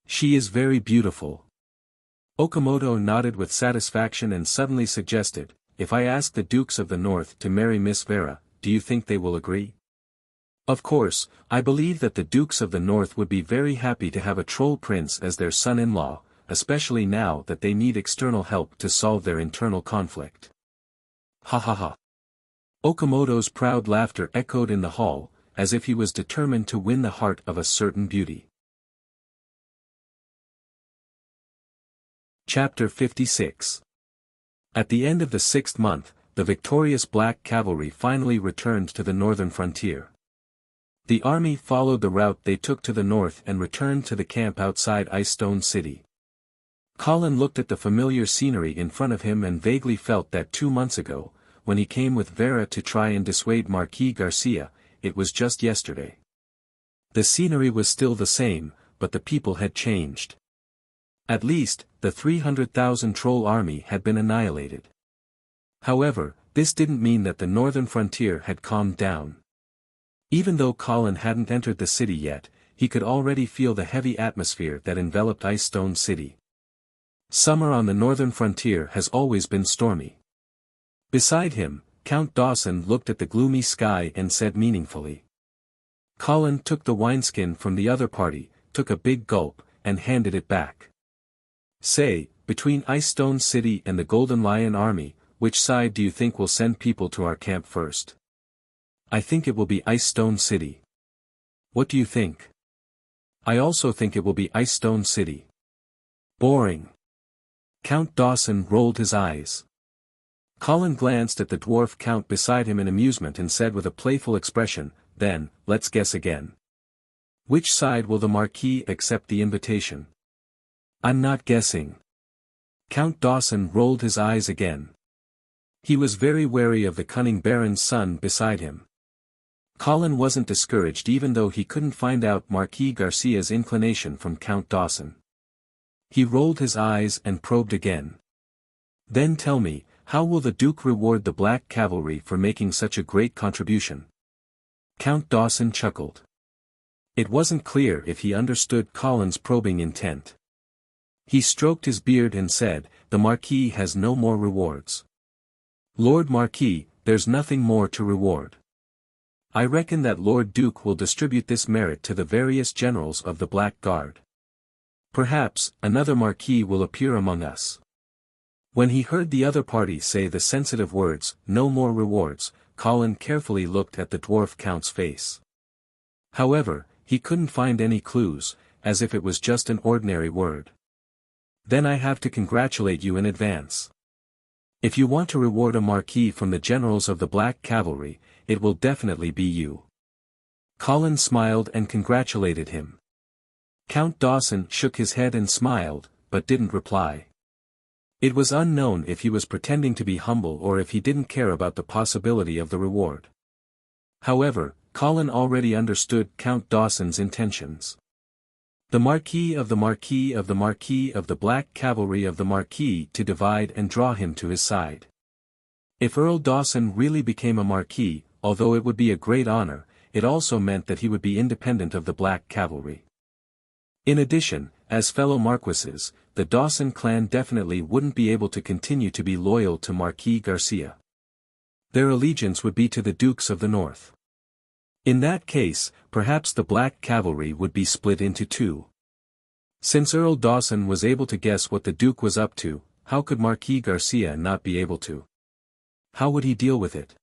She is very beautiful. Okamoto nodded with satisfaction and suddenly suggested, if I ask the Dukes of the North to marry Miss Vera, do you think they will agree? Of course, I believe that the Dukes of the North would be very happy to have a troll prince as their son-in-law, especially now that they need external help to solve their internal conflict. Ha ha ha. Okamoto's proud laughter echoed in the hall, as if he was determined to win the heart of a certain beauty. Chapter 56. At the end of the 6th month, the victorious black cavalry finally returned to the northern frontier. The army followed the route they took to the north and returned to the camp outside Ice Stone City. Colin looked at the familiar scenery in front of him and vaguely felt that 2 months ago, when he came with Vera to try and dissuade Marquis Garcia, it was just yesterday. The scenery was still the same, but the people had changed. At least, the 300,000 troll army had been annihilated. However, this didn't mean that the northern frontier had calmed down. Even though Colin hadn't entered the city yet, he could already feel the heavy atmosphere that enveloped Ice Stone City. Summer on the northern frontier has always been stormy. Beside him, Count Dawson looked at the gloomy sky and said meaningfully. Colin took the wineskin from the other party, took a big gulp, and handed it back. Say, between Ice Stone City and the Golden Lion Army, which side do you think will send people to our camp first? I think it will be Ice Stone City. What do you think? I also think it will be Ice Stone City. Boring. Count Dawson rolled his eyes. Colin glanced at the dwarf count beside him in amusement and said with a playful expression, then, let's guess again. Which side will the Marquis accept the invitation? I'm not guessing. Count Dawson rolled his eyes again. He was very wary of the cunning Baron's son beside him. Colin wasn't discouraged even though he couldn't find out Marquis Garcia's inclination from Count Dawson. He rolled his eyes and probed again. Then tell me, how will the Duke reward the Black Cavalry for making such a great contribution? Count Dawson chuckled. It wasn't clear if he understood Colin's probing intent. He stroked his beard and said, the Marquis has no more rewards. Lord Marquis, there's nothing more to reward. I reckon that Lord Duke will distribute this merit to the various generals of the Black Guard. Perhaps, another Marquis will appear among us. When he heard the other party say the sensitive words, no more rewards, Colin carefully looked at the dwarf count's face. However, he couldn't find any clues, as if it was just an ordinary word. Then I have to congratulate you in advance. If you want to reward a marquis from the generals of the Black Cavalry, it will definitely be you. Colin smiled and congratulated him. Count Dawson shook his head and smiled, but didn't reply. It was unknown if he was pretending to be humble or if he didn't care about the possibility of the reward. However, Colin already understood Count Dawson's intentions. The Marquis of the Marquis of the Marquis of the Black Cavalry of the Marquis to divide and draw him to his side. If Earl Dawson really became a Marquis, although it would be a great honor, it also meant that he would be independent of the Black Cavalry. In addition, as fellow Marquises, the Dawson clan definitely wouldn't be able to continue to be loyal to Marquis Garcia. Their allegiance would be to the Dukes of the North. In that case, perhaps the Black Cavalry would be split into two. Since Earl Dawson was able to guess what the Duke was up to, how could Marquis Garcia not be able to? How would he deal with it?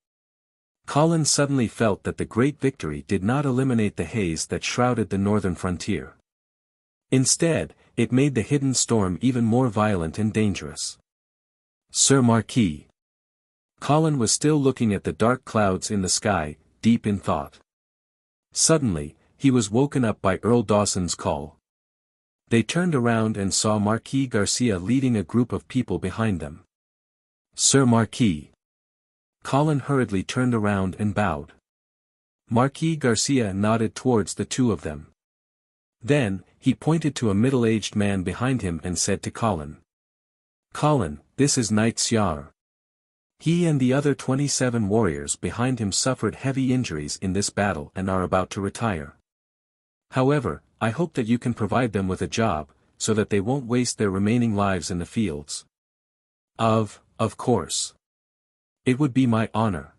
Colin suddenly felt that the great victory did not eliminate the haze that shrouded the northern frontier. Instead, it made the hidden storm even more violent and dangerous. Sir Marquis. Colin was still looking at the dark clouds in the sky, deep in thought. Suddenly, he was woken up by Earl Dawson's call. They turned around and saw Marquis Garcia leading a group of people behind them. Sir Marquis. Colin hurriedly turned around and bowed. Marquis Garcia nodded towards the two of them. Then, he pointed to a middle-aged man behind him and said to Colin. Colin, this is Knight Xiar. He and the other 27 warriors behind him suffered heavy injuries in this battle and are about to retire. However, I hope that you can provide them with a job, so that they won't waste their remaining lives in the fields. Of course. It would be my honor.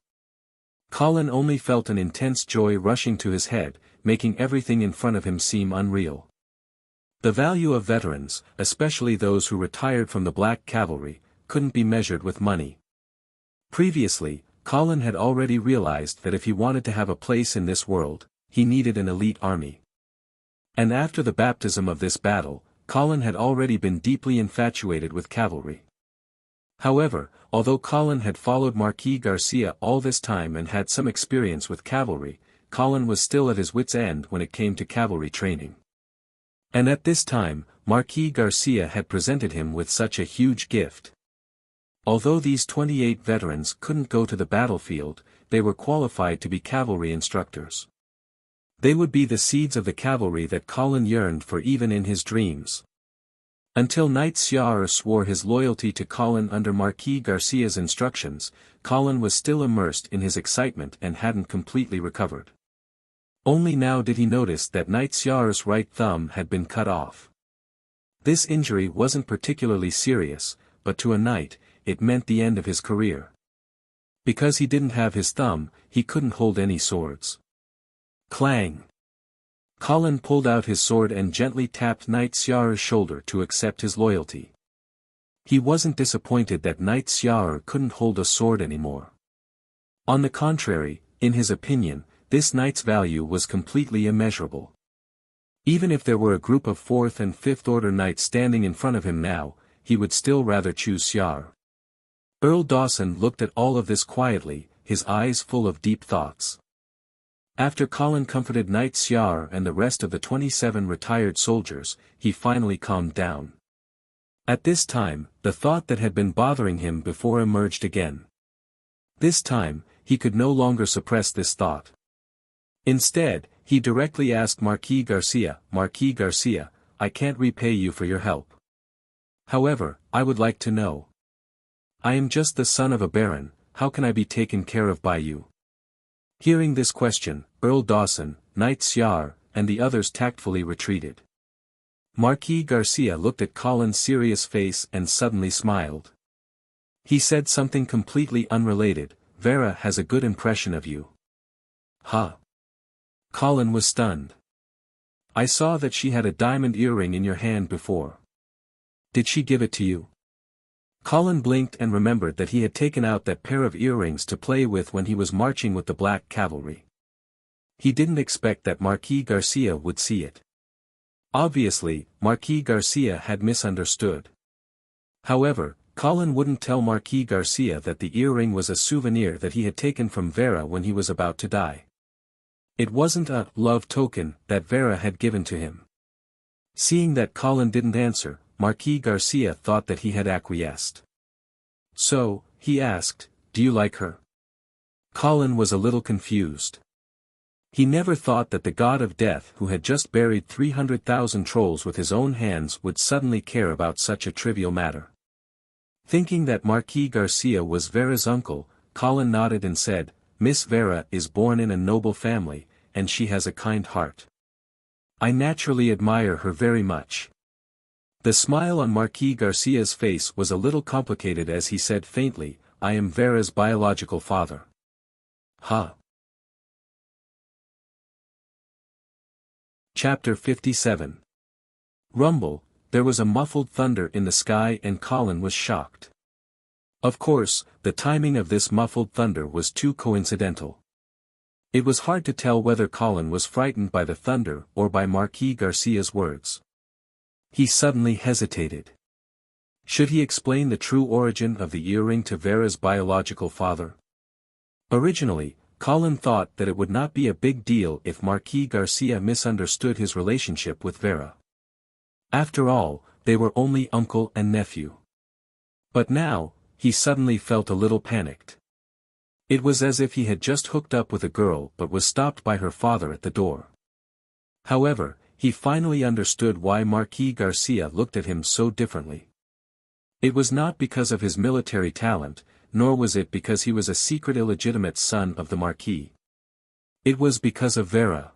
Colin only felt an intense joy rushing to his head, making everything in front of him seem unreal. The value of veterans, especially those who retired from the Black Cavalry, couldn't be measured with money. Previously, Colin had already realized that if he wanted to have a place in this world, he needed an elite army. And after the baptism of this battle, Colin had already been deeply infatuated with cavalry. However, although Colin had followed Marquis Garcia all this time and had some experience with cavalry, Colin was still at his wits' end when it came to cavalry training. And at this time, Marquis Garcia had presented him with such a huge gift. Although these 28 veterans couldn't go to the battlefield, they were qualified to be cavalry instructors. They would be the seeds of the cavalry that Colin yearned for even in his dreams. Until Knight Xiar swore his loyalty to Colin under Marquis Garcia's instructions, Colin was still immersed in his excitement and hadn't completely recovered. Only now did he notice that Knight Xiar's right thumb had been cut off. This injury wasn't particularly serious, but to a knight, it meant the end of his career. Because he didn't have his thumb, he couldn't hold any swords. Clang! Colin pulled out his sword and gently tapped Knight Xiar's shoulder to accept his loyalty. He wasn't disappointed that Knight Xiar couldn't hold a sword anymore. On the contrary, in his opinion, this knight's value was completely immeasurable. Even if there were a group of 4th and 5th order knights standing in front of him now, he would still rather choose Xiar. Earl Dawson looked at all of this quietly, his eyes full of deep thoughts. After Colin comforted Knight Xiar and the rest of the 27 retired soldiers, he finally calmed down. At this time, the thought that had been bothering him before emerged again. This time, he could no longer suppress this thought. Instead, he directly asked Marquis Garcia, Marquis Garcia, I can't repay you for your help. However, I would like to know. I am just the son of a baron, how can I be taken care of by you? Hearing this question, Earl Dawson, Knight Xiar, and the others tactfully retreated. Marquis Garcia looked at Colin's serious face and suddenly smiled. He said something completely unrelated, Vera has a good impression of you. Huh? Colin was stunned. I saw that she had a diamond earring in your hand before. Did she give it to you? Colin blinked and remembered that he had taken out that pair of earrings to play with when he was marching with the Black Cavalry. He didn't expect that Marquis Garcia would see it. Obviously, Marquis Garcia had misunderstood. However, Colin wouldn't tell Marquis Garcia that the earring was a souvenir that he had taken from Vera when he was about to die. It wasn't a love token that Vera had given to him. Seeing that Colin didn't answer, Marquis Garcia thought that he had acquiesced. So, he asked, do you like her? Colin was a little confused. He never thought that the god of death who had just buried 300,000 trolls with his own hands would suddenly care about such a trivial matter. Thinking that Marquis Garcia was Vera's uncle, Colin nodded and said, "Miss Vera is born in a noble family, and she has a kind heart. I naturally admire her very much." The smile on Marquis Garcia's face was a little complicated as he said faintly, "I am Vera's biological father." Huh. Chapter 57. Rumble. There was a muffled thunder in the sky and Colin was shocked. Of course, the timing of this muffled thunder was too coincidental. It was hard to tell whether Colin was frightened by the thunder or by Marquis Garcia's words. He suddenly hesitated. Should he explain the true origin of the earring to Vera's biological father? Originally, Colin thought that it would not be a big deal if Marquis Garcia misunderstood his relationship with Vera. After all, they were only uncle and nephew. But now, he suddenly felt a little panicked. It was as if he had just hooked up with a girl but was stopped by her father at the door. However, he finally understood why Marquis Garcia looked at him so differently. It was not because of his military talent, nor was it because he was a secret illegitimate son of the Marquis. It was because of Vera.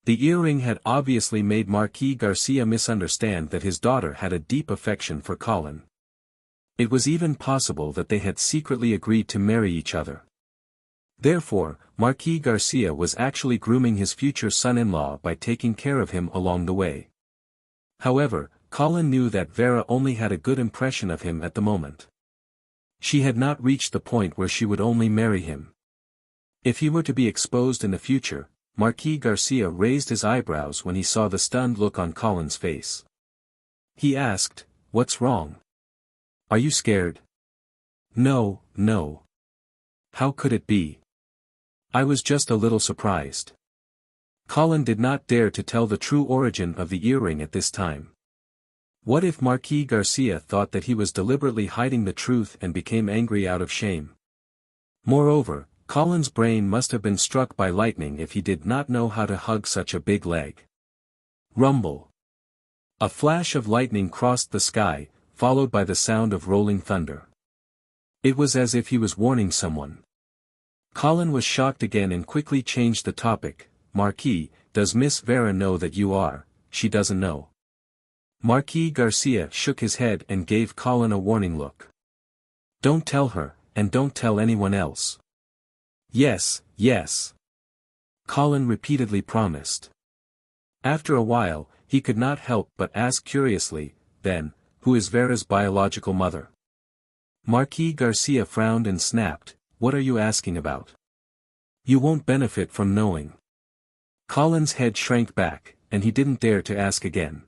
The earring had obviously made Marquis Garcia misunderstand that his daughter had a deep affection for Colin. It was even possible that they had secretly agreed to marry each other. Therefore, Marquis Garcia was actually grooming his future son-in-law by taking care of him along the way. However, Colin knew that Vera only had a good impression of him at the moment. She had not reached the point where she would only marry him. If he were to be exposed in the future, Marquis Garcia raised his eyebrows when he saw the stunned look on Colin's face. He asked, "What's wrong? Are you scared?" "No, no. How could it be? I was just a little surprised." Colin did not dare to tell the true origin of the earring at this time. What if Marquis Garcia thought that he was deliberately hiding the truth and became angry out of shame? Moreover, Colin's brain must have been struck by lightning if he did not know how to hug such a big leg. Rumble. A flash of lightning crossed the sky, followed by the sound of rolling thunder. It was as if he was warning someone. Colin was shocked again and quickly changed the topic. "Marquis, does Miss Vera know that you are? She doesn't know." Marquis Garcia shook his head and gave Colin a warning look. "Don't tell her, and don't tell anyone else." "Yes, yes." Colin repeatedly promised. After a while, he could not help but ask curiously, "Then, who is Vera's biological mother?" Marquis Garcia frowned and snapped, "What are you asking about? You won't benefit from knowing." Colin's head shrank back, and he didn't dare to ask again.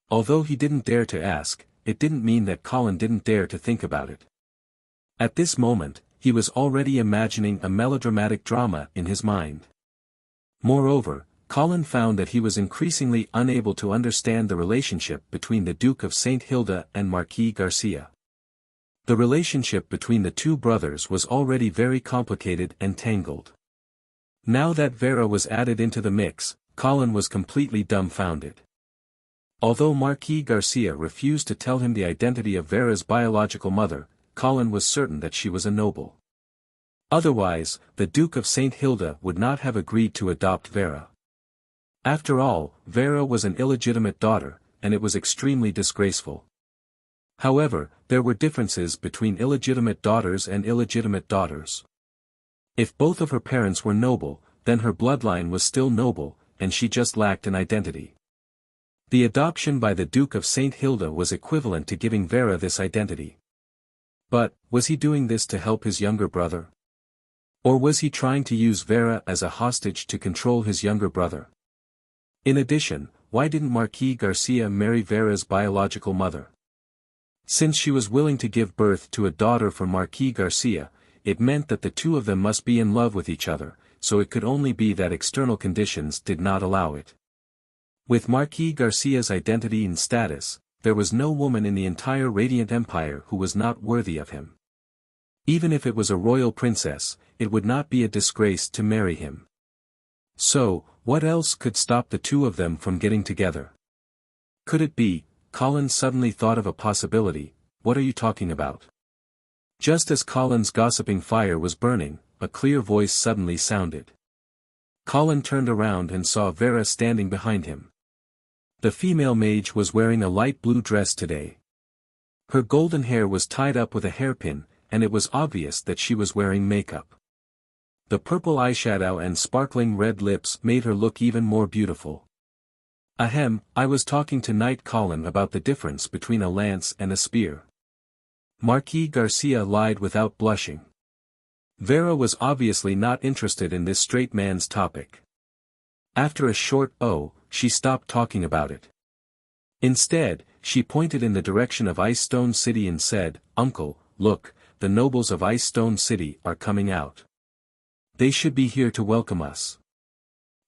Although he didn't dare to ask, it didn't mean that Colin didn't dare to think about it. At this moment, he was already imagining a melodramatic drama in his mind. Moreover, Colin found that he was increasingly unable to understand the relationship between the Duke of St. Hilda and Marquis Garcia. The relationship between the two brothers was already very complicated and tangled. Now that Vera was added into the mix, Colin was completely dumbfounded. Although Marquis Garcia refused to tell him the identity of Vera's biological mother, Colin was certain that she was a noble. Otherwise, the Duke of St. Hilda would not have agreed to adopt Vera. After all, Vera was an illegitimate daughter, and it was extremely disgraceful. However, there were differences between illegitimate daughters and illegitimate daughters. If both of her parents were noble, then her bloodline was still noble, and she just lacked an identity. The adoption by the Duke of St. Hilda was equivalent to giving Vera this identity. But, was he doing this to help his younger brother? Or was he trying to use Vera as a hostage to control his younger brother? In addition, why didn't Marquis Garcia marry Vera's biological mother? Since she was willing to give birth to a daughter for Marquis Garcia, it meant that the two of them must be in love with each other, so it could only be that external conditions did not allow it. With Marquis Garcia's identity and status, there was no woman in the entire Radiant Empire who was not worthy of him. Even if it was a royal princess, it would not be a disgrace to marry him. So, what else could stop the two of them from getting together? Could it be? Colin suddenly thought of a possibility. What are you talking about? Just as Colin's gossiping fire was burning, a clear voice suddenly sounded. Colin turned around and saw Vera standing behind him. The female mage was wearing a light blue dress today. Her golden hair was tied up with a hairpin, and it was obvious that she was wearing makeup. The purple eyeshadow and sparkling red lips made her look even more beautiful. Ahem, I was talking to Knight Colin about the difference between a lance and a spear. Marquis Garcia lied without blushing. Vera was obviously not interested in this straight man's topic. After a short "oh," she stopped talking about it. Instead, she pointed in the direction of Ice Stone City and said, "Uncle, look, the nobles of Ice Stone City are coming out. They should be here to welcome us."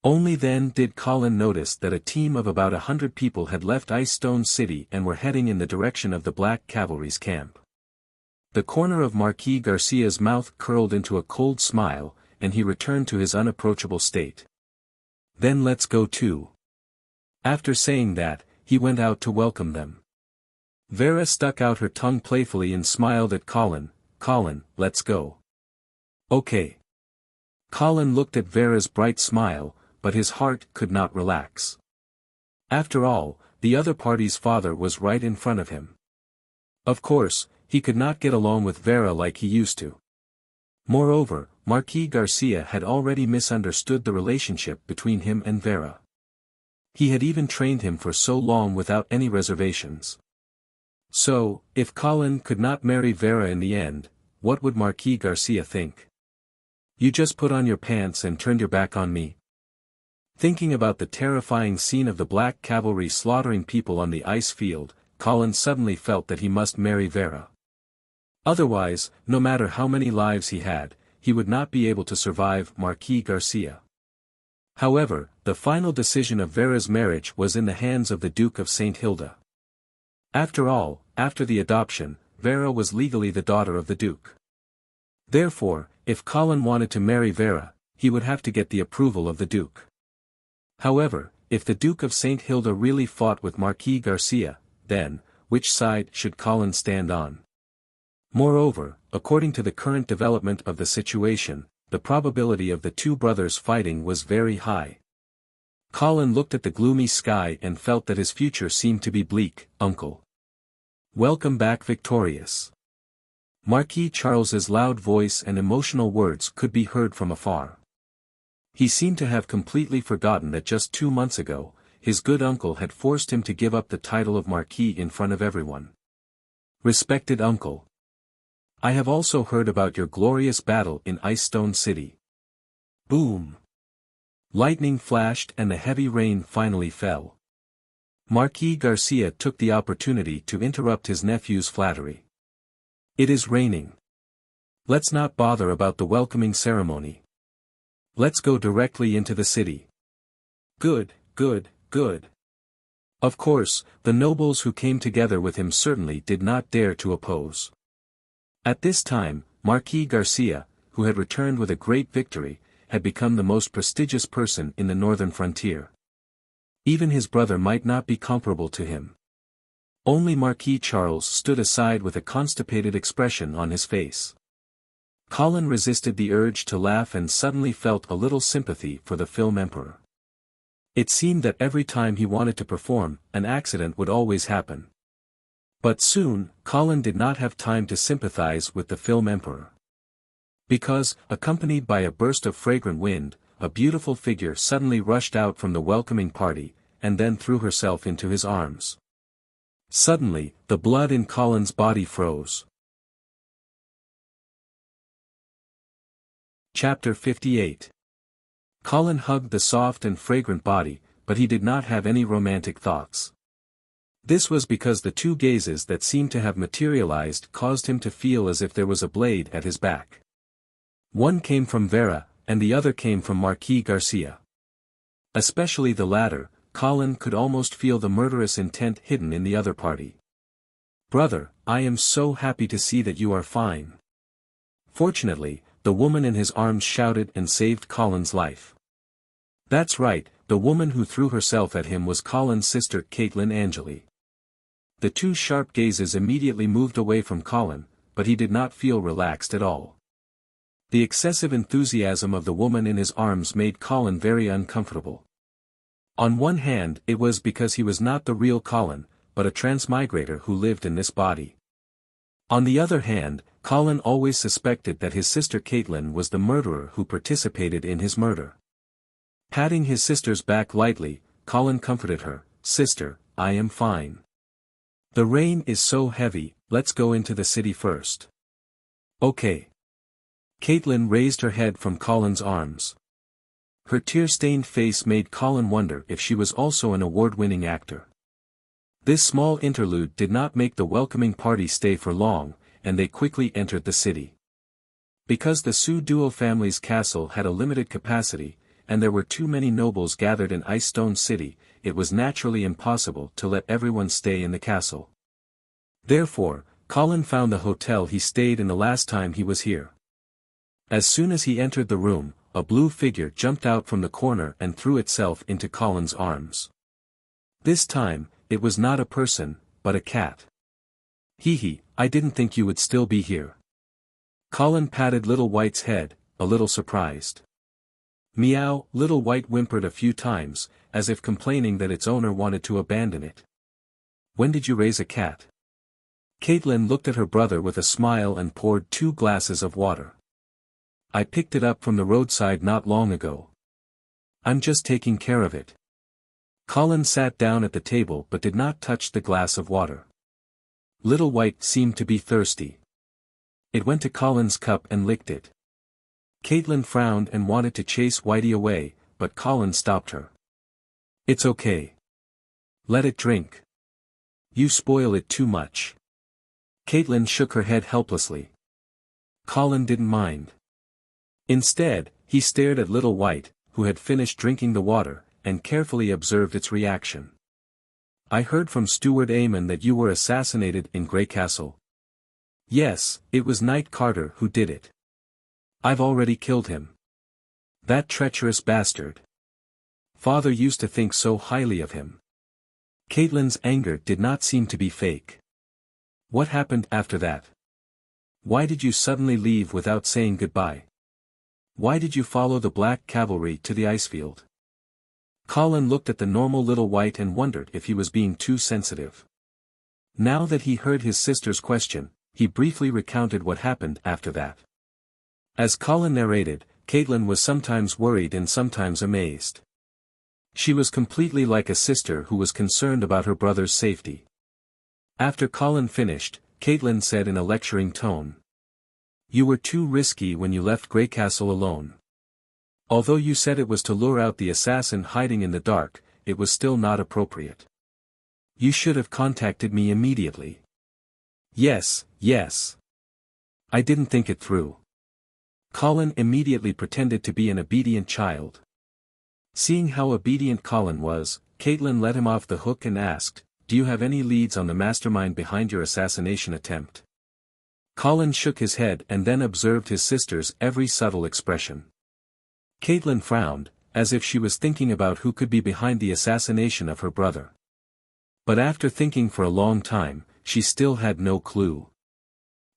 Only then did Colin notice that a team of about 100 people had left Ice Stone City and were heading in the direction of the Black Cavalry's camp. The corner of Marquis Garcia's mouth curled into a cold smile, and he returned to his unapproachable state. "Then let's go too." After saying that, he went out to welcome them. Vera stuck out her tongue playfully and smiled at Colin. "Colin, let's go." "Okay." Colin looked at Vera's bright smile, but his heart could not relax. After all, the other party's father was right in front of him. Of course, he could not get along with Vera like he used to. Moreover, Marquis Garcia had already misunderstood the relationship between him and Vera. He had even trained him for so long without any reservations. So, if Colin could not marry Vera in the end, what would Marquis Garcia think? "You just put on your pants and turned your back on me?" Thinking about the terrifying scene of the Black Cavalry slaughtering people on the ice field, Colin suddenly felt that he must marry Vera. Otherwise, no matter how many lives he had, he would not be able to survive Marquis Garcia. However, the final decision of Vera's marriage was in the hands of the Duke of St. Hilda. After all, after the adoption, Vera was legally the daughter of the Duke. Therefore, if Colin wanted to marry Vera, he would have to get the approval of the Duke. However, if the Duke of St. Hilda really fought with Marquis Garcia, then, which side should Colin stand on? Moreover, according to the current development of the situation, the probability of the two brothers fighting was very high. Colin looked at the gloomy sky and felt that his future seemed to be bleak. "Uncle. Welcome back victorious." Marquis Charles's loud voice and emotional words could be heard from afar. He seemed to have completely forgotten that just 2 months ago, his good uncle had forced him to give up the title of Marquis in front of everyone. "Respected uncle. I have also heard about your glorious battle in Ice Stone City." Boom! Lightning flashed and the heavy rain finally fell. Marquis Garcia took the opportunity to interrupt his nephew's flattery. "It is raining. Let's not bother about the welcoming ceremony. Let's go directly into the city." "Good, good, good." Of course, the nobles who came together with him certainly did not dare to oppose. At this time, Marquis Garcia, who had returned with a great victory, had become the most prestigious person in the northern frontier. Even his brother might not be comparable to him. Only Marquis Charles stood aside with a constipated expression on his face. Colin resisted the urge to laugh and suddenly felt a little sympathy for the film emperor. It seemed that every time he wanted to perform, an accident would always happen. But soon, Colin did not have time to sympathize with the film emperor. Because, accompanied by a burst of fragrant wind, a beautiful figure suddenly rushed out from the welcoming party, and then threw herself into his arms. Suddenly, the blood in Colin's body froze. Chapter 58. Colin hugged the soft and fragrant body, but he did not have any romantic thoughts. This was because the two gazes that seemed to have materialized caused him to feel as if there was a blade at his back. One came from Vera, and the other came from Marquis Garcia. Especially the latter, Colin could almost feel the murderous intent hidden in the other party. "Brother, I am so happy to see that you are fine." Fortunately, the woman in his arms shouted and saved Colin's life. That's right, the woman who threw herself at him was Colin's sister Caitlin Angeli. The two sharp gazes immediately moved away from Colin, but he did not feel relaxed at all. The excessive enthusiasm of the woman in his arms made Colin very uncomfortable. On one hand, it was because he was not the real Colin, but a transmigrator who lived in this body. On the other hand, Colin always suspected that his sister Caitlin was the murderer who participated in his murder. Patting his sister's back lightly, Colin comforted her, "Sister, I am fine. The rain is so heavy, let's go into the city first." "Okay." Caitlin raised her head from Colin's arms. Her tear-stained face made Colin wonder if she was also an award-winning actor. This small interlude did not make the welcoming party stay for long, and they quickly entered the city. Because the Su Duo family's castle had a limited capacity, and there were too many nobles gathered in Ice Stone City, it was naturally impossible to let everyone stay in the castle. Therefore, Colin found the hotel he stayed in the last time he was here. As soon as he entered the room, a blue figure jumped out from the corner and threw itself into Colin's arms. This time, it was not a person, but a cat. "Hee, I didn't think you would still be here." Colin patted Little White's head, a little surprised. "Meow," Little White whimpered a few times, as if complaining that its owner wanted to abandon it. "When did you raise a cat?" Caitlin looked at her brother with a smile and poured 2 glasses of water. "I picked it up from the roadside not long ago. I'm just taking care of it." Colin sat down at the table but did not touch the glass of water. Little White seemed to be thirsty. It went to Colin's cup and licked it. Caitlin frowned and wanted to chase Whitey away, but Colin stopped her. "It's okay. Let it drink. You spoil it too much." Caitlin shook her head helplessly. Colin didn't mind. Instead, he stared at Little White, who had finished drinking the water, and carefully observed its reaction. "I heard from Steward Eamon that you were assassinated in Grey Castle." "Yes, it was Knight Carter who did it. I've already killed him. That treacherous bastard. Father used to think so highly of him." Caitlin's anger did not seem to be fake. "What happened after that? Why did you suddenly leave without saying goodbye? Why did you follow the Black Cavalry to the icefield?" Colin looked at the normal Little White and wondered if he was being too sensitive. Now that he heard his sister's question, he briefly recounted what happened after that. As Colin narrated, Caitlin was sometimes worried and sometimes amazed. She was completely like a sister who was concerned about her brother's safety. After Colin finished, Caitlin said in a lecturing tone, "You were too risky when you left Grey Castle alone. Although you said it was to lure out the assassin hiding in the dark, it was still not appropriate. You should have contacted me immediately." Yes. I didn't think it through." Colin immediately pretended to be an obedient child. Seeing how obedient Colin was, Caitlin let him off the hook and asked, "Do you have any leads on the mastermind behind your assassination attempt?" Colin shook his head and then observed his sister's every subtle expression. Caitlin frowned, as if she was thinking about who could be behind the assassination of her brother. But after thinking for a long time, she still had no clue.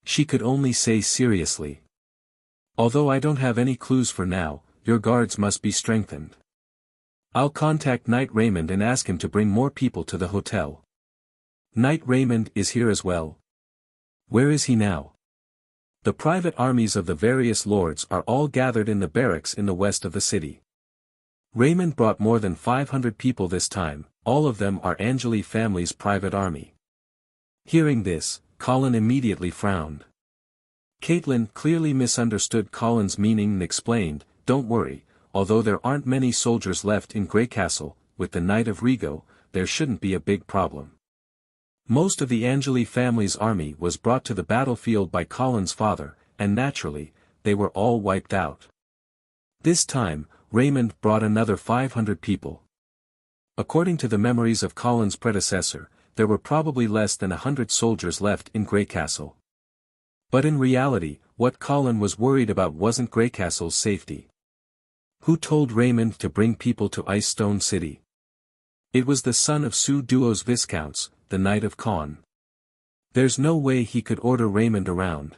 She could only say seriously, "Although I don't have any clues for now, your guards must be strengthened. I'll contact Knight Raymond and ask him to bring more people to the hotel." "Knight Raymond is here as well. Where is he now?" "The private armies of the various lords are all gathered in the barracks in the west of the city. Raymond brought more than 500 people this time, all of them are Angeli family's private army." Hearing this, Colin immediately frowned. Caitlin clearly misunderstood Colin's meaning and explained, "Don't worry, although there aren't many soldiers left in Grey Castle, with the Knight of Rigo, there shouldn't be a big problem. Most of the Angeli family's army was brought to the battlefield by Colin's father, and naturally, they were all wiped out. This time, Raymond brought another 500 people. According to the memories of Colin's predecessor, there were probably less than 100 soldiers left in Grey Castle. But in reality, what Colin was worried about wasn't Grey Castle's safety. Who told Raymond to bring people to Ice Stone City? It was the son of Su Duo's Viscounts, the Knight of Caen. There's no way he could order Raymond around.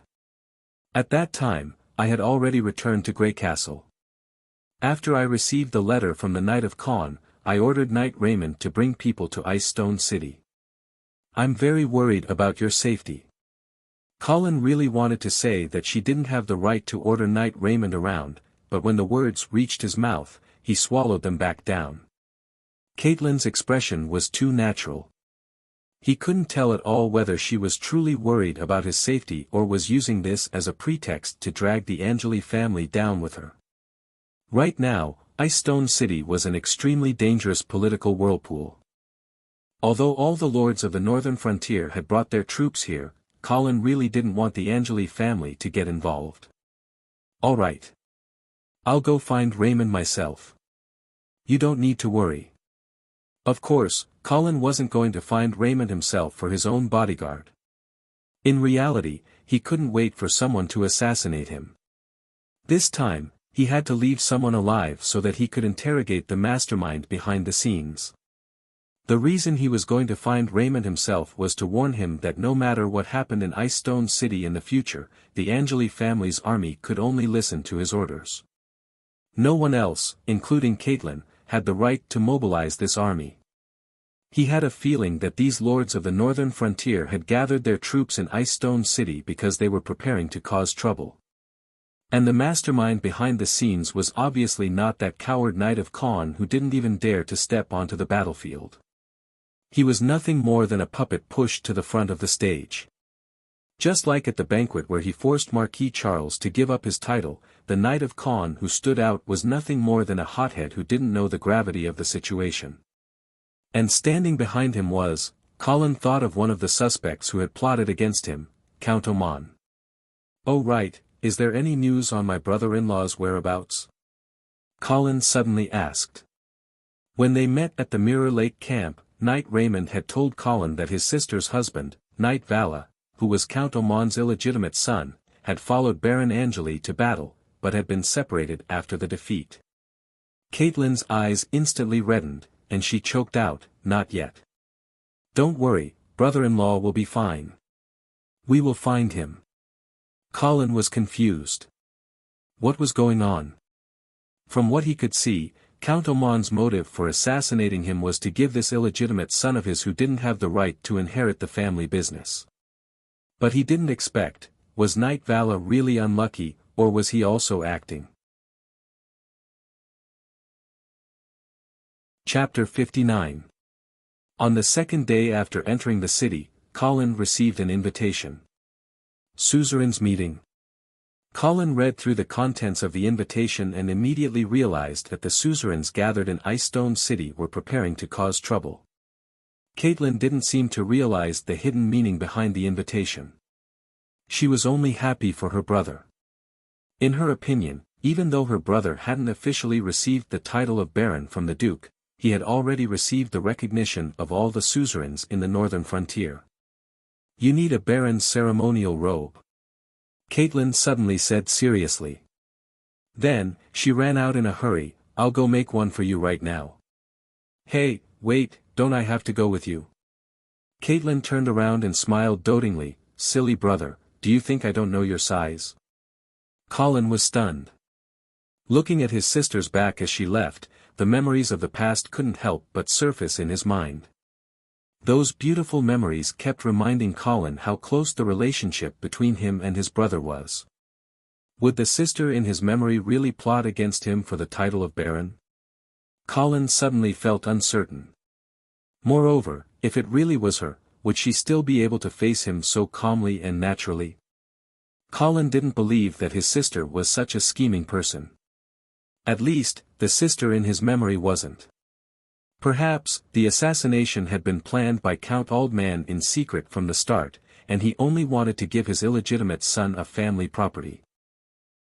At that time, I had already returned to Grey Castle. After I received the letter from the Knight of Caen, I ordered Knight Raymond to bring people to Ice Stone City. I'm very worried about your safety. Colin really wanted to say that she didn't have the right to order Knight Raymond around, but when the words reached his mouth, he swallowed them back down. Caitlin's expression was too natural. He couldn't tell at all whether she was truly worried about his safety or was using this as a pretext to drag the Angeli family down with her. Right now, Ice Stone City was an extremely dangerous political whirlpool. Although all the lords of the northern frontier had brought their troops here, Colin really didn't want the Angeli family to get involved. All right. I'll go find Raymond myself. You don't need to worry. Of course, Colin wasn't going to find Raymond himself for his own bodyguard. In reality, he couldn't wait for someone to assassinate him. This time, he had to leave someone alive so that he could interrogate the mastermind behind the scenes. The reason he was going to find Raymond himself was to warn him that no matter what happened in Ice Stone City in the future, the Angeli family's army could only listen to his orders. No one else, including Caitlin, had the right to mobilize this army. He had a feeling that these lords of the northern frontier had gathered their troops in Ice Stone City because they were preparing to cause trouble. And the mastermind behind the scenes was obviously not that coward Knight of Caen who didn't even dare to step onto the battlefield. He was nothing more than a puppet pushed to the front of the stage. Just like at the banquet where he forced Marquis Charles to give up his title, the Knight of Caen who stood out was nothing more than a hothead who didn't know the gravity of the situation. And standing behind him was, Colin thought of one of the suspects who had plotted against him, Count Oman. Oh right, is there any news on my brother-in-law's whereabouts? Colin suddenly asked. When they met at the Mirror Lake camp, Knight Raymond had told Colin that his sister's husband, Knight Vala, who was Count Oman's illegitimate son, had followed Baron Angeli to battle, but had been separated after the defeat. Caitlin's eyes instantly reddened, and she choked out, "Not yet. Don't worry, brother-in-law will be fine. We will find him." Colin was confused. What was going on? From what he could see, Count Oman's motive for assassinating him was to give this illegitimate son of his who didn't have the right to inherit the family business. But he didn't expect, was Knight Vala really unlucky, or was he also acting? Chapter 59. On the second day after entering the city, Colin received an invitation. Suzerain's meeting. Colin read through the contents of the invitation and immediately realized that the suzerains gathered in Ice Stone City were preparing to cause trouble. Caitlin didn't seem to realize the hidden meaning behind the invitation. She was only happy for her brother. In her opinion, even though her brother hadn't officially received the title of Baron from the Duke, he had already received the recognition of all the suzerains in the northern frontier. You need a Baron's ceremonial robe. Caitlin suddenly said seriously. Then, she ran out in a hurry, I'll go make one for you right now. Hey, wait, don't I have to go with you? Caitlin turned around and smiled dotingly, silly brother, do you think I don't know your size? Colin was stunned. Looking at his sister's back as she left, the memories of the past couldn't help but surface in his mind. Those beautiful memories kept reminding Colin how close the relationship between him and his brother was. Would the sister in his memory really plot against him for the title of Baron? Colin suddenly felt uncertain. Moreover, if it really was her, would she still be able to face him so calmly and naturally? Colin didn't believe that his sister was such a scheming person. At least, the sister in his memory wasn't. Perhaps, the assassination had been planned by Count Aldman in secret from the start, and he only wanted to give his illegitimate son a family property.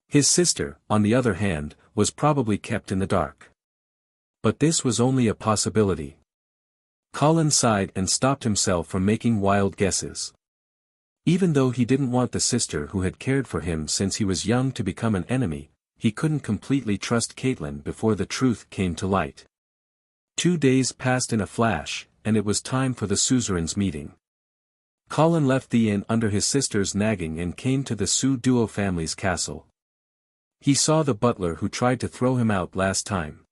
His sister, on the other hand, was probably kept in the dark. But this was only a possibility. Colin sighed and stopped himself from making wild guesses. Even though he didn't want the sister who had cared for him since he was young to become an enemy, he couldn't completely trust Caitlin before the truth came to light. 2 days passed in a flash, and it was time for the suzerain's meeting. Colin left the inn under his sister's nagging and came to the Su Duo family's castle. He saw the butler who tried to throw him out last time.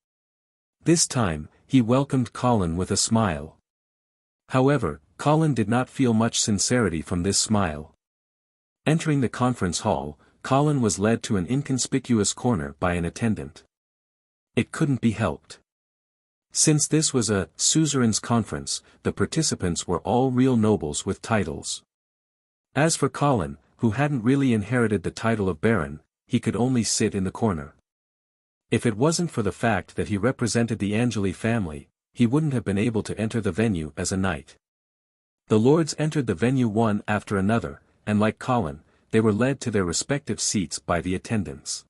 This time, he welcomed Colin with a smile. However, Colin did not feel much sincerity from this smile. Entering the conference hall, Colin was led to an inconspicuous corner by an attendant. It couldn't be helped. Since this was a suzerain's conference, the participants were all real nobles with titles. As for Colin, who hadn't really inherited the title of baron, he could only sit in the corner. If it wasn't for the fact that he represented the Angeli family, he wouldn't have been able to enter the venue as a knight. The lords entered the venue one after another, and like Colin, they were led to their respective seats by the attendants.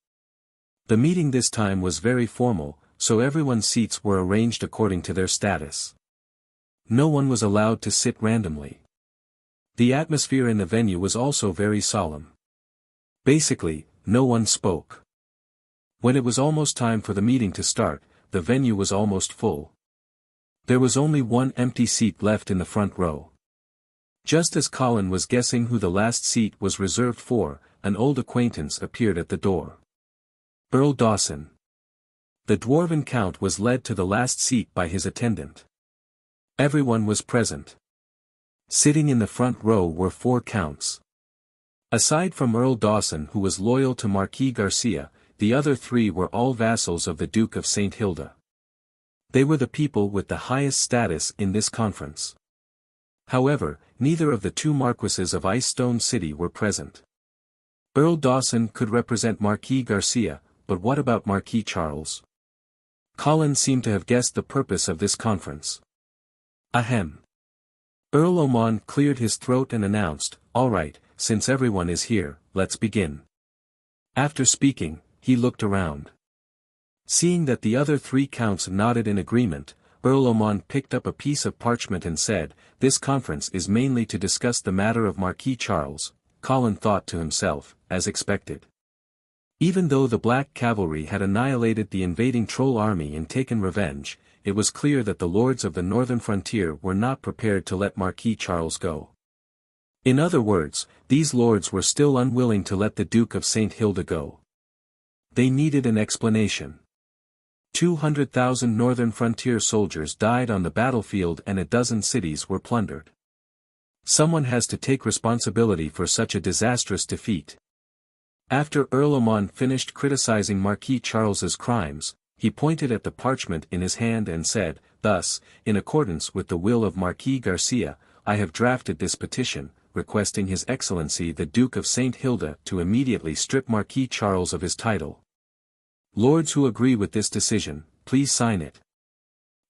The meeting this time was very formal, so everyone's seats were arranged according to their status. No one was allowed to sit randomly. The atmosphere in the venue was also very solemn. Basically, no one spoke. When it was almost time for the meeting to start, the venue was almost full. There was only one empty seat left in the front row. Just as Colin was guessing who the last seat was reserved for, an old acquaintance appeared at the door. Earl Dawson. The dwarven count was led to the last seat by his attendant. Everyone was present. Sitting in the front row were 4 counts. Aside from Earl Dawson, who was loyal to Marquis Garcia, the other 3 were all vassals of the Duke of St. Hilda. They were the people with the highest status in this conference. However, neither of the 2 marquises of Ice Stone City were present. Earl Dawson could represent Marquis Garcia, but what about Marquis Charles? Colin seemed to have guessed the purpose of this conference. Ahem. Earl Oman cleared his throat and announced, "All right, since everyone is here, let's begin." After speaking, he looked around. Seeing that the other 3 counts nodded in agreement, Earl Oman picked up a piece of parchment and said, "This conference is mainly to discuss the matter of Marquis Charles." Colin thought to himself, as expected. Even though the Black Cavalry had annihilated the invading Troll army and taken revenge, it was clear that the lords of the northern frontier were not prepared to let Marquis Charles go. In other words, these lords were still unwilling to let the Duke of St. Hilda go. They needed an explanation. 200,000 northern frontier soldiers died on the battlefield and a dozen cities were plundered. Someone has to take responsibility for such a disastrous defeat. After Earl Oman finished criticizing Marquis Charles's crimes, he pointed at the parchment in his hand and said, "Thus, in accordance with the will of Marquis Garcia, I have drafted this petition, requesting His Excellency the Duke of St. Hilda to immediately strip Marquis Charles of his title. Lords who agree with this decision, please sign it."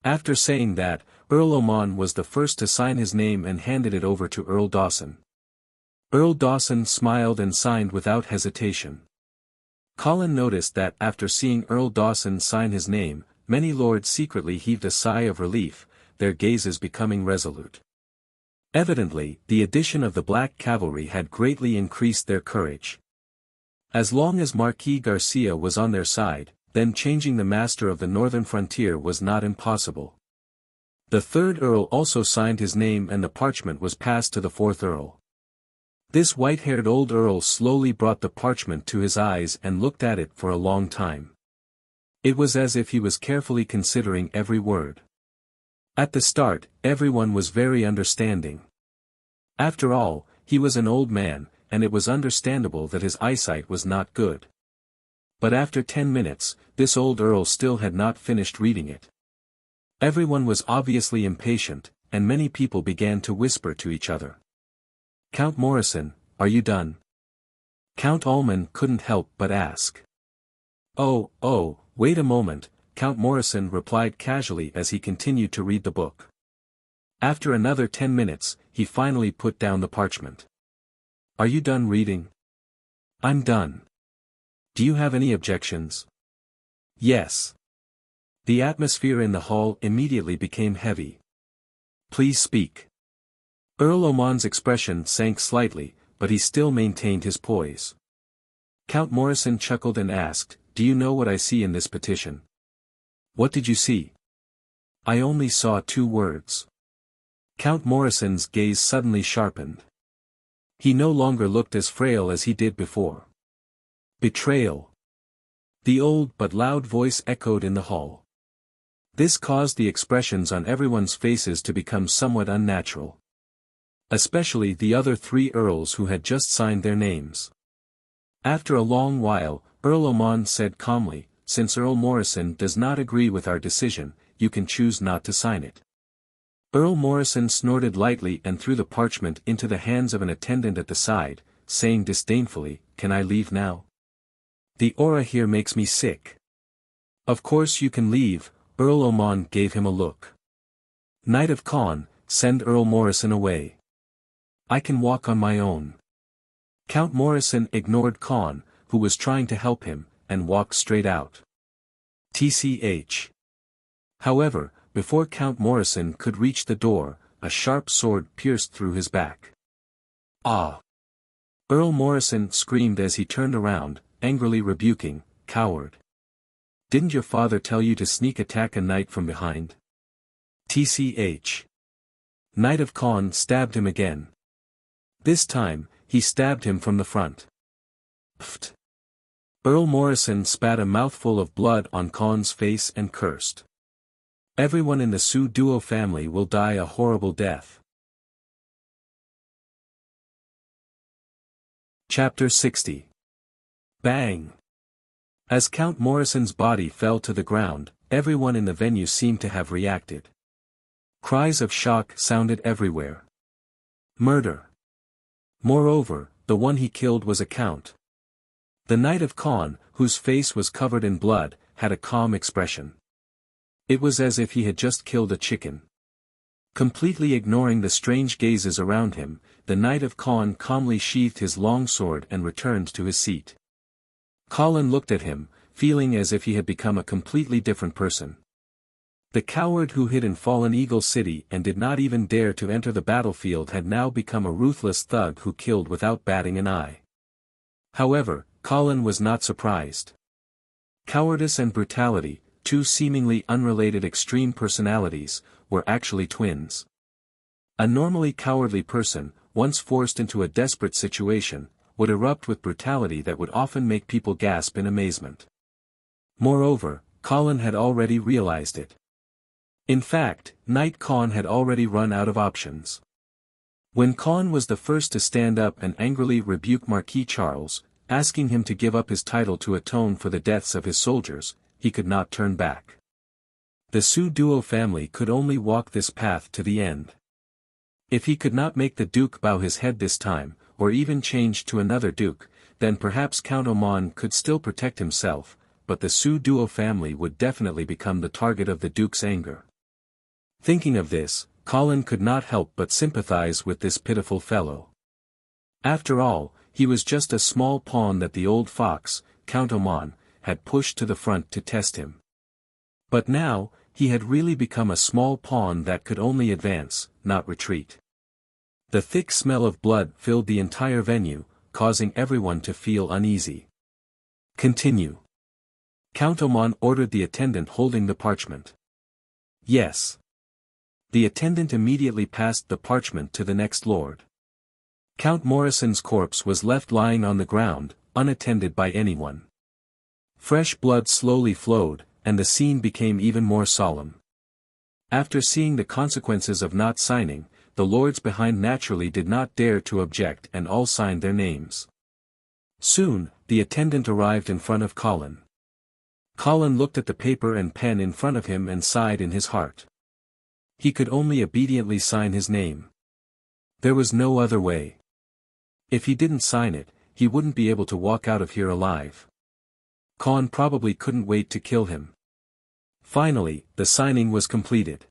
After saying that, Earl Oman was the first to sign his name and handed it over to Earl Dawson. Earl Dawson smiled and signed without hesitation. Colin noticed that after seeing Earl Dawson sign his name, many lords secretly heaved a sigh of relief, their gazes becoming resolute. Evidently, the addition of the Black Cavalry had greatly increased their courage. As long as Marquis Garcia was on their side, then changing the master of the northern frontier was not impossible. The 3rd Earl also signed his name and the parchment was passed to the 4th Earl. This white-haired old Earl slowly brought the parchment to his eyes and looked at it for a long time. It was as if he was carefully considering every word. At the start, everyone was very understanding. After all, he was an old man, and it was understandable that his eyesight was not good. But after 10 minutes, this old Earl still had not finished reading it. Everyone was obviously impatient, and many people began to whisper to each other. "Count Morrison, are you done?" Count Ullman couldn't help but ask. Oh, wait a moment," Count Morrison replied casually as he continued to read the book. After another 10 minutes, he finally put down the parchment. "Are you done reading?" "I'm done. Do you have any objections?" "Yes." The atmosphere in the hall immediately became heavy. "Please speak." Earl Oman's expression sank slightly, but he still maintained his poise. Count Morrison chuckled and asked, do you know what I see in this petition? What did you see? I only saw 2 words. Count Morrison's gaze suddenly sharpened. He no longer looked as frail as he did before. Betrayal. The old but loud voice echoed in the hall. This caused the expressions on everyone's faces to become somewhat unnatural. Especially the other 3 earls who had just signed their names. After a long while, Earl Ormond said calmly, "Since Earl Morrison does not agree with our decision, you can choose not to sign it." Earl Morrison snorted lightly and threw the parchment into the hands of an attendant at the side, saying disdainfully, "Can I leave now? The aura here makes me sick." "Of course you can leave." Earl Ormond gave him a look. "Knight of Caen, send Earl Morrison away. I can walk on my own." Count Morrison ignored Caen, who was trying to help him, and walked straight out. Tch. However, before Count Morrison could reach the door, a sharp sword pierced through his back. "Ah!" Earl Morrison screamed as he turned around, angrily rebuking, "Coward! Didn't your father tell you to sneak attack a knight from behind?" Tch. Knight of Caen stabbed him again. This time, he stabbed him from the front. Pfft! Earl Morrison spat a mouthful of blood on Caen's face and cursed. "Everyone in the Sue Duo family will die a horrible death." Chapter 60. Bang! As Count Morrison's body fell to the ground, everyone in the venue seemed to have reacted. Cries of shock sounded everywhere. Murder! Moreover, the one he killed was a count. The Knight of Caen, whose face was covered in blood, had a calm expression. It was as if he had just killed a chicken. Completely ignoring the strange gazes around him, the Knight of Caen calmly sheathed his long sword and returned to his seat. Colin looked at him, feeling as if he had become a completely different person. The coward who hid in Fallen Eagle City and did not even dare to enter the battlefield had now become a ruthless thug who killed without batting an eye. However, Colin was not surprised. Cowardice and brutality, 2 seemingly unrelated extreme personalities, were actually twins. A normally cowardly person, once forced into a desperate situation, would erupt with brutality that would often make people gasp in amazement. Moreover, Colin had already realized it. In fact, Knight Caen had already run out of options. When Caen was the first to stand up and angrily rebuke Marquis Charles, asking him to give up his title to atone for the deaths of his soldiers, he could not turn back. The Sue Duo family could only walk this path to the end. If he could not make the Duke bow his head this time, or even change to another Duke, then perhaps Count Ormond could still protect himself, but the Sue Duo family would definitely become the target of the Duke's anger. Thinking of this, Colin could not help but sympathize with this pitiful fellow. After all, he was just a small pawn that the old fox, Count Ormond, had pushed to the front to test him. But now, he had really become a small pawn that could only advance, not retreat. The thick smell of blood filled the entire venue, causing everyone to feel uneasy. "Continue." Count Ormond ordered the attendant holding the parchment. "Yes." The attendant immediately passed the parchment to the next lord. Count Morrison's corpse was left lying on the ground, unattended by anyone. Fresh blood slowly flowed, and the scene became even more solemn. After seeing the consequences of not signing, the lords behind naturally did not dare to object and all signed their names. Soon, the attendant arrived in front of Colin. Colin looked at the paper and pen in front of him and sighed in his heart. He could only obediently sign his name. There was no other way. If he didn't sign it, he wouldn't be able to walk out of here alive. Caen probably couldn't wait to kill him. Finally, the signing was completed.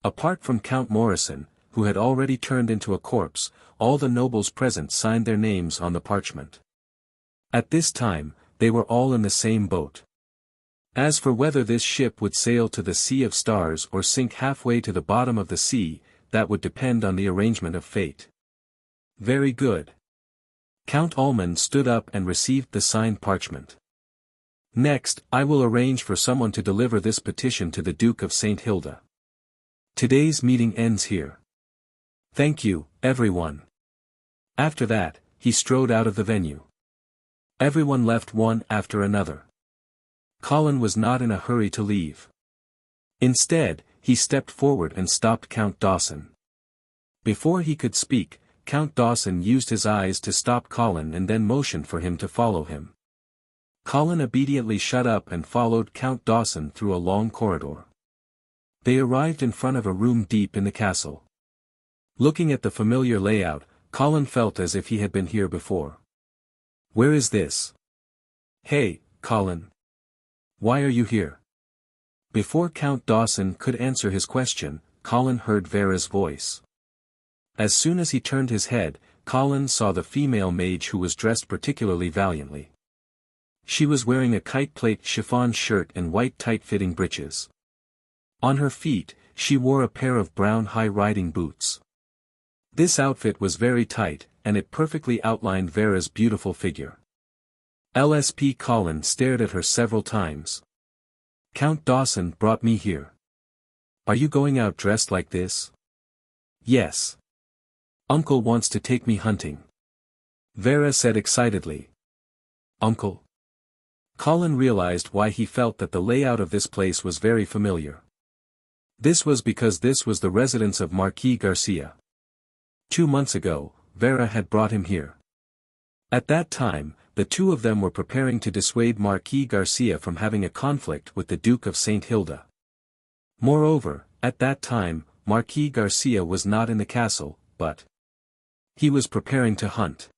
Apart from Count Morrison, who had already turned into a corpse, all the nobles present signed their names on the parchment. At this time, they were all in the same boat. As for whether this ship would sail to the Sea of Stars or sink halfway to the bottom of the sea, that would depend on the arrangement of fate. Very good. Count Ormond stood up and received the signed parchment. Next, I will arrange for someone to deliver this petition to the Duke of St. Hilda. Today's meeting ends here. Thank you, everyone. After that, he strode out of the venue. Everyone left one after another. Colin was not in a hurry to leave. Instead, he stepped forward and stopped Count Dawson. Before he could speak, Count Dawson used his eyes to stop Colin and then motioned for him to follow him. Colin obediently shut up and followed Count Dawson through a long corridor. They arrived in front of a room deep in the castle. Looking at the familiar layout, Colin felt as if he had been here before. Where is this? Hey, Colin. Why are you here? Before Count Dawson could answer his question, Colin heard Vera's voice. As soon as he turned his head, Colin saw the female mage who was dressed particularly valiantly. She was wearing a kite-plate chiffon shirt and white tight-fitting breeches. On her feet, she wore a pair of brown high-riding boots. This outfit was very tight, and it perfectly outlined Vera's beautiful figure. LSP Colin stared at her several times. Count Dawson brought me here. Are you going out dressed like this? Yes. Uncle wants to take me hunting. Vera said excitedly. Uncle? Colin realized why he felt that the layout of this place was very familiar. This was because this was the residence of Marquis Garcia. 2 months ago, Vera had brought him here. At that time, the two of them were preparing to dissuade Marquis Garcia from having a conflict with the Duke of St. Hilda. Moreover, at that time, Marquis Garcia was not in the castle, but he was preparing to hunt.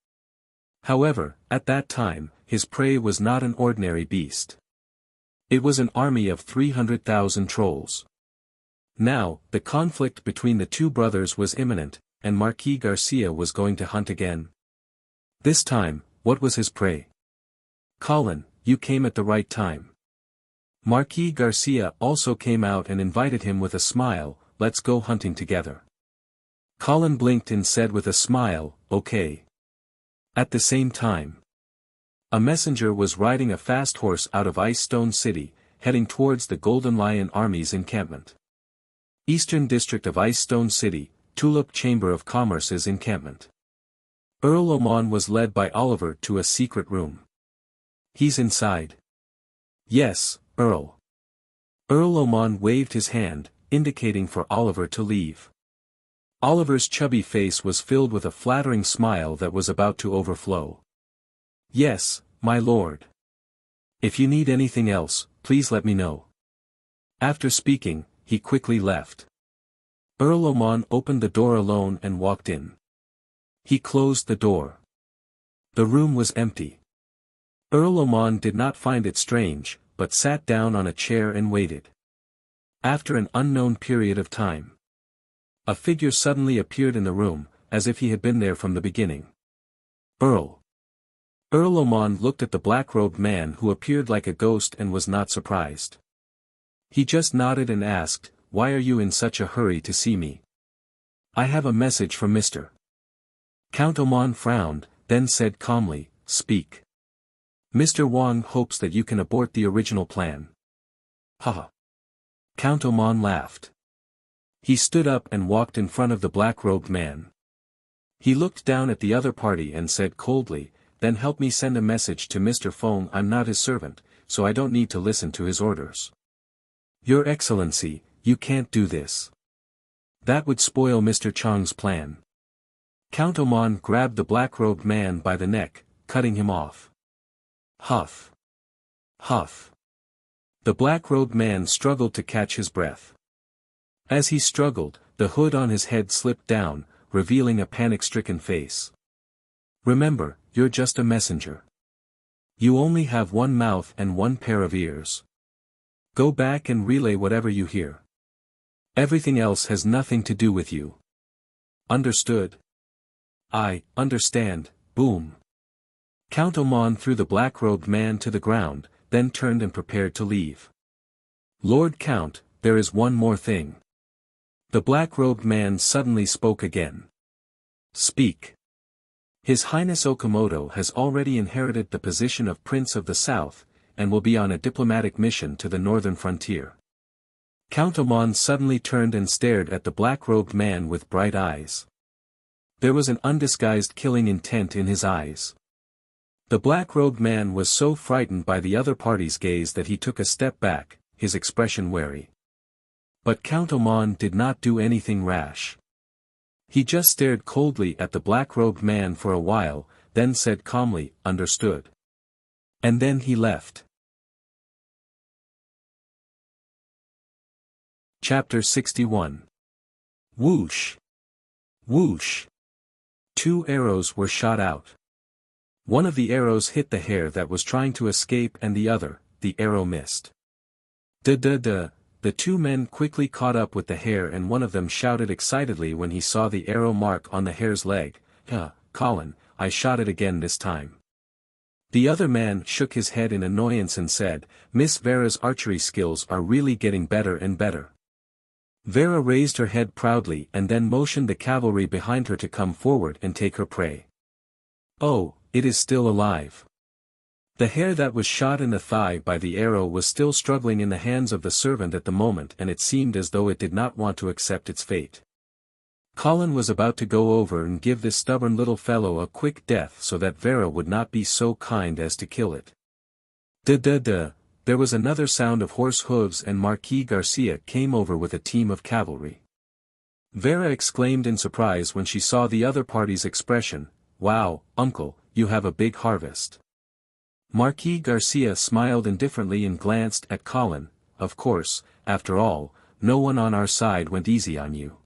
However, at that time, his prey was not an ordinary beast. It was an army of 300,000 trolls. Now, the conflict between the two brothers was imminent, and Marquis Garcia was going to hunt again. This time, what was his prey? Colin, you came at the right time. Marquis Garcia also came out and invited him with a smile, let's go hunting together. Colin blinked and said with a smile, okay. At the same time, a messenger was riding a fast horse out of Ice Stone City, heading towards the Golden Lion Army's encampment. Eastern District of Ice Stone City, Tulip Chamber of Commerce's encampment. Earl Oman was led by Oliver to a secret room. He's inside. Yes, Earl. Earl Oman waved his hand, indicating for Oliver to leave. Oliver's chubby face was filled with a flattering smile that was about to overflow. Yes, my lord. If you need anything else, please let me know. After speaking, he quickly left. Earl Oman opened the door alone and walked in. He closed the door. The room was empty. Earl Oman did not find it strange, but sat down on a chair and waited. After an unknown period of time, a figure suddenly appeared in the room, as if he had been there from the beginning. Earl Oman looked at the black-robed man who appeared like a ghost and was not surprised. He just nodded and asked, why are you in such a hurry to see me? I have a message from Mr. Count Oman frowned, then said calmly, speak. Mr. Wang hopes that you can abort the original plan. Haha. Count Oman laughed. He stood up and walked in front of the black-robed man. He looked down at the other party and said coldly, then help me send a message to Mr. Feng. I'm not his servant, so I don't need to listen to his orders. Your Excellency, you can't do this. That would spoil Mr. Chang's plan. Count Oman grabbed the black-robed man by the neck, cutting him off. Huff. Huff. The black-robed man struggled to catch his breath. As he struggled, the hood on his head slipped down, revealing a panic-stricken face. Remember, you're just a messenger. You only have one mouth and one pair of ears. Go back and relay whatever you hear. Everything else has nothing to do with you. Understood? I understand, boom. Count Oman threw the black-robed man to the ground, then turned and prepared to leave. Lord Count, there is one more thing. The black-robed man suddenly spoke again. Speak. His Highness Okamoto has already inherited the position of Prince of the South, and will be on a diplomatic mission to the northern frontier. Count Amon suddenly turned and stared at the black-robed man with bright eyes. There was an undisguised killing intent in his eyes. The black-robed man was so frightened by the other party's gaze that he took a step back, his expression wary. But Count Amon did not do anything rash. He just stared coldly at the black-robed man for a while, then said calmly, "Understood." And then he left. Chapter 61. Whoosh! Whoosh! 2 arrows were shot out. One of the arrows hit the hare that was trying to escape and the arrow missed. Duh. The 2 men quickly caught up with the hare and one of them shouted excitedly when he saw the arrow mark on the hare's leg, Colin, I shot it again this time." The other man shook his head in annoyance and said, "Miss Vera's archery skills are really getting better and better." Vera raised her head proudly and then motioned the cavalry behind her to come forward and take her prey. "Oh, it is still alive." The hare that was shot in the thigh by the arrow was still struggling in the hands of the servant at the moment, and it seemed as though it did not want to accept its fate. Colin was about to go over and give this stubborn little fellow a quick death so that Vera would not be so kind as to kill it. Duh. There was another sound of horse hooves and Marquis Garcia came over with a team of cavalry. Vera exclaimed in surprise when she saw the other party's expression, "Wow, uncle, you have a big harvest." Marquis Garcia smiled indifferently and glanced at Colin. "Of course, after all, no one on our side went easy on you."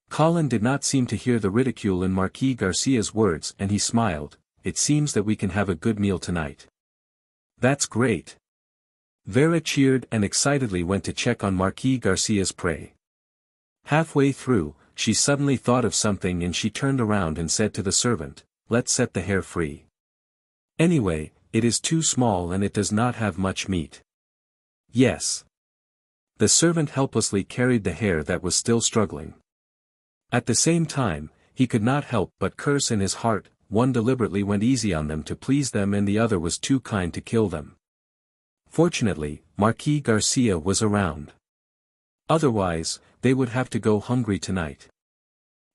Colin did not seem to hear the ridicule in Marquis Garcia's words and he smiled, "It seems that we can have a good meal tonight." "That's great." Vera cheered and excitedly went to check on Marquis Garcia's prey. Halfway through, she suddenly thought of something and she turned around and said to the servant, "Let's set the hare free. Anyway, it is too small and it does not have much meat." "Yes." The servant helplessly carried the hare that was still struggling. At the same time, he could not help but curse in his heart. One deliberately went easy on them to please them and the other was too kind to kill them. Fortunately, Marquis Garcia was around. Otherwise, they would have to go hungry tonight.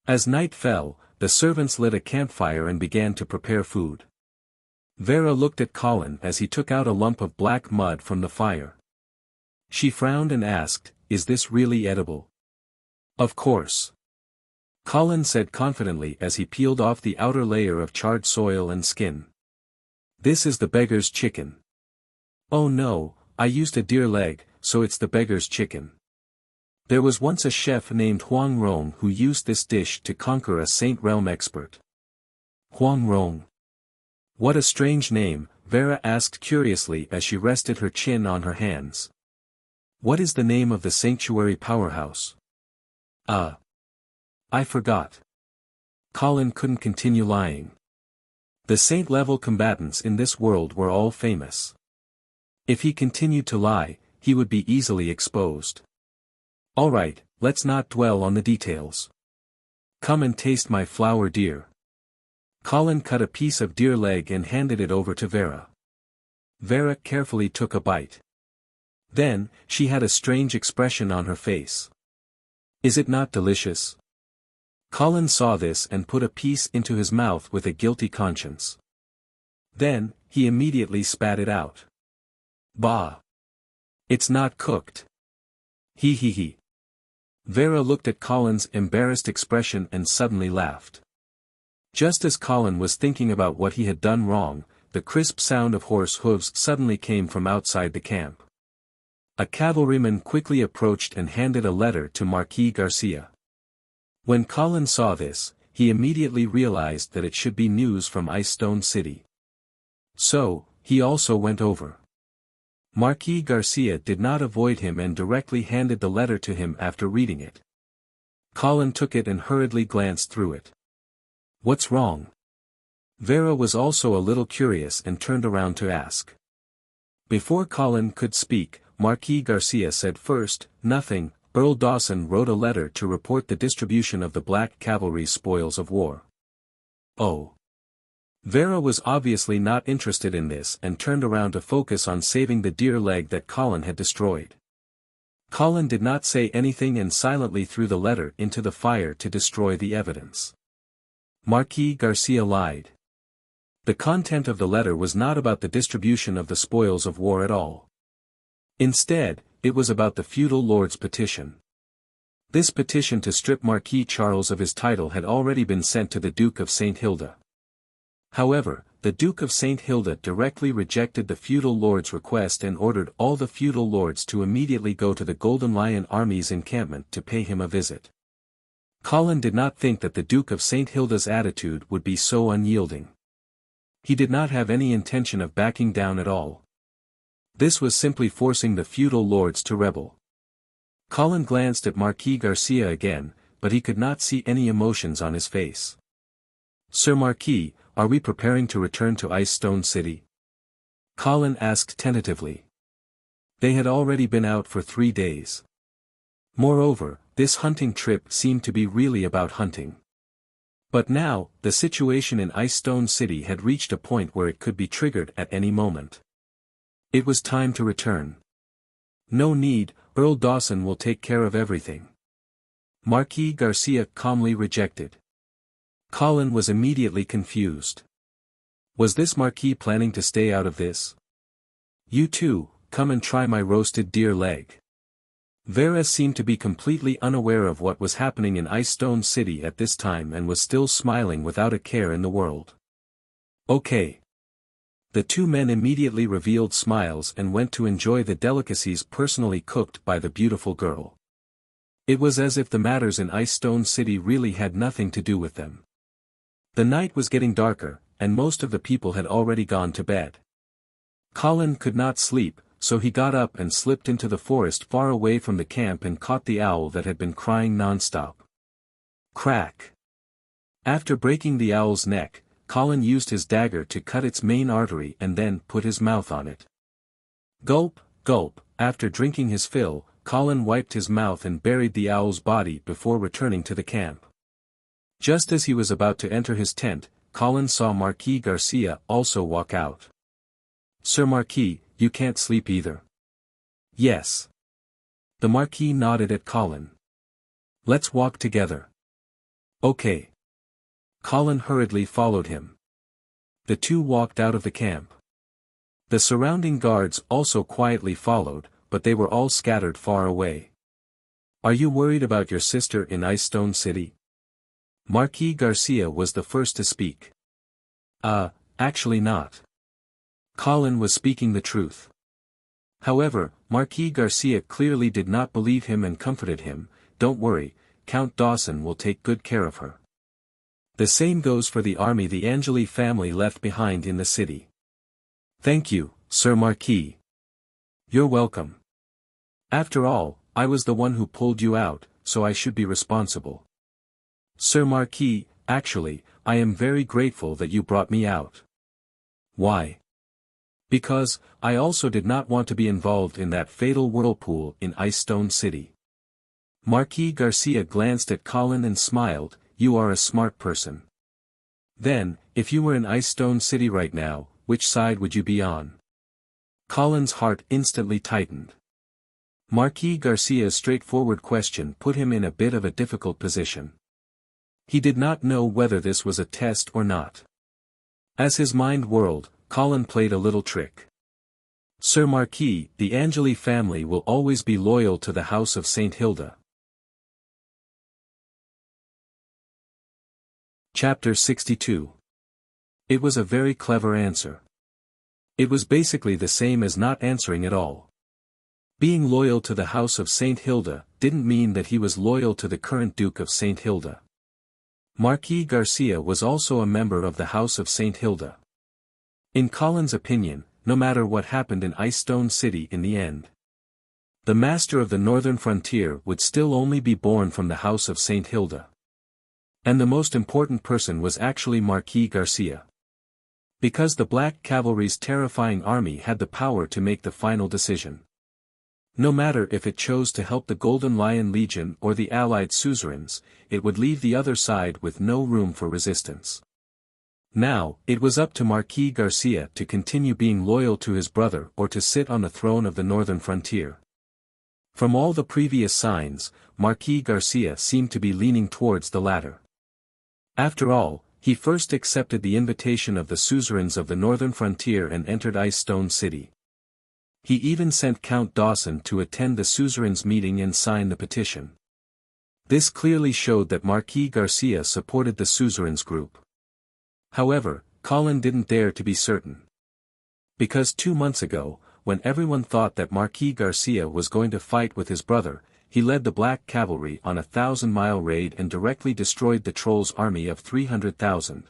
As night fell, the servants lit a campfire and began to prepare food. Vera looked at Colin as he took out a lump of black mud from the fire. She frowned and asked, "Is this really edible?" "Of course," Colin said confidently as he peeled off the outer layer of charred soil and skin. "This is the beggar's chicken." "Oh no, I used a deer leg, so it's the beggar's chicken." There was once a chef named Huang Rong who used this dish to conquer a Saint Realm expert. Huang Rong. What a strange name, Vera asked curiously as she rested her chin on her hands. "What is the name of the sanctuary powerhouse?" I forgot." Colin couldn't continue lying. The saint-level combatants in this world were all famous. If he continued to lie, he would be easily exposed. "Alright, let's not dwell on the details. Come and taste my flower deer." Colin cut a piece of deer leg and handed it over to Vera. Vera carefully took a bite. Then, she had a strange expression on her face. "Is it not delicious?" Colin saw this and put a piece into his mouth with a guilty conscience. Then, he immediately spat it out. "Bah! It's not cooked." He. Vera looked at Colin's embarrassed expression and suddenly laughed. Just as Colin was thinking about what he had done wrong, the crisp sound of horse hooves suddenly came from outside the camp. A cavalryman quickly approached and handed a letter to Marquis Garcia. When Colin saw this, he immediately realized that it should be news from Ice Stone City. So, he also went over. Marquis Garcia did not avoid him and directly handed the letter to him after reading it. Colin took it and hurriedly glanced through it. "What's wrong?" Vera was also a little curious and turned around to ask. Before Colin could speak, Marquis Garcia said first, "Nothing, Earl Dawson wrote a letter to report the distribution of the Black Cavalry's spoils of war." "Oh. Vera was obviously not interested in this and turned around to focus on saving the deer leg that Colin had destroyed. Colin did not say anything and silently threw the letter into the fire to destroy the evidence. Marquis Garcia lied. The content of the letter was not about the distribution of the spoils of war at all. Instead, it was about the feudal lord's petition. This petition to strip Marquis Charles of his title had already been sent to the Duke of St. Hilda. However, the Duke of St. Hilda directly rejected the feudal lord's request and ordered all the feudal lords to immediately go to the Golden Lion Army's encampment to pay him a visit. Colin did not think that the Duke of St. Hilda's attitude would be so unyielding. He did not have any intention of backing down at all. This was simply forcing the feudal lords to rebel. Colin glanced at Marquis Garcia again, but he could not see any emotions on his face. "Sir Marquis, are we preparing to return to Ice Stone City?" Colin asked tentatively. They had already been out for 3 days. Moreover, this hunting trip seemed to be really about hunting. But now, the situation in Ice Stone City had reached a point where it could be triggered at any moment. It was time to return. "No need, Earl Dawson will take care of everything." Marquis Garcia calmly rejected. Colin was immediately confused. Was this Marquis planning to stay out of this? "You too, come and try my roasted deer leg." Vera seemed to be completely unaware of what was happening in Ice Stone City at this time and was still smiling without a care in the world. "Okay." The two men immediately revealed smiles and went to enjoy the delicacies personally cooked by the beautiful girl. It was as if the matters in Ice Stone City really had nothing to do with them. The night was getting darker, and most of the people had already gone to bed. Colin could not sleep, so he got up and slipped into the forest far away from the camp and caught the owl that had been crying non-stop. Crack! After breaking the owl's neck, Colin used his dagger to cut its main artery and then put his mouth on it. Gulp, gulp. After drinking his fill, Colin wiped his mouth and buried the owl's body before returning to the camp. Just as he was about to enter his tent, Colin saw Marquis Garcia also walk out. "Sir Marquis, you can't sleep either." "Yes." The Marquis nodded at Colin. "Let's walk together." "Okay." Colin hurriedly followed him. The two walked out of the camp. The surrounding guards also quietly followed, but they were all scattered far away. "Are you worried about your sister in Ice Stone City?" Marquis Garcia was the first to speak. Actually not." Colin was speaking the truth. However, Marquis Garcia clearly did not believe him and comforted him. "Don't worry, Count Dawson will take good care of her. The same goes for the army the Angeli family left behind in the city." "Thank you, Sir Marquis." "You're welcome. After all, I was the one who pulled you out, so I should be responsible." "Sir Marquis, actually, I am very grateful that you brought me out." "Why?" "Because, I also did not want to be involved in that fatal whirlpool in Ice Stone City." Marquis Garcia glanced at Colin and smiled. "You are a smart person. Then, if you were in Ice Stone City right now, which side would you be on?" Colin's heart instantly tightened. Marquis Garcia's straightforward question put him in a bit of a difficult position. He did not know whether this was a test or not. As his mind whirled, Colin played a little trick. "Sir Marquis, the Angeli family will always be loyal to the House of St. Hilda." Chapter 62. It was a very clever answer. It was basically the same as not answering at all. Being loyal to the House of St. Hilda didn't mean that he was loyal to the current Duke of St. Hilda. Marquis Garcia was also a member of the House of St. Hilda. In Colin's opinion, no matter what happened in Ice Stone City in the end, the master of the northern frontier would still only be born from the House of St. Hilda. And the most important person was actually Marquis Garcia. Because the Black Cavalry's terrifying army had the power to make the final decision. No matter if it chose to help the Golden Lion Legion or the allied suzerains, it would leave the other side with no room for resistance. Now, it was up to Marquis Garcia to continue being loyal to his brother or to sit on the throne of the northern frontier. From all the previous signs, Marquis Garcia seemed to be leaning towards the latter. After all, he first accepted the invitation of the suzerains of the northern frontier and entered Ice Stone City. He even sent Count Dawson to attend the suzerains' meeting and sign the petition. This clearly showed that Marquis Garcia supported the suzerains group. However, Colin didn't dare to be certain. Because 2 months ago, when everyone thought that Marquis Garcia was going to fight with his brother, he led the Black Cavalry on a 1,000-mile raid and directly destroyed the Trolls' army of 300,000.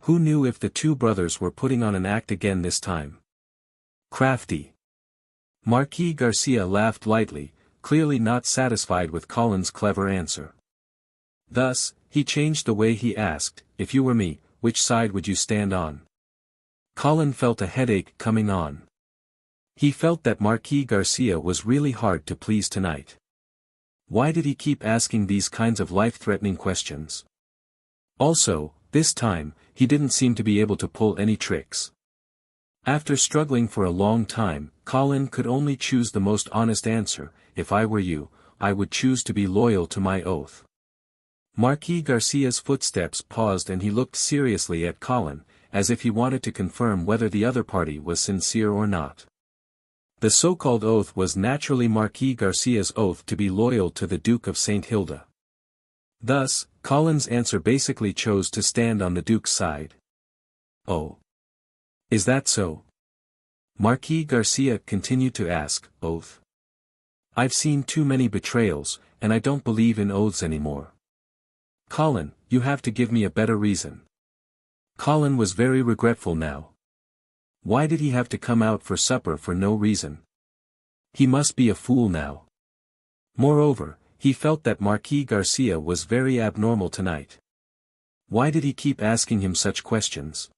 Who knew if the two brothers were putting on an act again this time? Crafty. Marquis Garcia laughed lightly, clearly not satisfied with Colin's clever answer. Thus, he changed the way he asked, "If you were me, which side would you stand on?" Colin felt a headache coming on. He felt that Marquis Garcia was really hard to please tonight. Why did he keep asking these kinds of life-threatening questions? Also, this time, he didn't seem to be able to pull any tricks. After struggling for a long time, Colin could only choose the most honest answer. "If I were you, I would choose to be loyal to my oath." Marquis Garcia's footsteps paused and he looked seriously at Colin, as if he wanted to confirm whether the other party was sincere or not. The so-called oath was naturally Marquis Garcia's oath to be loyal to the Duke of St. Hilda. Thus, Colin's answer basically chose to stand on the Duke's side. "Oh. Is that so?" Marquis Garcia continued to ask. "Oath? I've seen too many betrayals, and I don't believe in oaths anymore. Colin, you have to give me a better reason." Colin was very regretful now. Why did he have to come out for supper for no reason? He must be a fool now. Moreover, he felt that Marquis Garcia was very abnormal tonight. Why did he keep asking him such questions?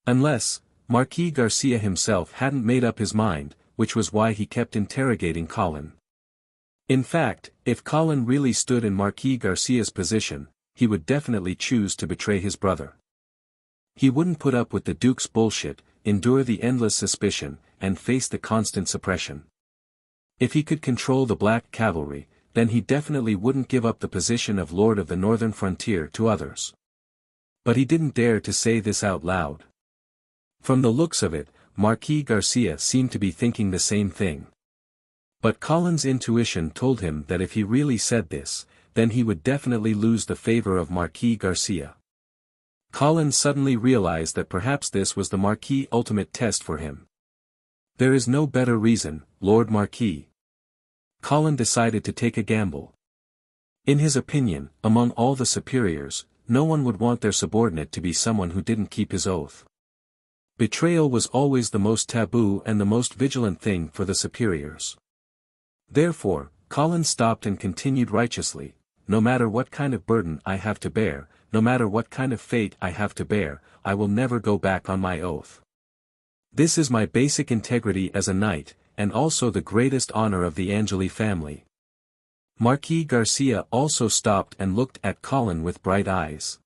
Unless, Marquis Garcia himself hadn't made up his mind, which was why he kept interrogating Colin. In fact, if Colin really stood in Marquis Garcia's position, he would definitely choose to betray his brother. He wouldn't put up with the Duke's bullshit, endure the endless suspicion, and face the constant suppression. If he could control the Black Cavalry, then he definitely wouldn't give up the position of Lord of the Northern Frontier to others. But he didn't dare to say this out loud. From the looks of it, Marquis Garcia seemed to be thinking the same thing. But Colin's intuition told him that if he really said this, then he would definitely lose the favor of Marquis Garcia. Colin suddenly realized that perhaps this was the Marquis' ultimate test for him. "There is no better reason, Lord Marquis." Colin decided to take a gamble. In his opinion, among all the superiors, no one would want their subordinate to be someone who didn't keep his oath. Betrayal was always the most taboo and the most vigilant thing for the superiors. Therefore, Colin stopped and continued righteously, "No matter what kind of burden I have to bear, no matter what kind of fate I have to bear, I will never go back on my oath. This is my basic integrity as a knight, and also the greatest honor of the Angeli family." Marquis Garcia also stopped and looked at Colin with bright eyes.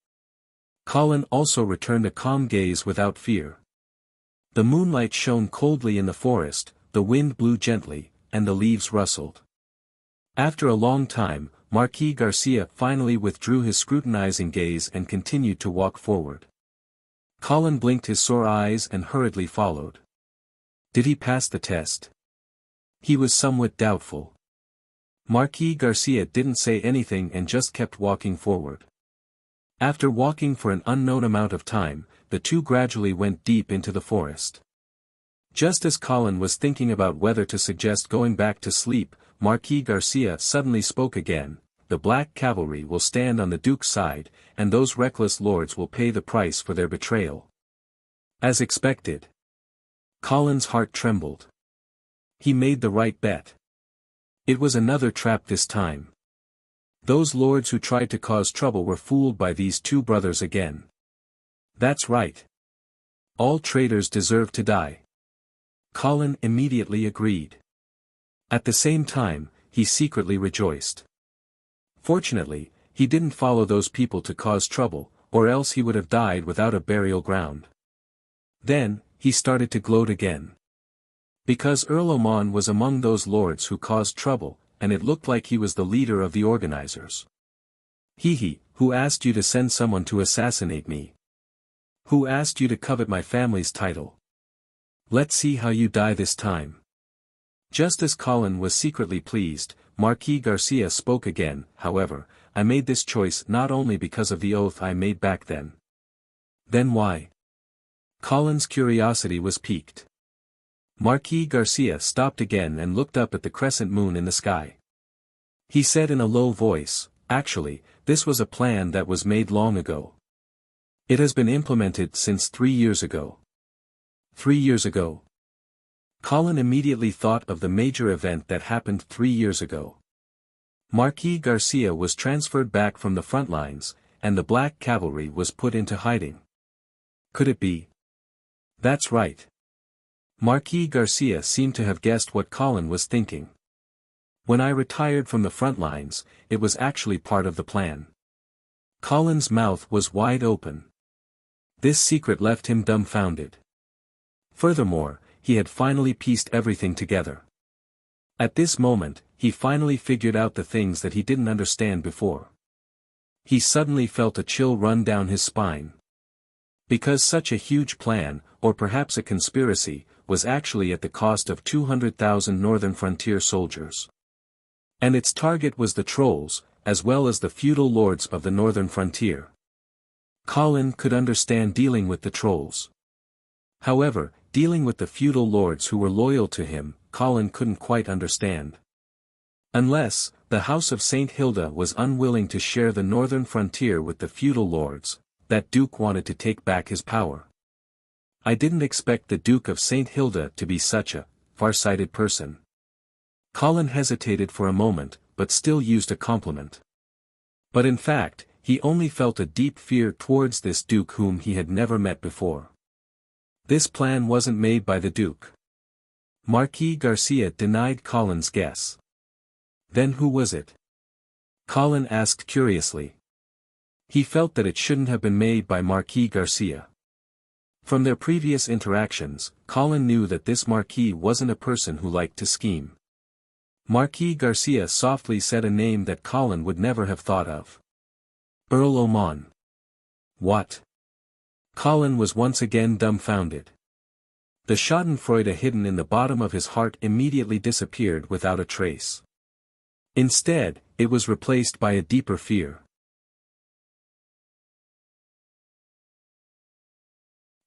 Colin also returned a calm gaze without fear. The moonlight shone coldly in the forest, the wind blew gently, and the leaves rustled. After a long time, Marquis Garcia finally withdrew his scrutinizing gaze and continued to walk forward. Colin blinked his sore eyes and hurriedly followed. Did he pass the test? He was somewhat doubtful. Marquis Garcia didn't say anything and just kept walking forward. After walking for an unknown amount of time, the two gradually went deep into the forest. Just as Colin was thinking about whether to suggest going back to sleep, Marquis Garcia suddenly spoke again. "The Black Cavalry will stand on the Duke's side, and those reckless lords will pay the price for their betrayal." As expected. Colin's heart trembled. He made the right bet. It was another trap this time. Those lords who tried to cause trouble were fooled by these two brothers again. That's right. All traitors deserve to die. Colin immediately agreed. At the same time, he secretly rejoiced. Fortunately, he didn't follow those people to cause trouble, or else he would have died without a burial ground. Then, he started to gloat again. Because Earl Oman was among those lords who caused trouble, and it looked like he was the leader of the organizers. Who asked you to send someone to assassinate me? Who asked you to covet my family's title? Let's see how you die this time. Just as Colin was secretly pleased, Marquis Garcia spoke again. However, I made this choice not only because of the oath I made back then. Then why? Colin's curiosity was piqued. Marquis Garcia stopped again and looked up at the crescent moon in the sky. He said in a low voice, "Actually, this was a plan that was made long ago. It has been implemented since 3 years ago." 3 years ago? Colin immediately thought of the major event that happened 3 years ago. Marquis Garcia was transferred back from the front lines, and the Black Cavalry was put into hiding. Could it be? That's right. Marquis Garcia seemed to have guessed what Colin was thinking. When I retired from the front lines, it was actually part of the plan. Colin's mouth was wide open. This secret left him dumbfounded. Furthermore, he had finally pieced everything together. At this moment, he finally figured out the things that he didn't understand before. He suddenly felt a chill run down his spine. Because such a huge plan, or perhaps a conspiracy, was actually at the cost of 200,000 northern frontier soldiers. And its target was the trolls, as well as the feudal lords of the northern frontier. Colin could understand dealing with the trolls. However, dealing with the feudal lords who were loyal to him, Colin couldn't quite understand. Unless, the House of St. Hilda was unwilling to share the northern frontier with the feudal lords, that Duke wanted to take back his power. I didn't expect the Duke of St. Hilda to be such a far-sighted person. Colin hesitated for a moment, but still used a compliment. But in fact, he only felt a deep fear towards this Duke whom he had never met before. This plan wasn't made by the Duke. Marquis Garcia denied Colin's guess. Then who was it? Colin asked curiously. He felt that it shouldn't have been made by Marquis Garcia. From their previous interactions, Colin knew that this Marquis wasn't a person who liked to scheme. Marquis Garcia softly said a name that Colin would never have thought of. Earl Oman. What? Colin was once again dumbfounded. The schadenfreude hidden in the bottom of his heart immediately disappeared without a trace. Instead, it was replaced by a deeper fear.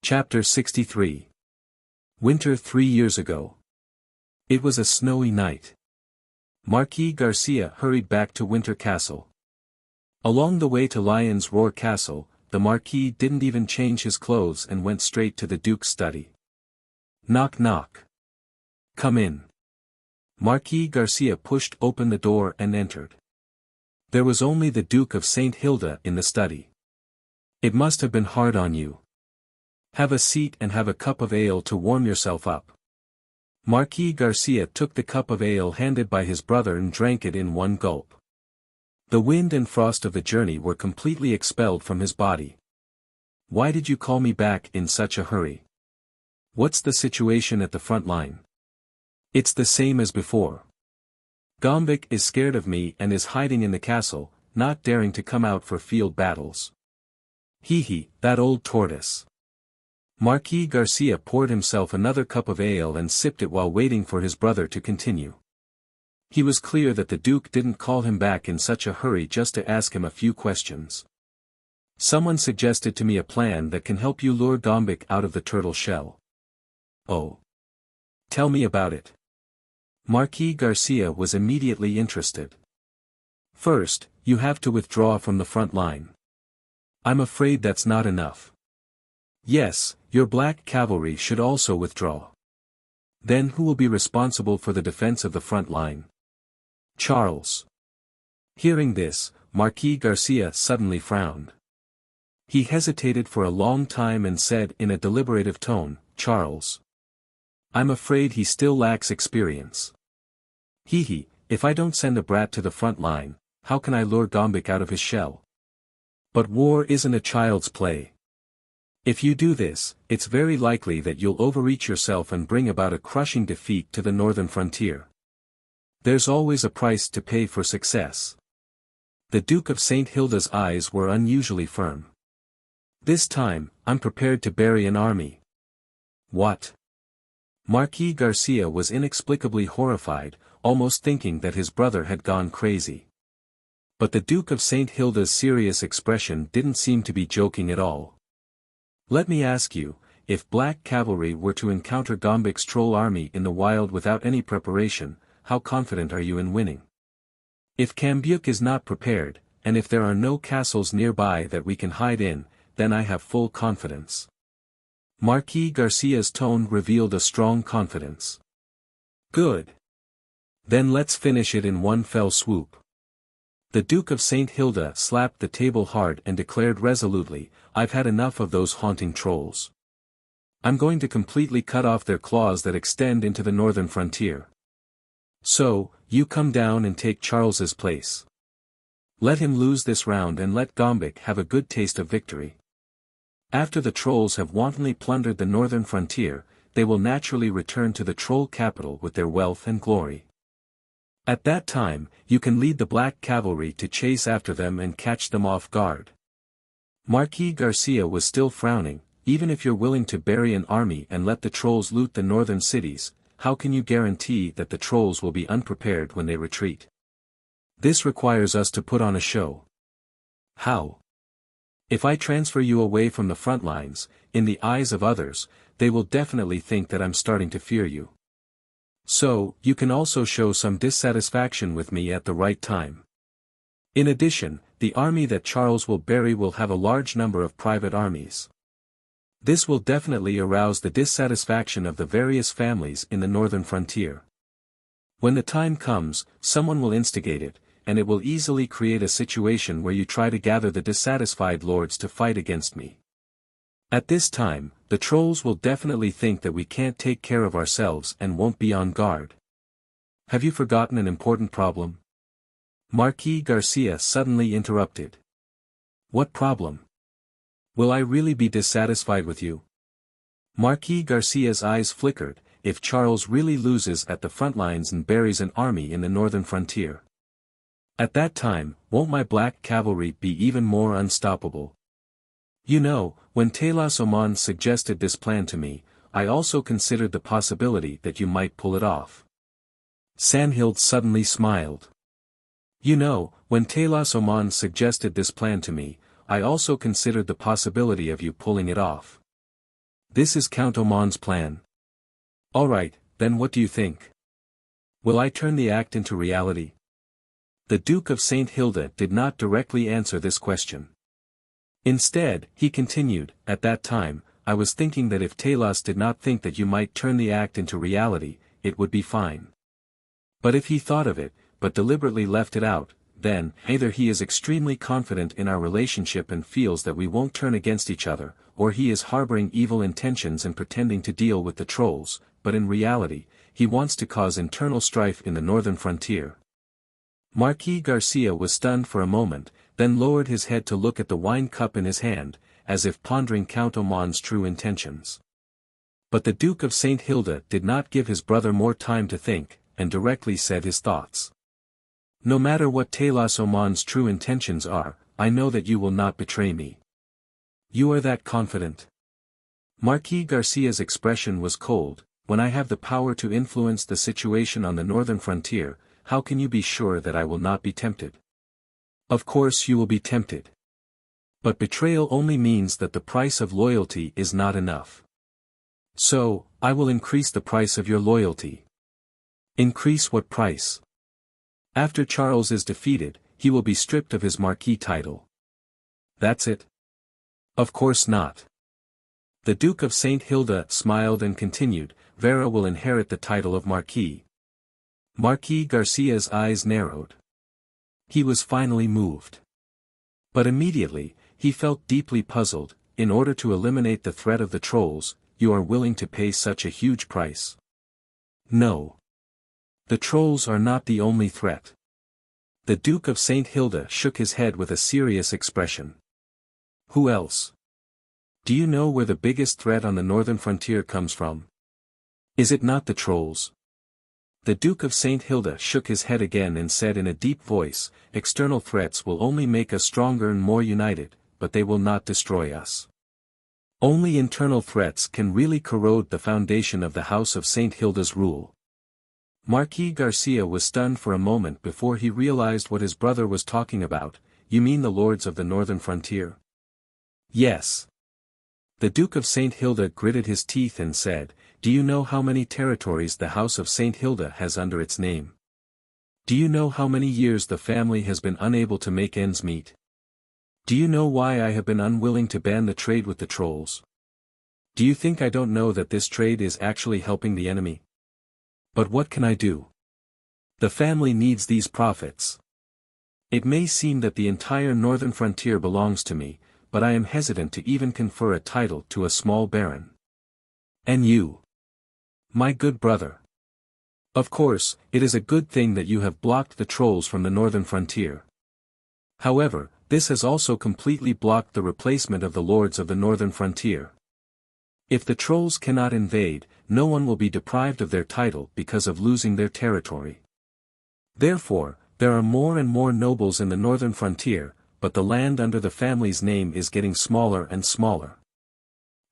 Chapter 63. Winter 3 years ago. It was a snowy night. Marquis Garcia hurried back to Winter Castle. Along the way to Lion's Roar Castle, the Marquis didn't even change his clothes and went straight to the Duke's study. Knock knock. Come in. Marquis Garcia pushed open the door and entered. There was only the Duke of St. Hilda in the study. It must have been hard on you. Have a seat and have a cup of ale to warm yourself up. Marquis Garcia took the cup of ale handed by his brother and drank it in one gulp. The wind and frost of the journey were completely expelled from his body. Why did you call me back in such a hurry? What's the situation at the front line? It's the same as before. Gombik is scared of me and is hiding in the castle, not daring to come out for field battles. That old tortoise. Marquis Garcia poured himself another cup of ale and sipped it while waiting for his brother to continue. He was clear that the Duke didn't call him back in such a hurry just to ask him a few questions. Someone suggested to me a plan that can help you lure Gombik out of the turtle shell. Oh. Tell me about it. Marquis Garcia was immediately interested. First, you have to withdraw from the front line. I'm afraid that's not enough. Yes, your Black Cavalry should also withdraw. Then who will be responsible for the defense of the front line? Charles. Hearing this, Marquis Garcia suddenly frowned. He hesitated for a long time and said in a deliberative tone, Charles. I'm afraid he still lacks experience. If I don't send a brat to the front line, how can I lure Gombik out of his shell? But war isn't a child's play. If you do this, it's very likely that you'll overreach yourself and bring about a crushing defeat to the northern frontier. There's always a price to pay for success. The Duke of St. Hilda's eyes were unusually firm. This time, I'm prepared to bury an army. What? Marquis Garcia was inexplicably horrified, almost thinking that his brother had gone crazy. But the Duke of St. Hilda's serious expression didn't seem to be joking at all. Let me ask you, if black cavalry were to encounter Gombek's troll army in the wild without any preparation, how confident are you in winning? If Cambuc is not prepared, and if there are no castles nearby that we can hide in, then I have full confidence. Marquis Garcia's tone revealed a strong confidence. Good. Then let's finish it in one fell swoop. The Duke of St. Hilda slapped the table hard and declared resolutely, I've had enough of those haunting trolls. I'm going to completely cut off their claws that extend into the northern frontier. So, you come down and take Charles's place. Let him lose this round and let Gombek have a good taste of victory. After the trolls have wantonly plundered the northern frontier, they will naturally return to the troll capital with their wealth and glory. At that time, you can lead the black cavalry to chase after them and catch them off guard. Marquis Garcia was still frowning. Even if you're willing to bury an army and let the trolls loot the northern cities, how can you guarantee that the trolls will be unprepared when they retreat? This requires us to put on a show. How? If I transfer you away from the front lines, in the eyes of others, they will definitely think that I'm starting to fear you. So, you can also show some dissatisfaction with me at the right time. In addition, the army that Charles will bury will have a large number of private armies. This will definitely arouse the dissatisfaction of the various families in the northern frontier. When the time comes, someone will instigate it, and it will easily create a situation where you try to gather the dissatisfied lords to fight against me. At this time, the trolls will definitely think that we can't take care of ourselves and won't be on guard. Have you forgotten an important problem? Marquis Garcia suddenly interrupted. What problem? Will I really be dissatisfied with you? Marquis Garcia's eyes flickered. If Charles really loses at the front lines and buries an army in the northern frontier. At that time, won't my black cavalry be even more unstoppable? You know, when Telas Oman suggested this plan to me, I also considered the possibility that you might pull it off. Sandhild suddenly smiled. You know, when Telas Oman suggested this plan to me, I also considered the possibility of you pulling it off. This is Count Oman's plan. Alright, then what do you think? Will I turn the act into reality? The Duke of St. Hilda did not directly answer this question. Instead, he continued, at that time, I was thinking that if Telas did not think that you might turn the act into reality, it would be fine. But if he thought of it, but deliberately left it out, then, either he is extremely confident in our relationship and feels that we won't turn against each other, or he is harboring evil intentions and pretending to deal with the trolls, but in reality, he wants to cause internal strife in the northern frontier. Marquis Garcia was stunned for a moment, then lowered his head to look at the wine cup in his hand, as if pondering Count Oman's true intentions. But the Duke of St. Hilda did not give his brother more time to think, and directly said his thoughts. No matter what Telas Oman's true intentions are, I know that you will not betray me. You are that confident. Marquis Garcia's expression was cold. When I have the power to influence the situation on the northern frontier, how can you be sure that I will not be tempted? Of course you will be tempted. But betrayal only means that the price of loyalty is not enough. So, I will increase the price of your loyalty. Increase what price? After Charles is defeated, he will be stripped of his Marquis title. That's it? Of course not. The Duke of St. Hilda smiled and continued, Vera will inherit the title of Marquis. Marquis Garcia's eyes narrowed. He was finally moved. But immediately, he felt deeply puzzled. In order to eliminate the threat of the trolls, you are willing to pay such a huge price. No. The trolls are not the only threat. The Duke of St. Hilda shook his head with a serious expression. Who else? Do you know where the biggest threat on the northern frontier comes from? Is it not the trolls? The Duke of St. Hilda shook his head again and said in a deep voice, external threats will only make us stronger and more united, but they will not destroy us. Only internal threats can really corrode the foundation of the House of St. Hilda's rule. Marquis Garcia was stunned for a moment before he realized what his brother was talking about. You mean the lords of the northern frontier? Yes. The Duke of St. Hilda gritted his teeth and said, do you know how many territories the House of St. Hilda has under its name? Do you know how many years the family has been unable to make ends meet? Do you know why I have been unwilling to ban the trade with the trolls? Do you think I don't know that this trade is actually helping the enemy? But what can I do? The family needs these profits. It may seem that the entire northern frontier belongs to me, but I am hesitant to even confer a title to a small baron. And you? My good brother. Of course, it is a good thing that you have blocked the trolls from the northern frontier. However, this has also completely blocked the replacement of the lords of the northern frontier. If the trolls cannot invade, no one will be deprived of their title because of losing their territory. Therefore, there are more and more nobles in the northern frontier, but the land under the family's name is getting smaller and smaller.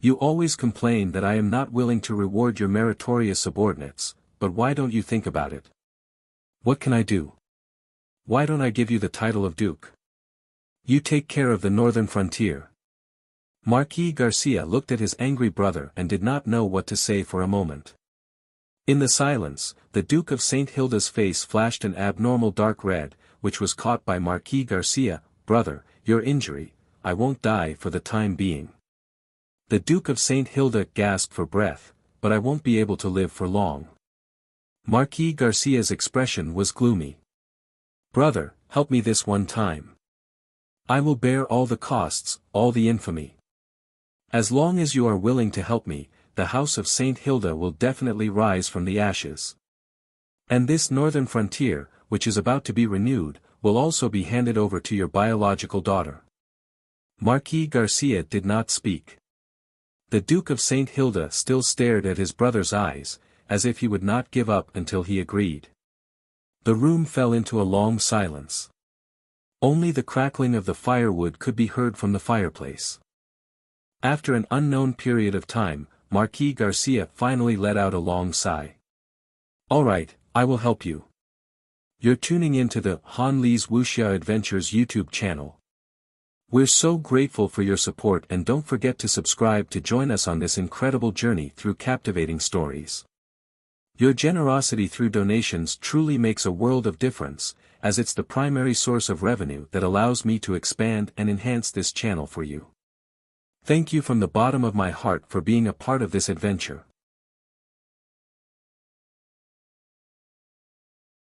You always complain that I am not willing to reward your meritorious subordinates, but why don't you think about it? What can I do? Why don't I give you the title of Duke? You take care of the northern frontier. Marquis Garcia looked at his angry brother and did not know what to say for a moment. In the silence, the Duke of St. Hilda's face flashed an abnormal dark red, which was caught by Marquis Garcia. Brother, your injury, I won't die for the time being. The Duke of St. Hilda gasped for breath, but I won't be able to live for long. Marquis Garcia's expression was gloomy. Brother, help me this one time. I will bear all the costs, all the infamy. As long as you are willing to help me, the House of St. Hilda will definitely rise from the ashes. And this northern frontier, which is about to be renewed, will also be handed over to your biological daughter. Marquis Garcia did not speak. The Duke of St. Hilda still stared at his brother's eyes, as if he would not give up until he agreed. The room fell into a long silence. Only the crackling of the firewood could be heard from the fireplace. After an unknown period of time, Marquis Garcia finally let out a long sigh. All right, I will help you. You're tuning into the Han Li's Wuxia Adventures YouTube channel. We're so grateful for your support, and don't forget to subscribe to join us on this incredible journey through captivating stories. Your generosity through donations truly makes a world of difference, as it's the primary source of revenue that allows me to expand and enhance this channel for you. Thank you from the bottom of my heart for being a part of this adventure.